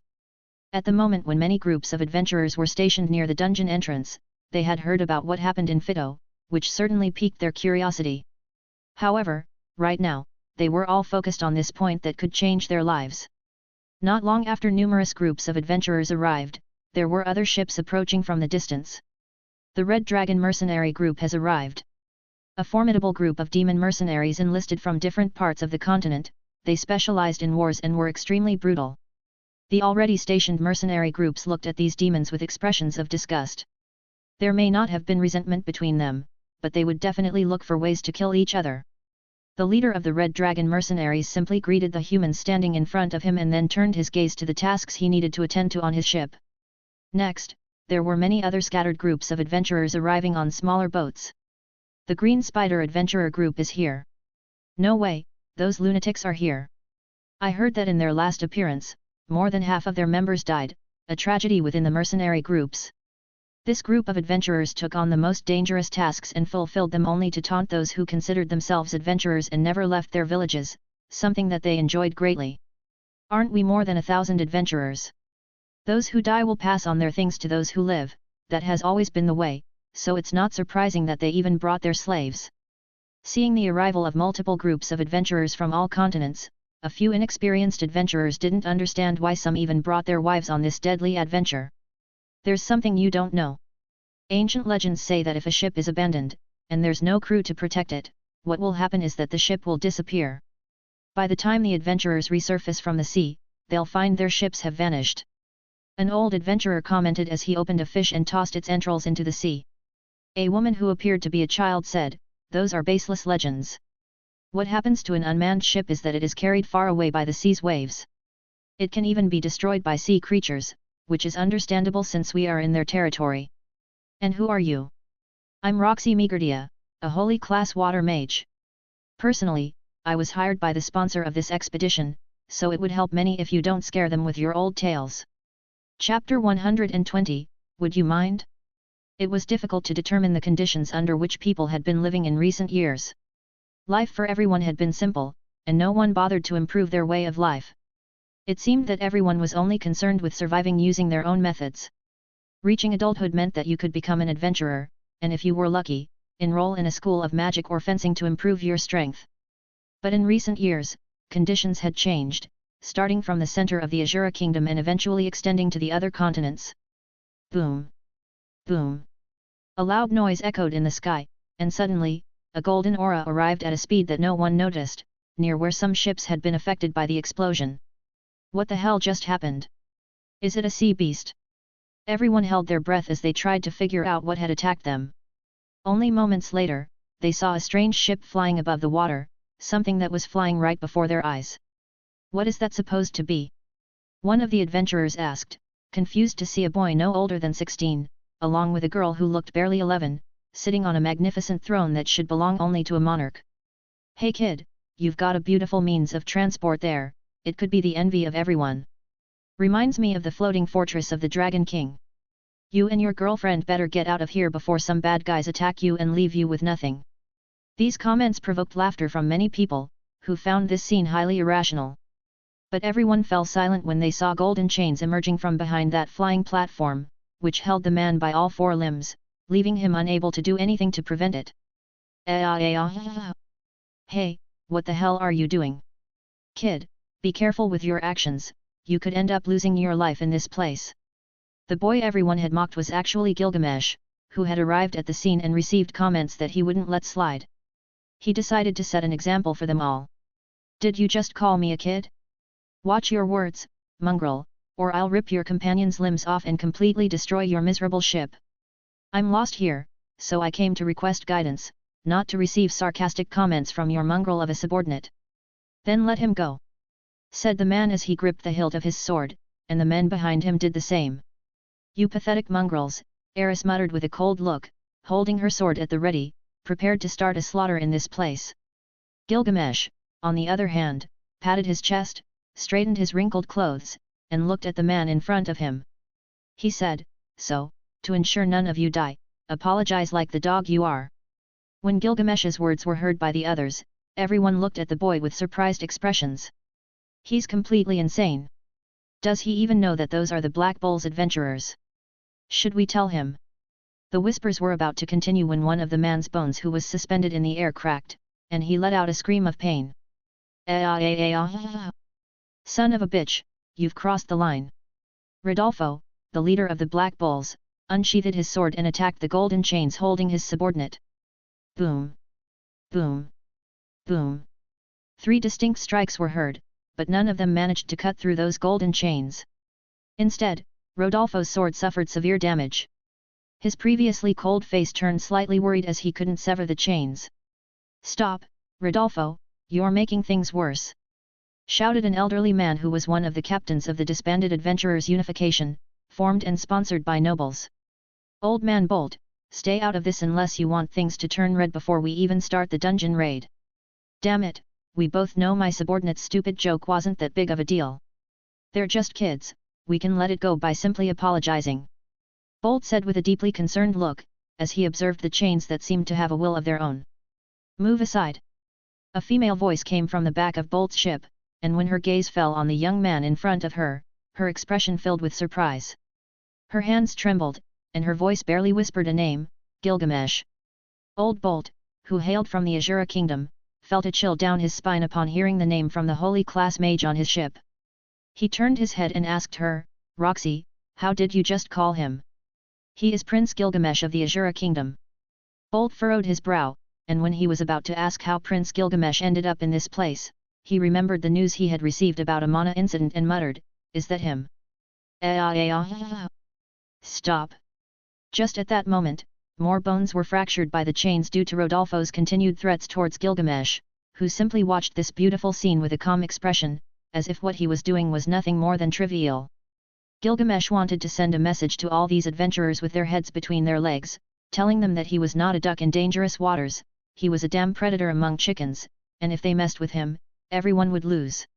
At the moment when many groups of adventurers were stationed near the dungeon entrance, they had heard about what happened in Ctto, which certainly piqued their curiosity. However, right now, they were all focused on this point that could change their lives. Not long after numerous groups of adventurers arrived, there were other ships approaching from the distance. The Red Dragon mercenary group has arrived. A formidable group of demon mercenaries enlisted from different parts of the continent, they specialized in wars and were extremely brutal. The already stationed mercenary groups looked at these demons with expressions of disgust. There may not have been resentment between them, but they would definitely look for ways to kill each other. The leader of the Red Dragon mercenaries simply greeted the humans standing in front of him and then turned his gaze to the tasks he needed to attend to on his ship. Next, there were many other scattered groups of adventurers arriving on smaller boats. The Green Spider adventurer group is here. No way, those lunatics are here. I heard that in their last appearance, more than half of their members died, a tragedy within the mercenary groups. This group of adventurers took on the most dangerous tasks and fulfilled them only to taunt those who considered themselves adventurers and never left their villages, something that they enjoyed greatly. Aren't we more than 1,000 adventurers? Those who die will pass on their things to those who live, that has always been the way, so it's not surprising that they even brought their slaves. Seeing the arrival of multiple groups of adventurers from all continents, a few inexperienced adventurers didn't understand why some even brought their wives on this deadly adventure. There's something you don't know. Ancient legends say that if a ship is abandoned, and there's no crew to protect it, what will happen is that the ship will disappear. By the time the adventurers resurface from the sea, they'll find their ships have vanished. An old adventurer commented as he opened a fish and tossed its entrails into the sea. A woman who appeared to be a child said, "Those are baseless legends. What happens to an unmanned ship is that it is carried far away by the sea's waves. It can even be destroyed by sea creatures, which is understandable since we are in their territory." And who are you? I'm Roxy Megardia, a holy class water mage. Personally, I was hired by the sponsor of this expedition, so it would help many if you don't scare them with your old tales. Chapter 120, Would you mind? It was difficult to determine the conditions under which people had been living in recent years. Life for everyone had been simple, and no one bothered to improve their way of life. It seemed that everyone was only concerned with surviving using their own methods. Reaching adulthood meant that you could become an adventurer, and if you were lucky, enroll in a school of magic or fencing to improve your strength. But in recent years, conditions had changed, starting from the center of the Azura Kingdom and eventually extending to the other continents. Boom! Boom! A loud noise echoed in the sky, and suddenly, a golden aura arrived at a speed that no one noticed, near where some ships had been affected by the explosion. What the hell just happened? Is it a sea beast? Everyone held their breath as they tried to figure out what had attacked them. Only moments later, they saw a strange ship flying above the water, something that was flying right before their eyes. What is that supposed to be? One of the adventurers asked, confused to see a boy no older than 16, along with a girl who looked barely 11, sitting on a magnificent throne that should belong only to a monarch. Hey kid, you've got a beautiful means of transport there, it could be the envy of everyone. Reminds me of the floating fortress of the Dragon King. You and your girlfriend better get out of here before some bad guys attack you and leave you with nothing. These comments provoked laughter from many people, who found this scene highly irrational. But everyone fell silent when they saw golden chains emerging from behind that flying platform, which held the man by all four limbs, leaving him unable to do anything to prevent it. Hey, what the hell are you doing? Kid, be careful with your actions, you could end up losing your life in this place. The boy everyone had mocked was actually Gilgamesh, who had arrived at the scene and received comments that he wouldn't let slide. He decided to set an example for them all. Did you just call me a kid? Watch your words, mongrel, or I'll rip your companion's limbs off and completely destroy your miserable ship. I'm lost here, so I came to request guidance, not to receive sarcastic comments from your mongrel of a subordinate. Then let him go, said the man as he gripped the hilt of his sword, and the men behind him did the same. You pathetic mongrels, Aris muttered with a cold look, holding her sword at the ready, prepared to start a slaughter in this place. Gilgamesh, on the other hand, patted his chest, straightened his wrinkled clothes, and looked at the man in front of him. He said, so, to ensure none of you die, apologize like the dog you are. When Gilgamesh's words were heard by the others, everyone looked at the boy with surprised expressions. He's completely insane. Does he even know that those are the Black Bull's adventurers? Should we tell him? The whispers were about to continue when one of the man's bones who was suspended in the air cracked, and he let out a scream of pain. Son of a bitch, you've crossed the line. Rodolfo, the leader of the Black Bulls, unsheathed his sword and attacked the golden chains holding his subordinate. Boom! Boom! Boom! 3 distinct strikes were heard, but none of them managed to cut through those golden chains. Instead, Rodolfo's sword suffered severe damage. His previously cold face turned slightly worried as he couldn't sever the chains. Stop, Rodolfo, you're making things worse! Shouted an elderly man who was one of the captains of the disbanded Adventurers Unification, formed and sponsored by nobles. Old Man Bolt, stay out of this unless you want things to turn red before we even start the dungeon raid. Damn it, we both know my subordinate's stupid joke wasn't that big of a deal. They're just kids, we can let it go by simply apologizing. Bolt said with a deeply concerned look, as he observed the chains that seemed to have a will of their own. Move aside. A female voice came from the back of Bolt's ship, and when her gaze fell on the young man in front of her, her expression filled with surprise. Her hands trembled, and her voice barely whispered a name, Gilgamesh. Old Bolt, who hailed from the Azura Kingdom, felt a chill down his spine upon hearing the name from the holy class mage on his ship. He turned his head and asked her, Roxy, how did you just call him? He is Prince Gilgamesh of the Azura Kingdom. Bolt furrowed his brow, and when he was about to ask how Prince Gilgamesh ended up in this place, he remembered the news he had received about a mana incident and muttered, is that him? Stop! Just at that moment, more bones were fractured by the chains due to Rodolfo's continued threats towards Gilgamesh, who simply watched this beautiful scene with a calm expression, as if what he was doing was nothing more than trivial. Gilgamesh wanted to send a message to all these adventurers with their heads between their legs, telling them that he was not a duck in dangerous waters, he was a damn predator among chickens, and if they messed with him, everyone would lose.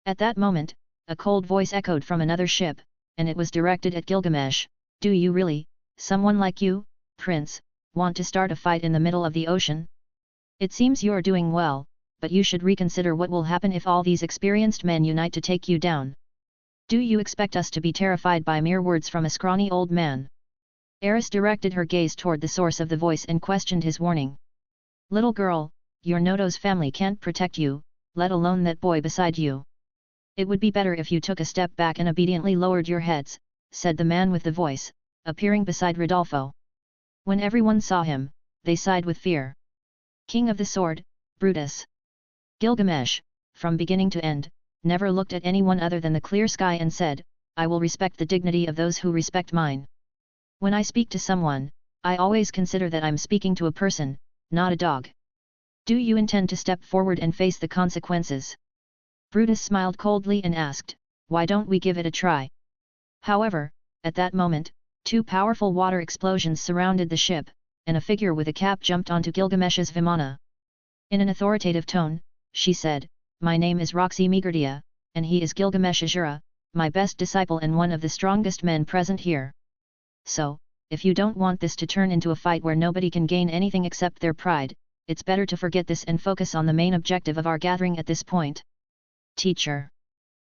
At that moment, a cold voice echoed from another ship, and it was directed at Gilgamesh. Do you really, someone like you, Prince, want to start a fight in the middle of the ocean? It seems you're doing well, but you should reconsider what will happen if all these experienced men unite to take you down. Do you expect us to be terrified by mere words from a scrawny old man? Aris directed her gaze toward the source of the voice and questioned his warning. Little girl, your Noto's family can't protect you, let alone that boy beside you. It would be better if you took a step back and obediently lowered your heads, said the man with the voice, appearing beside Rodolfo. When everyone saw him, they sighed with fear. King of the Sword, Brutus. Gilgamesh, from beginning to end, never looked at anyone other than the clear sky and said, I will respect the dignity of those who respect mine. When I speak to someone, I always consider that I'm speaking to a person, not a dog. Do you intend to step forward and face the consequences? Brutus smiled coldly and asked, why don't we give it a try? However, at that moment, 2 powerful water explosions surrounded the ship, and a figure with a cap jumped onto Gilgamesh's Vimana. In an authoritative tone, she said, "My name is Roxy Megardia, and he is Gilgamesh Azura, my best disciple and one of the strongest men present here. So, if you don't want this to turn into a fight where nobody can gain anything except their pride, it's better to forget this and focus on the main objective of our gathering at this point." Teacher.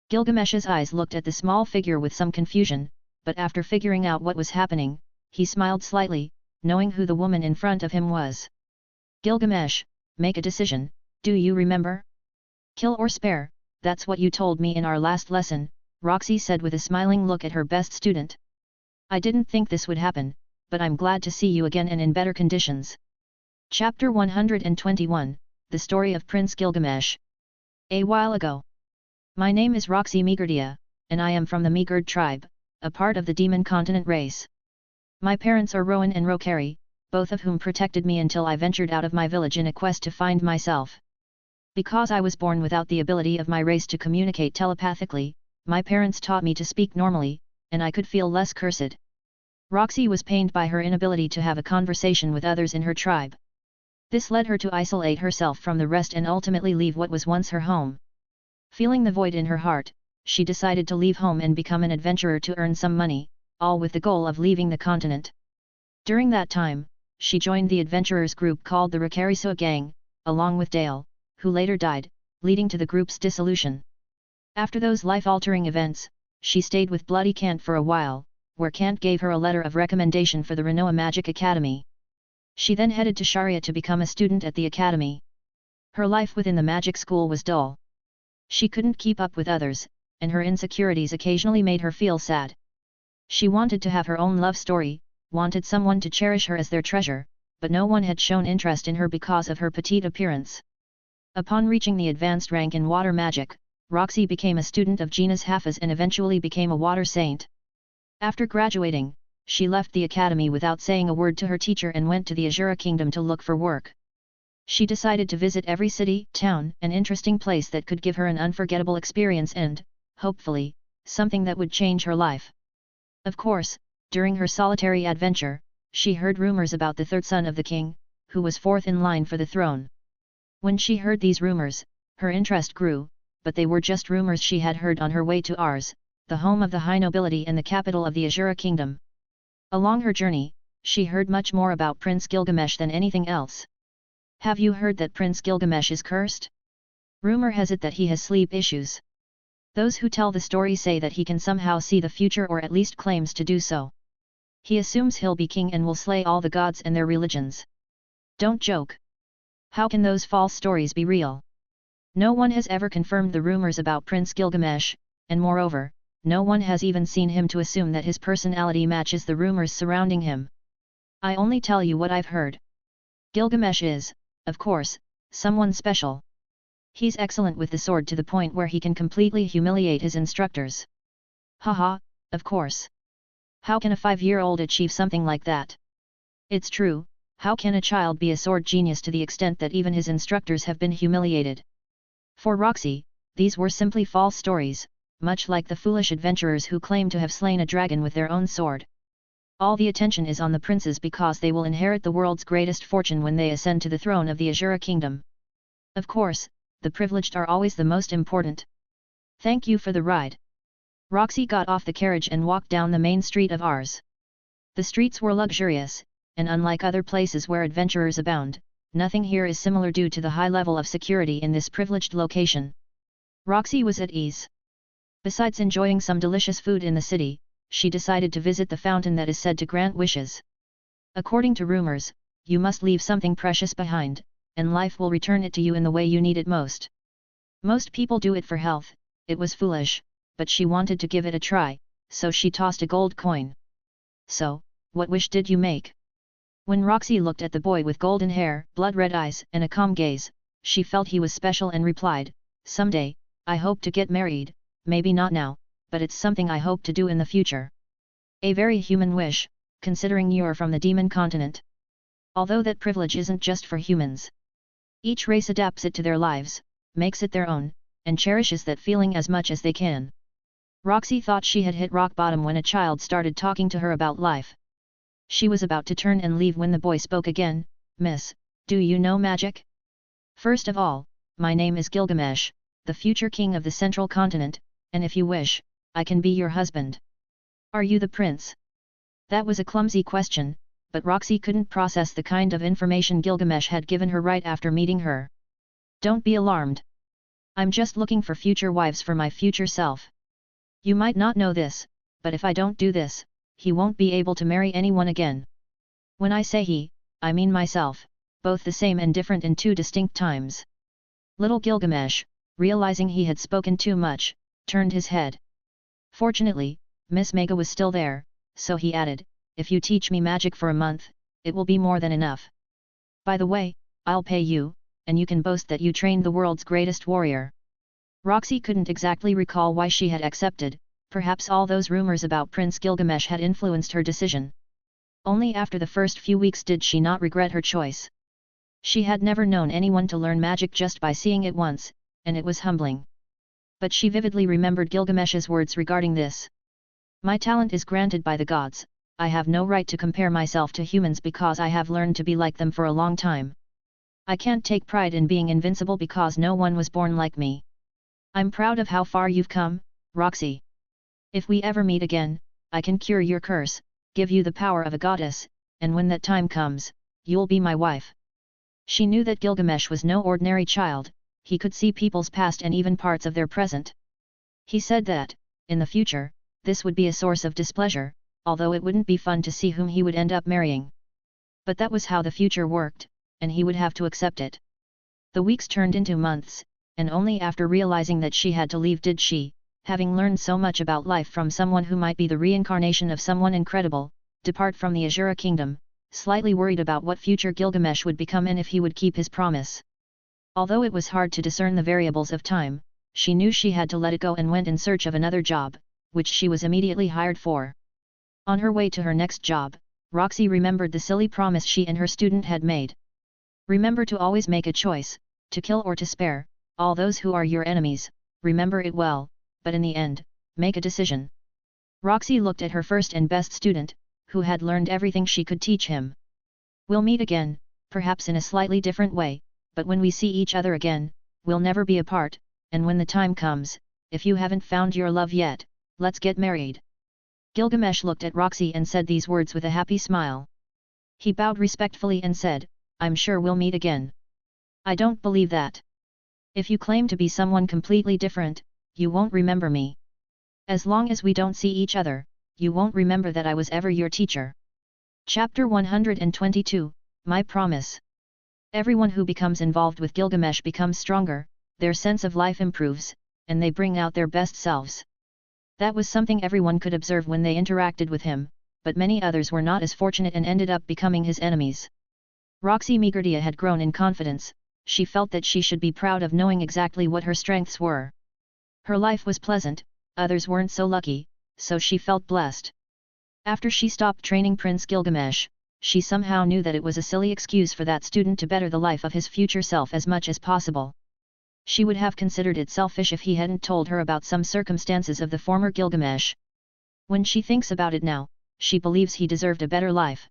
Gilgamesh's eyes looked at the small figure with some confusion, but after figuring out what was happening, he smiled slightly, knowing who the woman in front of him was. "Gilgamesh, make a decision, do you remember? Kill or spare, that's what you told me in our last lesson," Roxy said with a smiling look at her best student. "I didn't think this would happen, but I'm glad to see you again and in better conditions." Chapter 121, The Story of Prince Gilgamesh. A while ago. My name is Roxy Megardia, and I am from the Megard tribe, a part of the demon continent race. My parents are Rowan and Rokari, both of whom protected me until I ventured out of my village in a quest to find myself. Because I was born without the ability of my race to communicate telepathically, my parents taught me to speak normally, and I could feel less cursed. Roxy was pained by her inability to have a conversation with others in her tribe. This led her to isolate herself from the rest and ultimately leave what was once her home. Feeling the void in her heart, she decided to leave home and become an adventurer to earn some money, all with the goal of leaving the continent. During that time, she joined the adventurers group called the Rokarisoa Gang, along with Dale, who later died, leading to the group's dissolution. After those life-altering events, she stayed with Bloody Kant for a while, where Kant gave her a letter of recommendation for the Renoa Magic Academy. She then headed to Sharia to become a student at the academy. Her life within the magic school was dull. She couldn't keep up with others, and her insecurities occasionally made her feel sad. She wanted to have her own love story, wanted someone to cherish her as their treasure, but no one had shown interest in her because of her petite appearance. Upon reaching the advanced rank in water magic, Roxy became a student of Gina's Hafiz and eventually became a water saint. After graduating, she left the academy without saying a word to her teacher and went to the Azura Kingdom to look for work. She decided to visit every city, town, and interesting place that could give her an unforgettable experience and, hopefully, something that would change her life. Of course, during her solitary adventure, she heard rumors about the third son of the king, who was fourth in line for the throne. When she heard these rumors, her interest grew, but they were just rumors she had heard on her way to Aris, the home of the high nobility and the capital of the Azura Kingdom. Along her journey, she heard much more about Prince Gilgamesh than anything else. "Have you heard that Prince Gilgamesh is cursed? Rumor has it that he has sleep issues. Those who tell the story say that he can somehow see the future or at least claims to do so. He assumes he'll be king and will slay all the gods and their religions. Don't joke. How can those false stories be real? No one has ever confirmed the rumors about Prince Gilgamesh, and moreover, no one has even seen him to assume that his personality matches the rumors surrounding him. I only tell you what I've heard. Gilgamesh is, of course, someone special. He's excellent with the sword to the point where he can completely humiliate his instructors." "Haha, of course. How can a 5-year-old achieve something like that? It's true, how can a child be a sword genius to the extent that even his instructors have been humiliated?" For Roxy, these were simply false stories, much like the foolish adventurers who claim to have slain a dragon with their own sword. All the attention is on the princes because they will inherit the world's greatest fortune when they ascend to the throne of the Azura Kingdom. Of course, the privileged are always the most important. Thank you for the ride. Roxy got off the carriage and walked down the main street of Aris. The streets were luxurious, and unlike other places where adventurers abound, nothing here is similar due to the high level of security in this privileged location. Roxy was at ease. Besides enjoying some delicious food in the city, she decided to visit the fountain that is said to grant wishes. According to rumors, you must leave something precious behind, and life will return it to you in the way you need it most. Most people do it for health. It was foolish, but she wanted to give it a try, so she tossed a gold coin. "So, what wish did you make?" When Roxy looked at the boy with golden hair, blood-red eyes, and a calm gaze, she felt he was special and replied, "Someday, I hope to get married, maybe not now, but it's something I hope to do in the future." A very human wish, considering you're from the demon continent. Although that privilege isn't just for humans. Each race adapts it to their lives, makes it their own, and cherishes that feeling as much as they can. Roxy thought she had hit rock bottom when a child started talking to her about life. She was about to turn and leave when the boy spoke again, "Miss, do you know magic?" First of all, my name is Gilgamesh, the future king of the central continent, and if you wish, I can be your husband. Are you the prince? That was a clumsy question, but Roxy couldn't process the kind of information Gilgamesh had given her right after meeting her. Don't be alarmed. I'm just looking for future wives for my future self. You might not know this, but if I don't do this, he won't be able to marry anyone again. When I say he, I mean myself, both the same and different in two distinct times. Little Gilgamesh, realizing he had spoken too much, turned his head. Fortunately, Miss Mega was still there, so he added, if you teach me magic for a month, it will be more than enough. By the way, I'll pay you, and you can boast that you trained the world's greatest warrior. Roxy couldn't exactly recall why she had accepted, perhaps all those rumors about Prince Gilgamesh had influenced her decision. Only after the first few weeks did she not regret her choice. She had never known anyone to learn magic just by seeing it once, and it was humbling. But she vividly remembered Gilgamesh's words regarding this. My talent is granted by the gods, I have no right to compare myself to humans because I have learned to be like them for a long time. I can't take pride in being invincible because no one was born like me. I'm proud of how far you've come, Roxy. If we ever meet again, I can cure your curse, give you the power of a goddess, and when that time comes, you'll be my wife. She knew that Gilgamesh was no ordinary child, he could see people's past and even parts of their present. He said that, in the future, this would be a source of displeasure, although it wouldn't be fun to see whom he would end up marrying. But that was how the future worked, and he would have to accept it. The weeks turned into months, and only after realizing that she had to leave did she, having learned so much about life from someone who might be the reincarnation of someone incredible, depart from the Azura kingdom, slightly worried about what future Gilgamesh would become and if he would keep his promise. Although it was hard to discern the variables of time, she knew she had to let it go and went in search of another job, which she was immediately hired for. On her way to her next job, Roxy remembered the silly promise she and her student had made. Remember to always make a choice, to kill or to spare, all those who are your enemies, remember it well, but in the end, make a decision. Roxy looked at her first and best student, who had learned everything she could teach him. We'll meet again, perhaps in a slightly different way, but when we see each other again, we'll never be apart, and when the time comes, if you haven't found your love yet, let's get married. Gilgamesh looked at Roxy and said these words with a happy smile. He bowed respectfully and said, I'm sure we'll meet again. I don't believe that. If you claim to be someone completely different, you won't remember me. As long as we don't see each other, you won't remember that I was ever your teacher. Chapter 122, My Promise. Everyone who becomes involved with Gilgamesh becomes stronger, their sense of life improves, and they bring out their best selves. That was something everyone could observe when they interacted with him, but many others were not as fortunate and ended up becoming his enemies. Roxy Megardia had grown in confidence, she felt that she should be proud of knowing exactly what her strengths were. Her life was pleasant, others weren't so lucky, so she felt blessed. After she stopped training Prince Gilgamesh, she somehow knew that it was a silly excuse for that student to better the life of his future self as much as possible. She would have considered it selfish if he hadn't told her about some circumstances of the former Gilgamesh. When she thinks about it now, she believes he deserved a better life.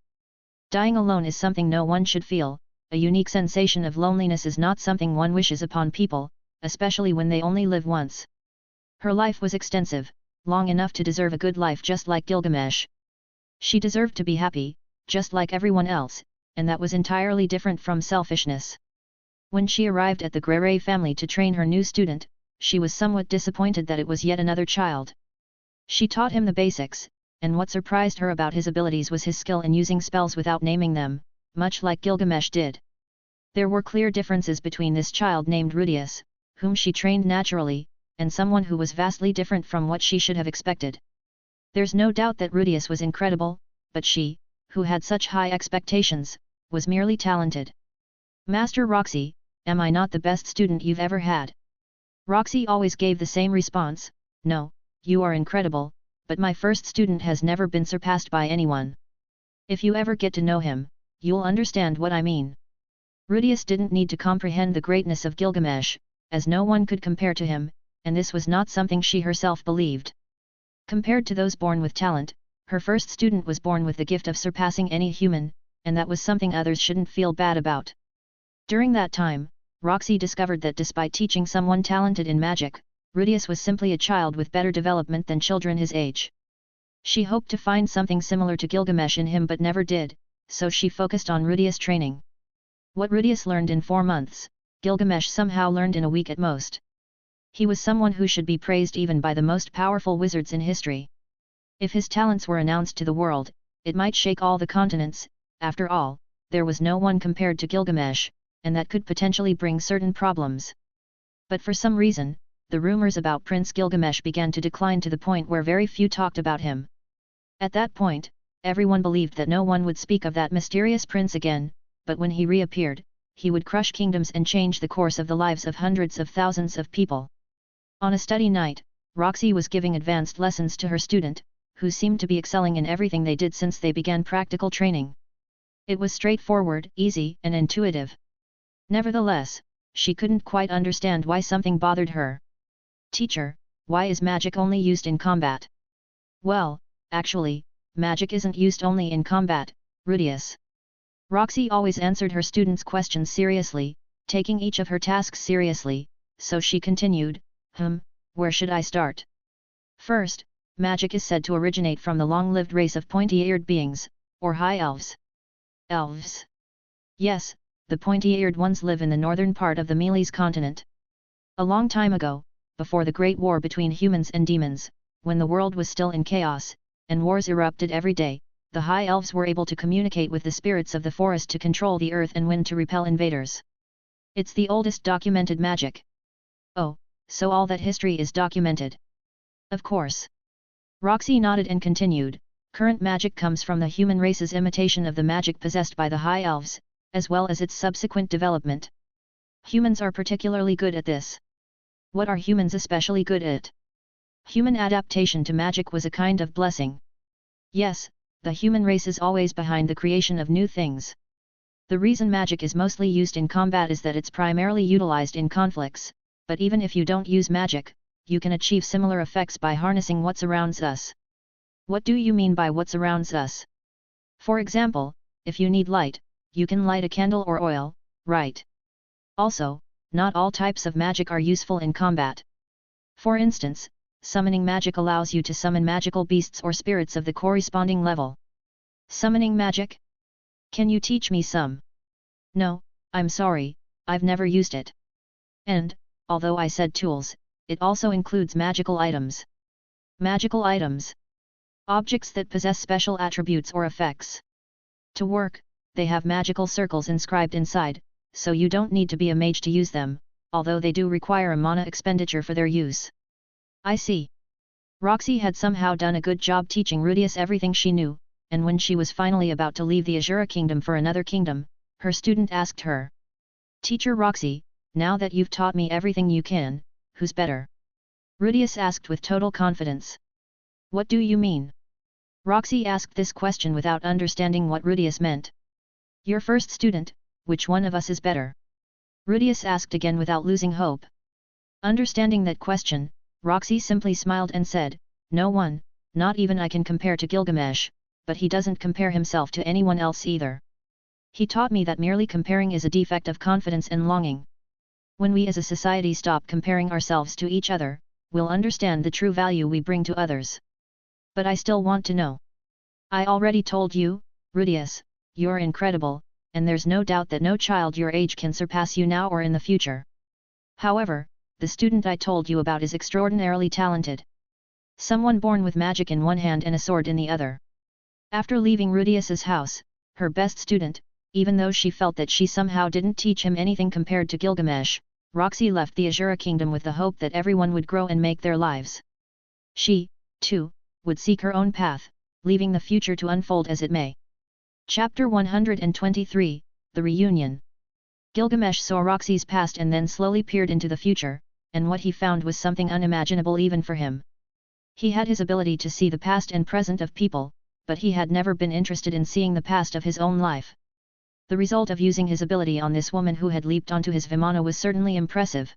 Dying alone is something no one should feel, a unique sensation of loneliness is not something one wishes upon people, especially when they only live once. Her life was extensive, long enough to deserve a good life just like Gilgamesh. She deserved to be happy, just like everyone else, and that was entirely different from selfishness. When she arrived at the Grere family to train her new student, she was somewhat disappointed that it was yet another child. She taught him the basics, and what surprised her about his abilities was his skill in using spells without naming them, much like Gilgamesh did. There were clear differences between this child named Rudius, whom she trained naturally, and someone who was vastly different from what she should have expected. There's no doubt that Rudius was incredible, but she, who had such high expectations, was merely talented. Master Roxy, am I not the best student you've ever had? Roxy always gave the same response, no, you are incredible, but my first student has never been surpassed by anyone. If you ever get to know him, you'll understand what I mean. Rudius didn't need to comprehend the greatness of Gilgamesh, as no one could compare to him, and this was not something she herself believed. Compared to those born with talent, her first student was born with the gift of surpassing any human, and that was something others shouldn't feel bad about. During that time, Roxy discovered that despite teaching someone talented in magic, Rudius was simply a child with better development than children his age. She hoped to find something similar to Gilgamesh in him but never did, so she focused on Rudius training. What Rudius learned in 4 months, Gilgamesh somehow learned in a week at most. He was someone who should be praised even by the most powerful wizards in history. If his talents were announced to the world, it might shake all the continents. After all, there was no one compared to Gilgamesh, and that could potentially bring certain problems. But for some reason, the rumors about Prince Gilgamesh began to decline to the point where very few talked about him. At that point, everyone believed that no one would speak of that mysterious prince again, but when he reappeared, he would crush kingdoms and change the course of the lives of hundreds of thousands of people. On a study night, Roxy was giving advanced lessons to her student, who seemed to be excelling in everything they did since they began practical training. It was straightforward, easy, and intuitive. Nevertheless, she couldn't quite understand why something bothered her. "Teacher, why is magic only used in combat?" "Well, actually, magic isn't used only in combat, Rudius." Roxy always answered her students' questions seriously, taking each of her tasks seriously, so she continued, "Where should I start?" "First, magic is said to originate from the long-lived race of pointy-eared beings, or high elves." "Elves?" "Yes, the pointy-eared ones live in the northern part of the Meles continent. A long time ago, before the Great War between humans and demons, when the world was still in chaos, and wars erupted every day, the high elves were able to communicate with the spirits of the forest to control the earth and wind to repel invaders. It's the oldest documented magic." "Oh, so all that history is documented?" "Of course." Roxy nodded and continued, "Current magic comes from the human race's imitation of the magic possessed by the high elves, as well as its subsequent development. Humans are particularly good at this." "What are humans especially good at?" "Human adaptation to magic was a kind of blessing." "Yes, the human race is always behind the creation of new things. The reason magic is mostly used in combat is that it's primarily utilized in conflicts, but even if you don't use magic, you can achieve similar effects by harnessing what surrounds us." "What do you mean by what surrounds us?" "For example, if you need light, you can light a candle or oil, right? Also, not all types of magic are useful in combat. For instance, summoning magic allows you to summon magical beasts or spirits of the corresponding level." "Summoning magic? Can you teach me some?" "No, I'm sorry, I've never used it. And, although I said tools, it also includes magical items." "Magical items?" "Objects that possess special attributes or effects. To work, they have magical circles inscribed inside, so you don't need to be a mage to use them, although they do require a mana expenditure for their use." "I see." Roxy had somehow done a good job teaching Rudius everything she knew, and when she was finally about to leave the Azura kingdom for another kingdom, her student asked her, "Teacher Roxy, now that you've taught me everything you can, who's better?" Rudius asked with total confidence. "What do you mean?" Roxy asked this question without understanding what Rudius meant. "Your first student, which one of us is better?" Rudius asked again without losing hope. Understanding that question, Roxy simply smiled and said, "No one, not even I can compare to Gilgamesh, but he doesn't compare himself to anyone else either. He taught me that merely comparing is a defect of confidence and longing. When we as a society stop comparing ourselves to each other, we'll understand the true value we bring to others. But I still want to know." "I already told you, Rudius, you're incredible, and there's no doubt that no child your age can surpass you now or in the future. However, the student I told you about is extraordinarily talented. Someone born with magic in one hand and a sword in the other." After leaving Rudius's house, her best student, even though she felt that she somehow didn't teach him anything compared to Gilgamesh, Roxy left the Azura kingdom with the hope that everyone would grow and make their lives. She, too, would seek her own path, leaving the future to unfold as it may. Chapter 123, The Reunion. Gilgamesh saw Roxy's past and then slowly peered into the future, and what he found was something unimaginable even for him. He had his ability to see the past and present of people, but he had never been interested in seeing the past of his own life. The result of using his ability on this woman who had leaped onto his Vimana was certainly impressive.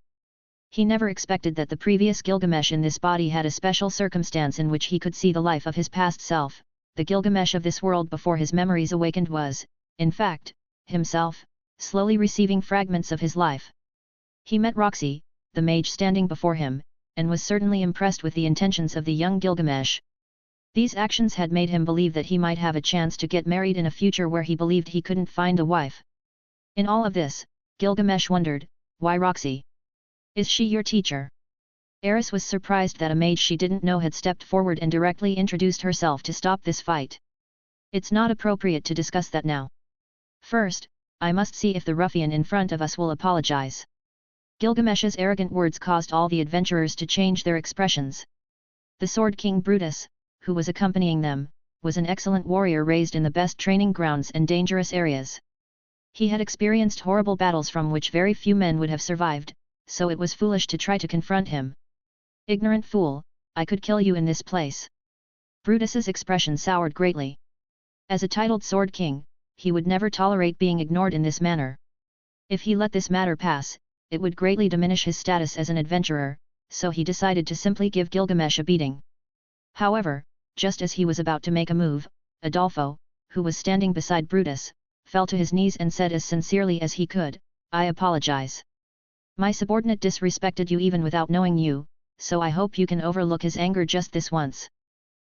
He never expected that the previous Gilgamesh in this body had a special circumstance in which he could see the life of his past self. The Gilgamesh of this world before his memories awakened was, in fact, himself, slowly receiving fragments of his life. He met Roxy, the mage standing before him, and was certainly impressed with the intentions of the young Gilgamesh. These actions had made him believe that he might have a chance to get married in a future where he believed he couldn't find a wife. In all of this, Gilgamesh wondered, why Roxy? Is she your teacher? Aris was surprised that a mage she didn't know had stepped forward and directly introduced herself to stop this fight. It's not appropriate to discuss that now. First, I must see if the ruffian in front of us will apologize. Gilgamesh's arrogant words caused all the adventurers to change their expressions. The Sword King Brutus, who was accompanying them, was an excellent warrior raised in the best training grounds and dangerous areas. He had experienced horrible battles from which very few men would have survived, so it was foolish to try to confront him. Ignorant fool, I could kill you in this place. Brutus's expression soured greatly. As a titled Sword King, he would never tolerate being ignored in this manner. If he let this matter pass, it would greatly diminish his status as an adventurer, so he decided to simply give Gilgamesh a beating. However, just as he was about to make a move, Adolfo, who was standing beside Brutus, fell to his knees and said as sincerely as he could, I apologize. My subordinate disrespected you even without knowing you, so I hope you can overlook his anger just this once.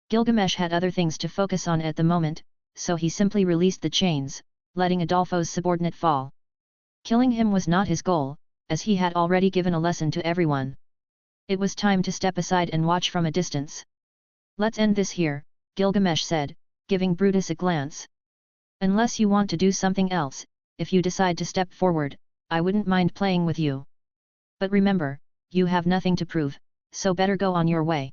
Gilgamesh had other things to focus on at the moment, so he simply released the chains, letting Adolfo's subordinate fall. Killing him was not his goal, as he had already given a lesson to everyone. It was time to step aside and watch from a distance. Let's end this here, Gilgamesh said, giving Brutus a glance. Unless you want to do something else, if you decide to step forward, I wouldn't mind playing with you. But remember, you have nothing to prove, so better go on your way.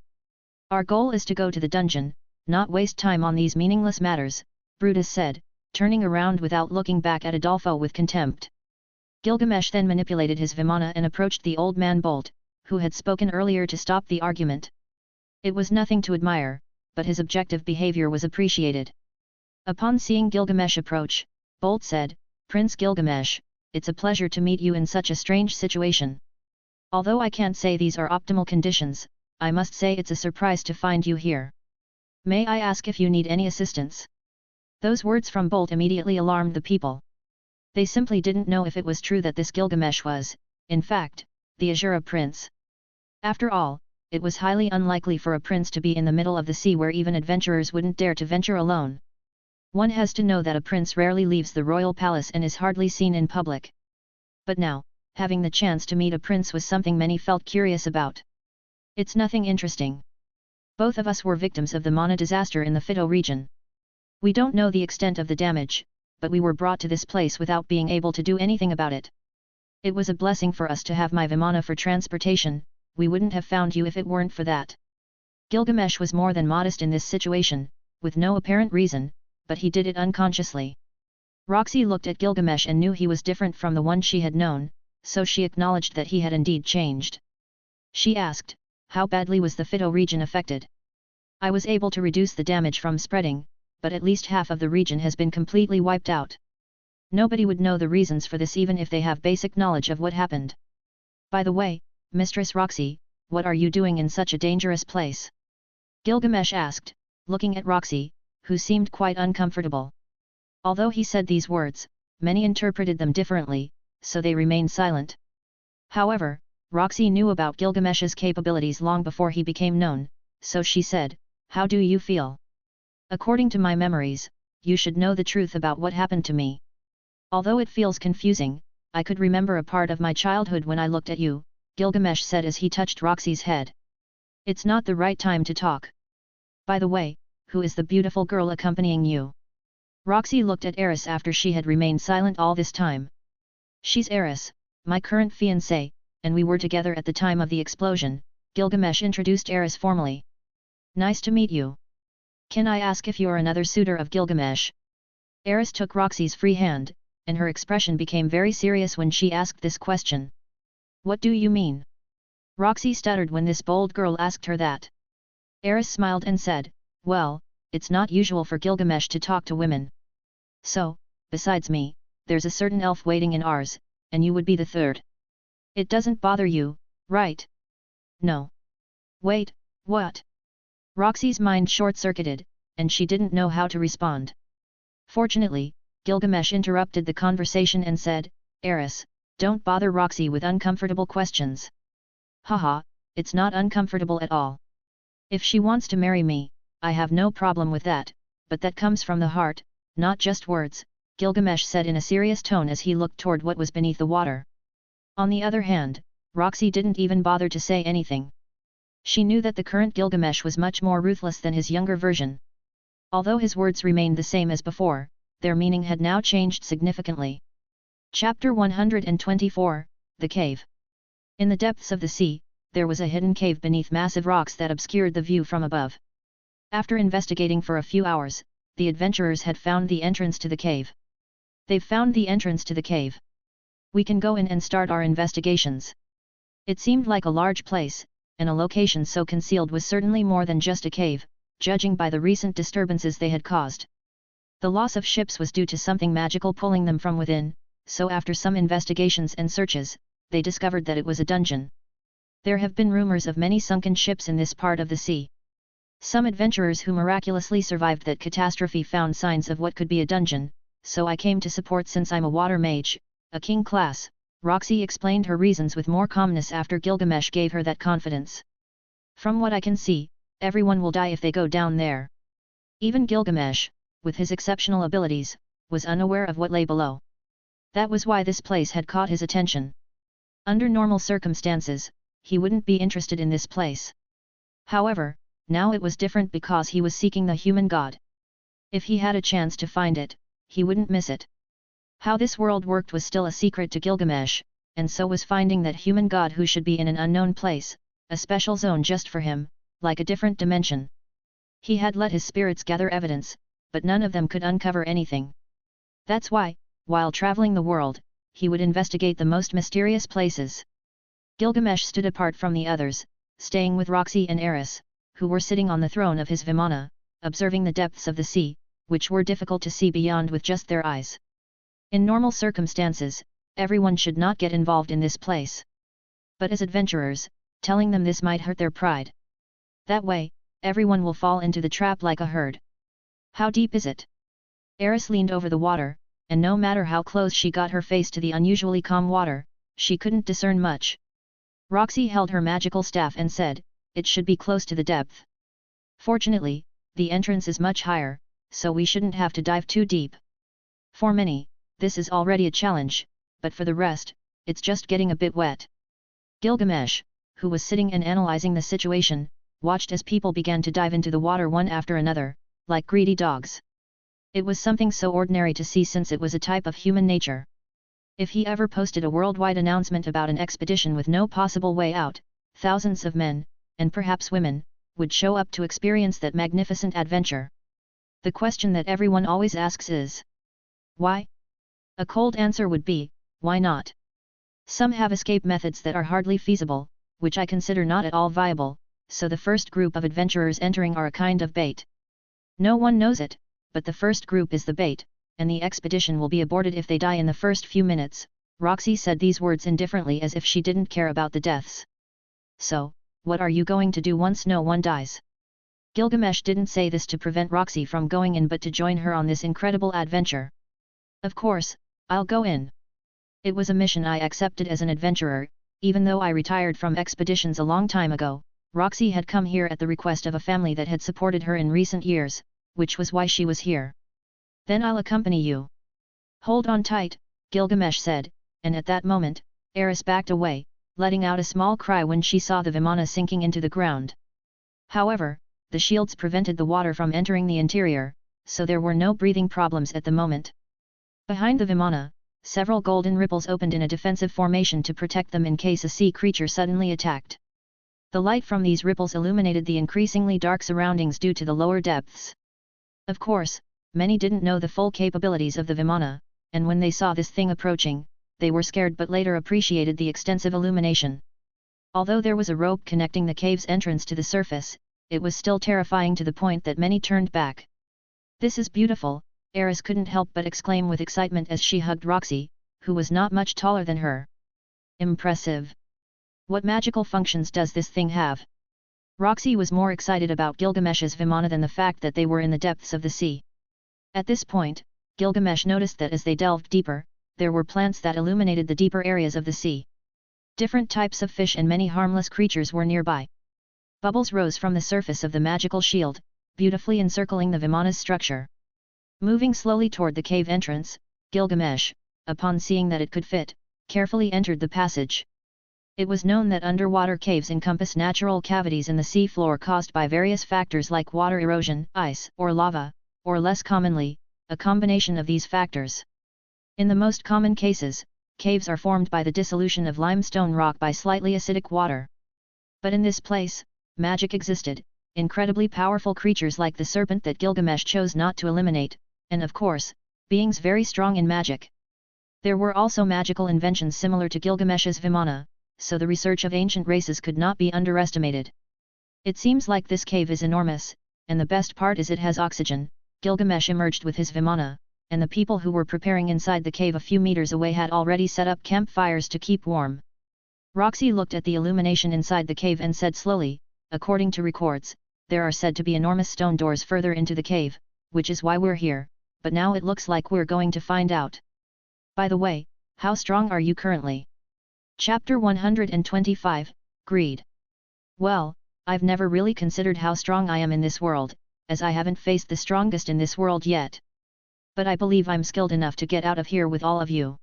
Our goal is to go to the dungeon, not waste time on these meaningless matters, Brutus said, turning around without looking back at Adolfo with contempt. Gilgamesh then manipulated his Vimana and approached the old man Bolt, who had spoken earlier to stop the argument. It was nothing to admire, but his objective behavior was appreciated. Upon seeing Gilgamesh approach, Bolt said, Prince Gilgamesh, it's a pleasure to meet you in such a strange situation. Although I can't say these are optimal conditions, I must say it's a surprise to find you here. May I ask if you need any assistance? Those words from Bolt immediately alarmed the people. They simply didn't know if it was true that this Gilgamesh was, in fact, the Azura prince. After all, it was highly unlikely for a prince to be in the middle of the sea where even adventurers wouldn't dare to venture alone. One has to know that a prince rarely leaves the royal palace and is hardly seen in public. But now, having the chance to meet a prince was something many felt curious about. It's nothing interesting. Both of us were victims of the Mana disaster in the Ctto region. We don't know the extent of the damage, but we were brought to this place without being able to do anything about it. It was a blessing for us to have my Vimana for transportation, we wouldn't have found you if it weren't for that. Gilgamesh was more than modest in this situation, with no apparent reason, but he did it unconsciously. Roxy looked at Gilgamesh and knew he was different from the one she had known, so she acknowledged that he had indeed changed. She asked, how badly was the Ctto region affected? I was able to reduce the damage from spreading, but at least half of the region has been completely wiped out. Nobody would know the reasons for this even if they have basic knowledge of what happened. By the way, Mistress Roxy, what are you doing in such a dangerous place? Gilgamesh asked, looking at Roxy, who seemed quite uncomfortable. Although he said these words, many interpreted them differently, so they remained silent. However, Roxy knew about Gilgamesh's capabilities long before he became known, so she said, how do you feel? According to my memories, you should know the truth about what happened to me. Although it feels confusing, I could remember a part of my childhood when I looked at you, Gilgamesh said as he touched Roxy's head. It's not the right time to talk. By the way, who is the beautiful girl accompanying you? Roxy looked at Aris after she had remained silent all this time. She's Aris, my current fiancée, and we were together at the time of the explosion, Gilgamesh introduced Aris formally. Nice to meet you. Can I ask if you're another suitor of Gilgamesh? Aris took Roxy's free hand, and her expression became very serious when she asked this question. What do you mean? Roxy stuttered when this bold girl asked her that. Aris smiled and said, well, it's not usual for Gilgamesh to talk to women. So, besides me, there's a certain elf waiting in Ars, and you would be the third. It doesn't bother you, right? No. Wait, what? Roxy's mind short-circuited, and she didn't know how to respond. Fortunately, Gilgamesh interrupted the conversation and said, Aris, Don't bother Roxy with uncomfortable questions. Haha, it's not uncomfortable at all. If she wants to marry me, I have no problem with that, but that comes from the heart, not just words, Gilgamesh said in a serious tone as he looked toward what was beneath the water. On the other hand, Roxy didn't even bother to say anything. She knew that the current Gilgamesh was much more ruthless than his younger version. Although his words remained the same as before, their meaning had now changed significantly. Chapter 124, The Cave. In the depths of the sea, there was a hidden cave beneath massive rocks that obscured the view from above. After investigating for a few hours, the adventurers had found the entrance to the cave. They've found the entrance to the cave. We can go in and start our investigations. It seemed like a large place, and a location so concealed was certainly more than just a cave, judging by the recent disturbances they had caused. The loss of ships was due to something magical pulling them from within, so after some investigations and searches, they discovered that it was a dungeon. There have been rumors of many sunken ships in this part of the sea. Some adventurers who miraculously survived that catastrophe found signs of what could be a dungeon, so I came to support since I'm a water mage, a king class. Roxy explained her reasons with more calmness after Gilgamesh gave her that confidence. From what I can see, everyone will die if they go down there. Even Gilgamesh, with his exceptional abilities, was unaware of what lay below. That was why this place had caught his attention. Under normal circumstances, he wouldn't be interested in this place. However, now it was different because he was seeking the human god. If he had a chance to find it, he wouldn't miss it. How this world worked was still a secret to Gilgamesh, and so was finding that human god who should be in an unknown place, a special zone just for him, like a different dimension. He had let his spirits gather evidence, but none of them could uncover anything. That's why, while traveling the world, he would investigate the most mysterious places. Gilgamesh stood apart from the others, staying with Roxy and Aris, who were sitting on the throne of his Vimana, observing the depths of the sea, which were difficult to see beyond with just their eyes. In normal circumstances, everyone should not get involved in this place. But as adventurers, telling them this might hurt their pride. That way, everyone will fall into the trap like a herd. How deep is it? Aris leaned over the water, and no matter how close she got her face to the unusually calm water, she couldn't discern much. Roxy held her magical staff and said, it should be close to the depth. Fortunately, the entrance is much higher, so we shouldn't have to dive too deep. For many, this is already a challenge, but for the rest, it's just getting a bit wet. Gilgamesh, who was sitting and analyzing the situation, watched as people began to dive into the water one after another, like greedy dogs. It was something so ordinary to see since it was a type of human nature. If he ever posted a worldwide announcement about an expedition with no possible way out, thousands of men, and perhaps women, would show up to experience that magnificent adventure. The question that everyone always asks is, why? A cold answer would be, why not? Some have escape methods that are hardly feasible, which I consider not at all viable, so the first group of adventurers entering are a kind of bait. No one knows it, but the first group is the bait, and the expedition will be aborted if they die in the first few minutes. Roxy said these words indifferently as if she didn't care about the deaths. So, what are you going to do once no one dies? Gilgamesh didn't say this to prevent Roxy from going in but to join her on this incredible adventure. Of course, I'll go in. It was a mission I accepted as an adventurer, even though I retired from expeditions a long time ago. Roxy had come here at the request of a family that had supported her in recent years, which was why she was here. Then I'll accompany you. Hold on tight, Gilgamesh said, and at that moment, Aris backed away, letting out a small cry when she saw the Vimana sinking into the ground. However, the shields prevented the water from entering the interior, so there were no breathing problems at the moment. Behind the Vimana, several golden ripples opened in a defensive formation to protect them in case a sea creature suddenly attacked. The light from these ripples illuminated the increasingly dark surroundings due to the lower depths. Of course, many didn't know the full capabilities of the Vimana, and when they saw this thing approaching, they were scared but later appreciated the extensive illumination. Although there was a rope connecting the cave's entrance to the surface, it was still terrifying to the point that many turned back. This is beautiful, Aris couldn't help but exclaim with excitement as she hugged Roxy, who was not much taller than her. Impressive. What magical functions does this thing have? Roxy was more excited about Gilgamesh's Vimana than the fact that they were in the depths of the sea. At this point, Gilgamesh noticed that as they delved deeper, there were plants that illuminated the deeper areas of the sea. Different types of fish and many harmless creatures were nearby. Bubbles rose from the surface of the magical shield, beautifully encircling the Vimana's structure. Moving slowly toward the cave entrance, Gilgamesh, upon seeing that it could fit, carefully entered the passage. It was known that underwater caves encompass natural cavities in the sea floor caused by various factors like water erosion, ice, or lava, or less commonly, a combination of these factors. In the most common cases, caves are formed by the dissolution of limestone rock by slightly acidic water. But in this place, magic existed, incredibly powerful creatures like the serpent that Gilgamesh chose not to eliminate, and of course, beings very strong in magic. There were also magical inventions similar to Gilgamesh's Vimana, so the research of ancient races could not be underestimated. It seems like this cave is enormous, and the best part is it has oxygen. Gilgamesh emerged with his Vimana, and the people who were preparing inside the cave a few meters away had already set up campfires to keep warm. Roxy looked at the illumination inside the cave and said slowly, according to records, there are said to be enormous stone doors further into the cave, which is why we're here, but now it looks like we're going to find out. By the way, how strong are you currently? Chapter 125, Greed. Well, I've never really considered how strong I am in this world, as I haven't faced the strongest in this world yet. But I believe I'm skilled enough to get out of here with all of you.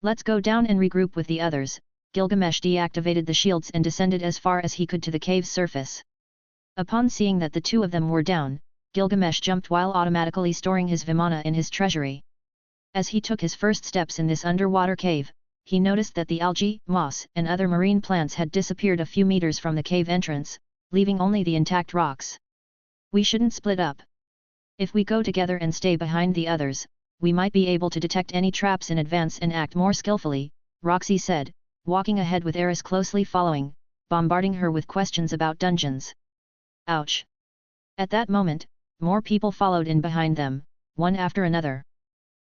Let's go down and regroup with the others. Gilgamesh deactivated the shields and descended as far as he could to the cave's surface. Upon seeing that the two of them were down, Gilgamesh jumped while automatically storing his Vimana in his treasury. As he took his first steps in this underwater cave, he noticed that the algae, moss, and other marine plants had disappeared a few meters from the cave entrance, leaving only the intact rocks. We shouldn't split up. If we go together and stay behind the others, we might be able to detect any traps in advance and act more skillfully, Roxy said, walking ahead with Aris closely following, bombarding her with questions about dungeons. Ouch! At that moment, more people followed in behind them, one after another.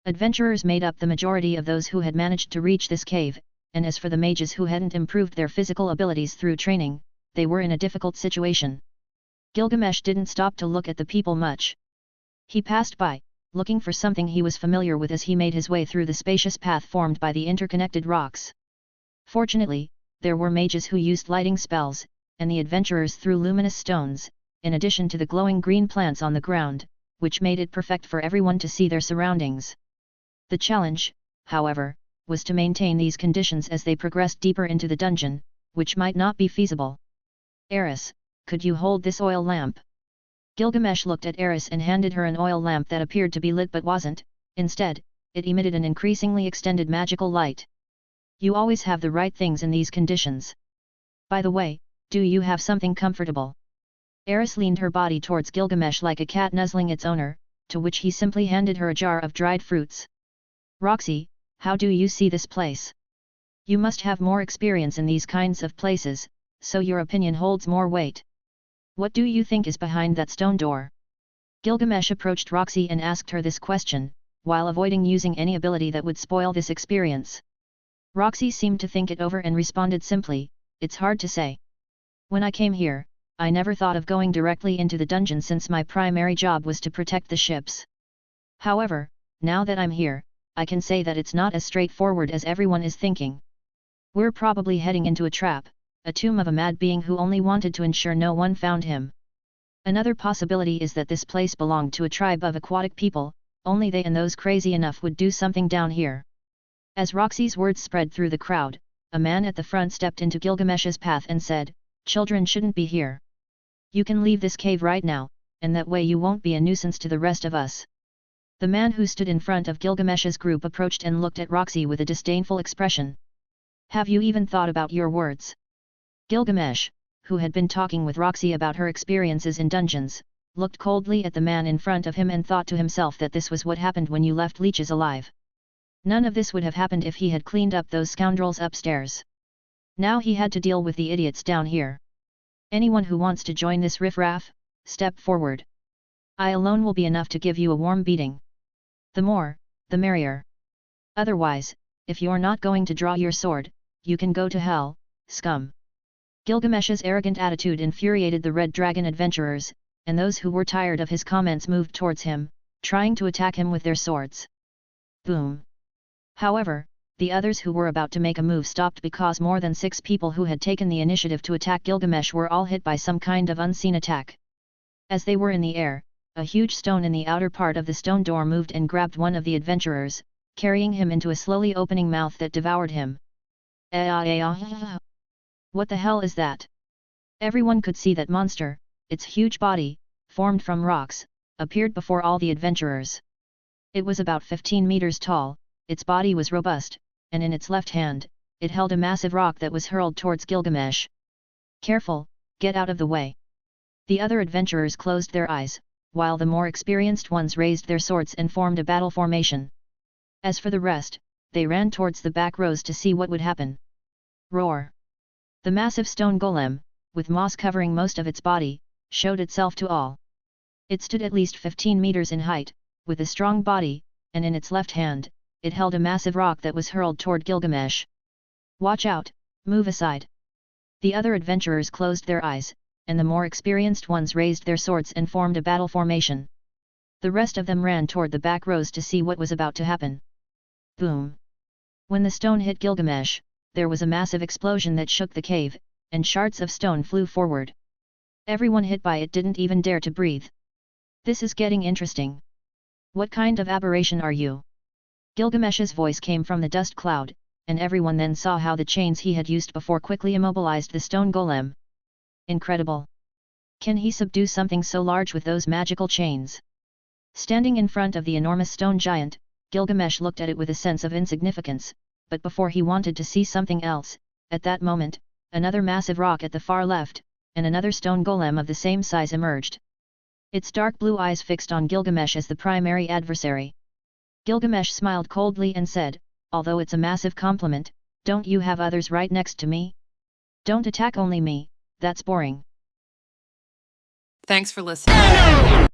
Adventurers made up the majority of those who had managed to reach this cave, and as for the mages who hadn't improved their physical abilities through training, they were in a difficult situation. Gilgamesh didn't stop to look at the people much. He passed by, looking for something he was familiar with as he made his way through the spacious path formed by the interconnected rocks. Fortunately, there were mages who used lighting spells, and the adventurers threw luminous stones, in addition to the glowing green plants on the ground, which made it perfect for everyone to see their surroundings. The challenge, however, was to maintain these conditions as they progressed deeper into the dungeon, which might not be feasible. Aris, could you hold this oil lamp? Gilgamesh looked at Aris and handed her an oil lamp that appeared to be lit but wasn't. Instead, it emitted an increasingly extended magical light. You always have the right things in these conditions. By the way, do you have something comfortable? Aris leaned her body towards Gilgamesh like a cat nuzzling its owner, to which he simply handed her a jar of dried fruits. Roxy, how do you see this place? You must have more experience in these kinds of places, so your opinion holds more weight. What do you think is behind that stone door? Gilgamesh approached Roxy and asked her this question, while avoiding using any ability that would spoil this experience. Roxy seemed to think it over and responded simply, it's hard to say. When I came here, I never thought of going directly into the dungeon since my primary job was to protect the ships. However, now that I'm here, I can say that it's not as straightforward as everyone is thinking. We're probably heading into a trap, a tomb of a mad being who only wanted to ensure no one found him. Another possibility is that this place belonged to a tribe of aquatic people, only they and those crazy enough would do something down here. As Roxy's words spread through the crowd, a man at the front stepped into Gilgamesh's path and said, "Children shouldn't be here. You can leave this cave right now, and that way you won't be a nuisance to the rest of us." The man who stood in front of Gilgamesh's group approached and looked at Roxy with a disdainful expression. "Have you even thought about your words?" Gilgamesh, who had been talking with Roxy about her experiences in dungeons, looked coldly at the man in front of him and thought to himself that this was what happened when you left leeches alive. None of this would have happened if he had cleaned up those scoundrels upstairs. Now he had to deal with the idiots down here. Anyone who wants to join this riffraff, step forward. I alone will be enough to give you a warm beating. The more, the merrier. Otherwise, if you're not going to draw your sword, you can go to hell, scum. Gilgamesh's arrogant attitude infuriated the Red Dragon adventurers, and those who were tired of his comments moved towards him, trying to attack him with their swords. Boom! However, the others who were about to make a move stopped because more than 6 people who had taken the initiative to attack Gilgamesh were all hit by some kind of unseen attack. As they were in the air, a huge stone in the outer part of the stone door moved and grabbed one of the adventurers, carrying him into a slowly opening mouth that devoured him. What the hell is that? Everyone could see that monster, its huge body, formed from rocks, appeared before all the adventurers. It was about 15 meters tall, its body was robust, and in its left hand, it held a massive rock that was hurled towards Gilgamesh. Careful, get out of the way. The other adventurers closed their eyes, while the more experienced ones raised their swords and formed a battle formation. As for the rest, they ran towards the back rows to see what would happen. Roar! The massive stone golem, with moss covering most of its body, showed itself to all. It stood at least 15 meters in height, with a strong body, and in its left hand, it held a massive rock that was hurled toward Gilgamesh. Watch out, move aside. The other adventurers closed their eyes, and the more experienced ones raised their swords and formed a battle formation. The rest of them ran toward the back rows to see what was about to happen. Boom! When the stone hit Gilgamesh, there was a massive explosion that shook the cave, and shards of stone flew forward. Everyone hit by it didn't even dare to breathe. This is getting interesting. What kind of aberration are you? Gilgamesh's voice came from the dust cloud, and everyone then saw how the chains he had used before quickly immobilized the stone golem. Incredible! Can he subdue something so large with those magical chains? Standing in front of the enormous stone giant, Gilgamesh looked at it with a sense of insignificance, but before he wanted to see something else, at that moment, another massive rock at the far left, and another stone golem of the same size emerged. Its dark blue eyes fixed on Gilgamesh as the primary adversary. Gilgamesh smiled coldly and said, "Although it's a massive compliment, don't you have others right next to me? Don't attack only me, that's boring." Thanks for listening.